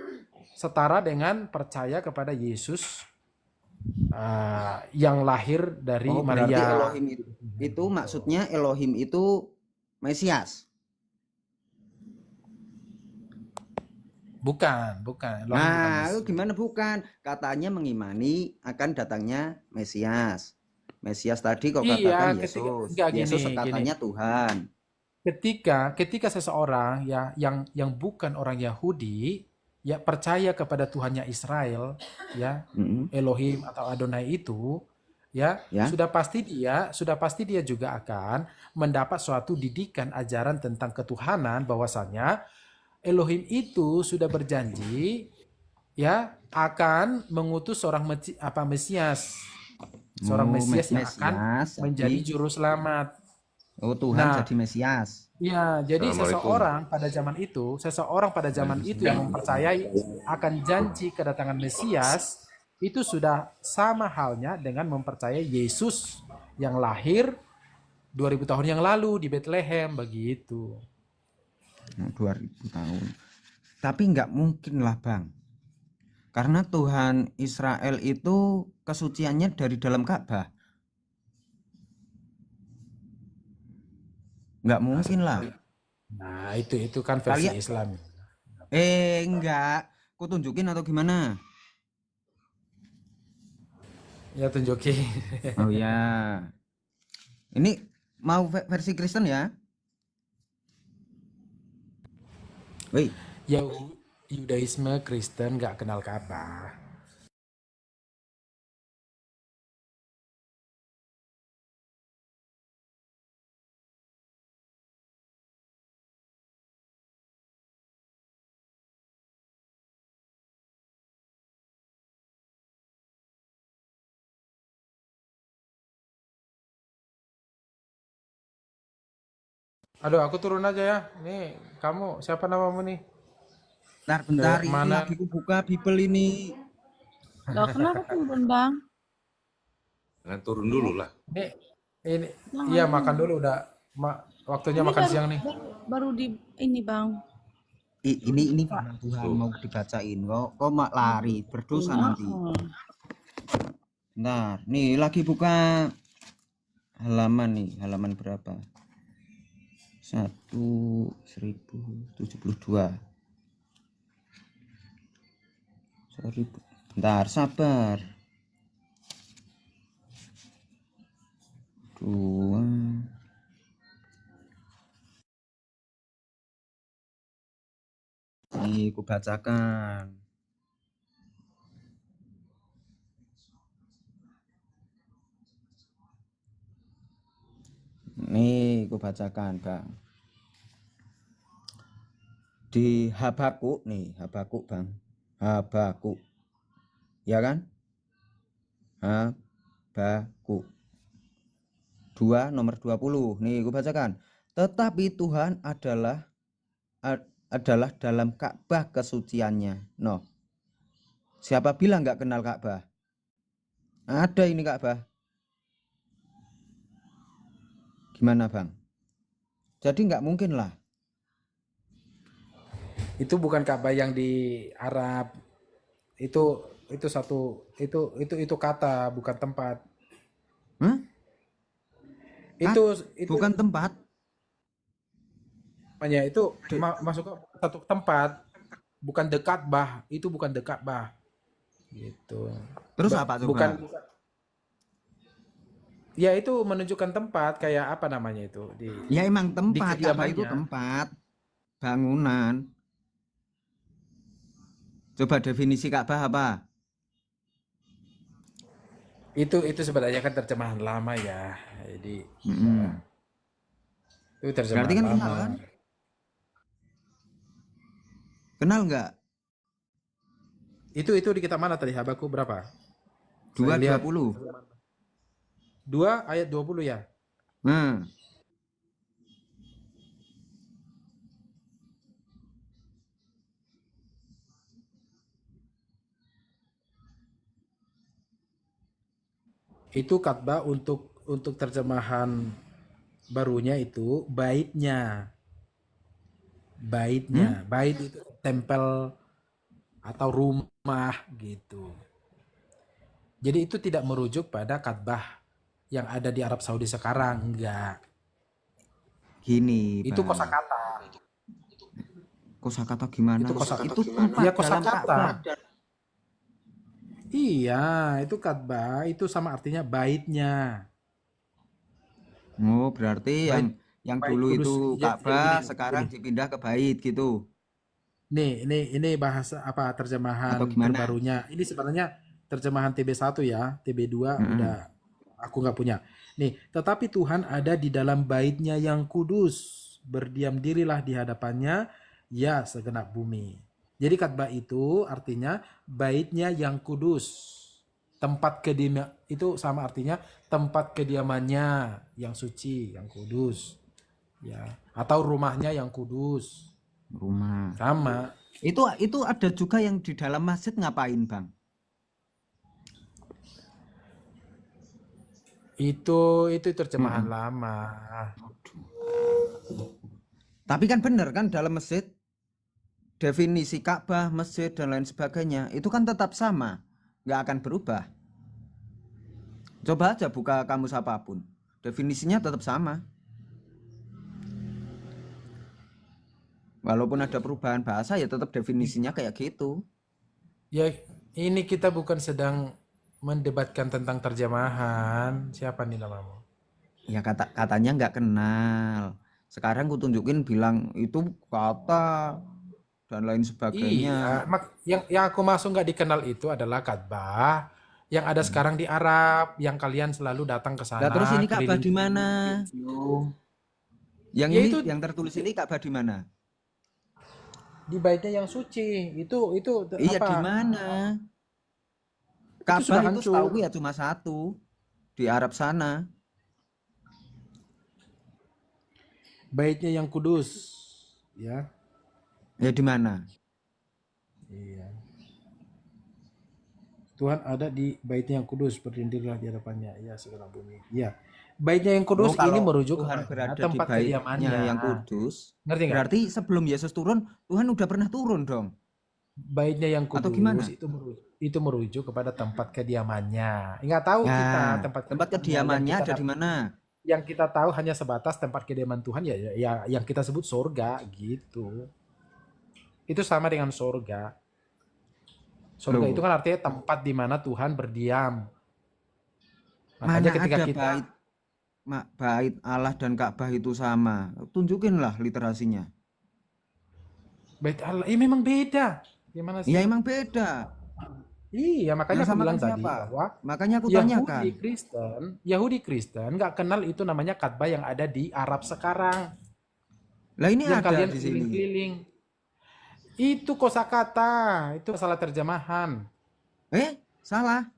setara dengan percaya kepada Yesus yang lahir dari Berarti Maria. Elohim itu maksudnya Elohim itu Mesias. Bukan. Elohim bukan Nah, Mesias. gimana bukan? Katanya mengimani akan datangnya Mesias. Mesias tadi kok katakan Yesus. Yesus katanya Tuhan. Ketika seseorang yang bukan orang Yahudi ya percaya kepada Tuhannya Israel, ya Elohim atau Adonai itu, ya sudah pasti dia juga akan mendapat suatu didikan ajaran tentang ketuhanan, bahwasannya Elohim itu sudah berjanji ya akan mengutus seorang Mesias. Seorang Mesias yang akan menjadi juru selamat. Oh, Tuhan jadi Mesias. Ya, jadi seseorang pada zaman itu yang mempercayai akan janji kedatangan Mesias itu sudah sama halnya dengan mempercayai Yesus yang lahir 2000 tahun yang lalu di Bethlehem begitu. 2000 tahun. Tapi nggak mungkin lah, Bang. Karena Tuhan Israel itu kesuciannya dari dalam Ka'bah. Nggak mungkin lah. Nah, itu kan versi Islam. Enggak. Ku tunjukin atau gimana? Ya, tunjukin. Oh ya. Ini mau versi Kristen ya? Wih. Yudaisme Kristen nggak kenal Ka'bah. Aduh, aku turun aja ya. Nih, kamu siapa namamu nih? Bentar, ini mana? lagi ku buka Bible ini. Loh, kenapa turun, Bang? Jangan turun dulu lah. Ini iya makan dulu udah. Waktunya makan siang nih. Baru di ini, Bang. Ini firman Tuhan mau dibacain. Kok mak lari berdosa nanti. Bentar, nih lagi buka halaman nih, halaman berapa? 1072. Sorry, bentar, sabar. 2. Nih, ku bacakan. Nih, ku bacakan, Bang. Di Habakuk nih, Habakuk, Bang. Habakuk. Ya kan? Habakuk 2 nomor 20. Nih, ku bacakan. Tetapi Tuhan adalah dalam Ka'bah kesuciannya. No. Siapa bilang nggak kenal Ka'bah? Ada ini Ka'bah. Gimana, Bang? Jadi nggak mungkin lah. Itu bukan Ka'bah yang di Arab. Itu kata, bukan tempat. Itu bukan tempat. Makanya itu masuk ke satu tempat, bukan dekat bah, itu bukan dekat bah. Gitu. Terus apa coba? Ya itu menunjukkan tempat kayak apa namanya itu Ya emang di tempat, Ka'bah itu kediamannya. tempat, bangunan. Coba definisi Ka'bah apa? Itu sebenarnya kan terjemahan lama ya. Jadi Mm-mm. itu Berarti terjemahan kan lama. kenal kan? Kenal nggak? Itu di kitab mana tadi? Habakuk berapa? Saya lihat 2:20. 2 ayat 20 ya. Nah, Itu Ka'bah untuk terjemahan barunya itu baitnya. Bait itu tempel atau rumah gitu. Jadi itu tidak merujuk pada Ka'bah yang ada di Arab Saudi sekarang, enggak. gini, Itu Bang. kosakata. Kosakata gimana? Itu kosakata. Itu tempat Ya dalam kosakata. Ka'bah. Iya, itu Ka'bah itu sama artinya baitnya. Oh, berarti Bait yang bait dulu kudus. itu Jadi Ka'bah gini, sekarang gini. dipindah ke bait gitu. Ini bahasa apa Atau terjemahan gimana? terbarunya. Ini sebenarnya terjemahan TB1 ya, TB2 Mm-mm. udah aku nggak punya. Nih, tetapi Tuhan ada di dalam baitnya yang kudus. Berdiam dirilah di hadapannya, ya segenap bumi. Jadi Ka'bah itu artinya baitnya yang kudus. Tempat kediaman itu sama artinya tempat kediamannya yang suci, yang kudus. Ya, atau rumahnya yang kudus. Rumah. Sama. Itu ada juga yang di dalam masjid ngapain, Bang? Itu terjemahan Mm-mm. lama. Tapi kan bener kan dalam masjid definisi Ka'bah, masjid dan lain sebagainya itu kan tetap sama, nggak akan berubah. Coba aja buka kamus apapun, definisinya tetap sama. Walaupun ada perubahan bahasa ya tetap definisinya kayak gitu. Ya, ini kita bukan sedang mendebatkan tentang terjemahan. Siapa nih namamu? Ya katanya nggak kenal. Sekarang ku tunjukin bilang itu kata dan lain sebagainya. Iya, yang aku masuk nggak dikenal itu adalah Ka'bah yang ada sekarang di Arab, yang kalian selalu datang ke sana. Nah, terus ini Ka'bah di keliling-keliling, mana? cium. Yang Ya ini itu yang tertulis ini Ka'bah di mana? di baitnya yang suci. Itu Iya apa? di mana? Itu Ka'bah sudah itu hancur. setahu ya cuma satu di Arab sana. Baitnya yang kudus, ya. Ya di mana? Iya. Tuhan ada di baitnya yang kudus, berdirilah di hadapannya, ya segenap bumi. Iya. Baitnya yang Oh, kudus ini kalau merujuk Tuhan kepada berada di tempat baitnya kediamannya. yang kudus, Ngerti nggak? berarti sebelum Yesus turun, Tuhan udah pernah turun dong. Baitnya yang Atau gimana? kudus itu merujuk kepada tempat kediamannya. Nggak tahu kita Nah, tempat tempat kediamannya ada di mana? yang kita tahu hanya sebatas tempat kediaman Tuhan ya yang kita sebut surga gitu. Itu sama dengan surga. Surga Loh, itu kan artinya tempat di mana Tuhan berdiam. mana Makanya ketika ada kita bait Allah dan Ka'bah itu sama? Tunjukinlah literasinya. Bait Allah, memang beda. Gimana sih? Ya emang beda. Iya, makanya Yang aku sama bilang kan tadi siapa? bahwa Makanya aku tanyakan. Yahudi Kristen nggak kenal itu namanya Ka'bah yang ada di Arab sekarang. Lah ini Yang ada kalian di sini. keliling-keliling. Itu kosakata, itu salah terjemahan. Salah.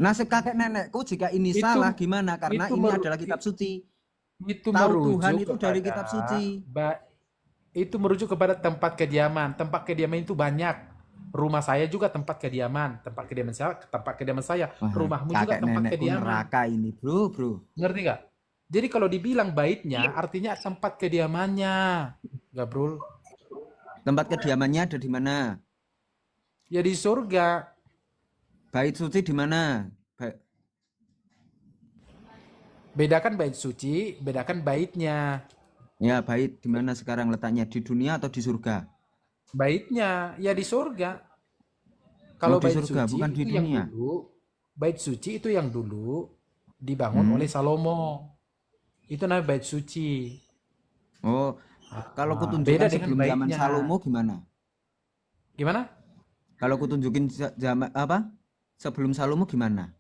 Nasib kakek nenekku jika ini Itu salah gimana? Karena itu ini meru- adalah kitab suci. itu Tahu merujuk Tuhan itu dari kepada kitab suci. Itu merujuk kepada tempat kediaman. Tempat kediaman itu banyak. Rumah saya juga tempat kediaman. Tempat kediaman saya. Wah, Rumahmu juga kakek tempat nenekku kediaman. neraka ini, bro. Ngerti nggak? Jadi kalau dibilang baitnya, artinya tempat kediamannya, Gabrul. Tempat kediamannya ada di mana? Ya di surga. Bait suci di mana? Bedakan bait suci, bedakan baitnya. Ya, bait di mana sekarang letaknya? Di dunia atau di surga? Baitnya ya di surga. Kalau di bait surga, suci bukan di itu yang dunia. dulu. bait suci itu yang dulu dibangun oleh Salomo. Itu namanya bait suci. Oh, kalau Beda kutunjukkan dengan sebelum zaman baitnya. Salomo gimana? Gimana? Kalau kutunjukin zaman apa? Sebelum Salomo gimana?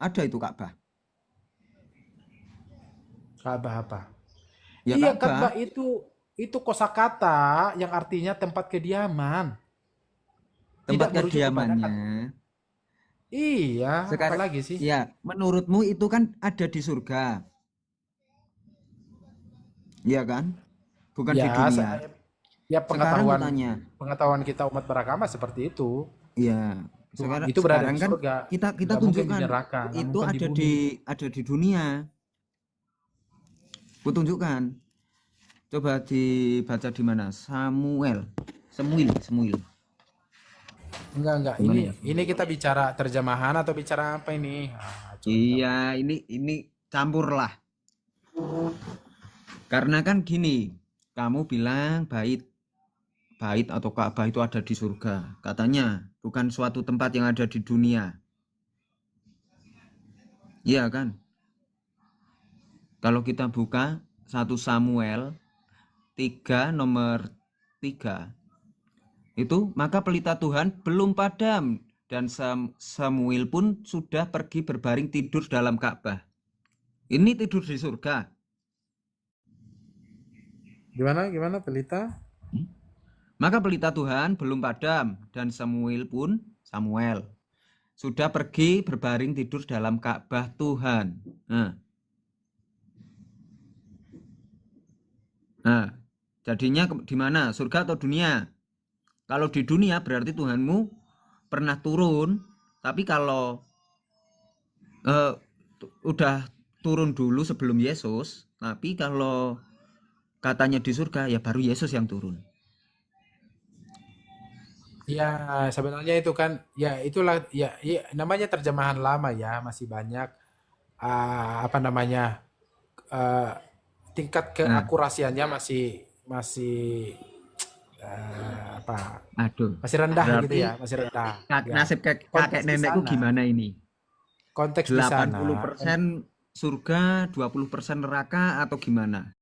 Ada itu Ka'bah. Ka'bah apa? Ya Iya, Ka'bah. Ka'bah itu kosakata yang artinya tempat kediaman. Tempat Tidak merujuk kepada kediamannya. Iya, Sekarang apalagi sih? ya, menurutmu itu kan ada di surga. Iya kan? Bukan di Ya, dunia. ya Sekarang aku tanya. pengetahuan kita umat beragama seperti itu. Iya. Sekarang Itu berada sekarang di kan surga. kita Nggak mungkin di tunjukkan neraka, nggak itu mungkin ada bumi. di dunia. Kutunjukkan. Coba dibaca di mana? Samuel. Enggak. Gimana ya? Ini kita bicara terjemahan atau bicara apa ini? Coba. Iya, ini campur lah. Karena kan gini, kamu bilang bait atau Ka'bah itu ada di surga. Katanya bukan suatu tempat yang ada di dunia. Iya kan? Kalau kita buka 1 Samuel 3 nomor 3 itu, maka pelita Tuhan belum padam dan Samuel pun sudah pergi berbaring tidur dalam Ka'bah. Ini tidur di surga. Gimana pelita? Maka pelita Tuhan belum padam dan Samuel sudah pergi berbaring tidur dalam Ka'bah Tuhan. Nah, jadinya di mana? Surga atau dunia? Kalau di dunia berarti Tuhanmu pernah turun, tapi kalau udah turun dulu sebelum Yesus, tapi kalau katanya di surga ya baru Yesus yang turun. Ya, sebenarnya itu kan, ya itulah, ya namanya terjemahan lama ya, masih banyak apa namanya tingkat keakurasiannya masih apa? Aduh, Masih rendah gitu berarti ya, masih rendah. Ya. nasib kakek Konteks di nenekku sana. gimana ini? Konteks di sana. 80% surga, 20% neraka atau gimana?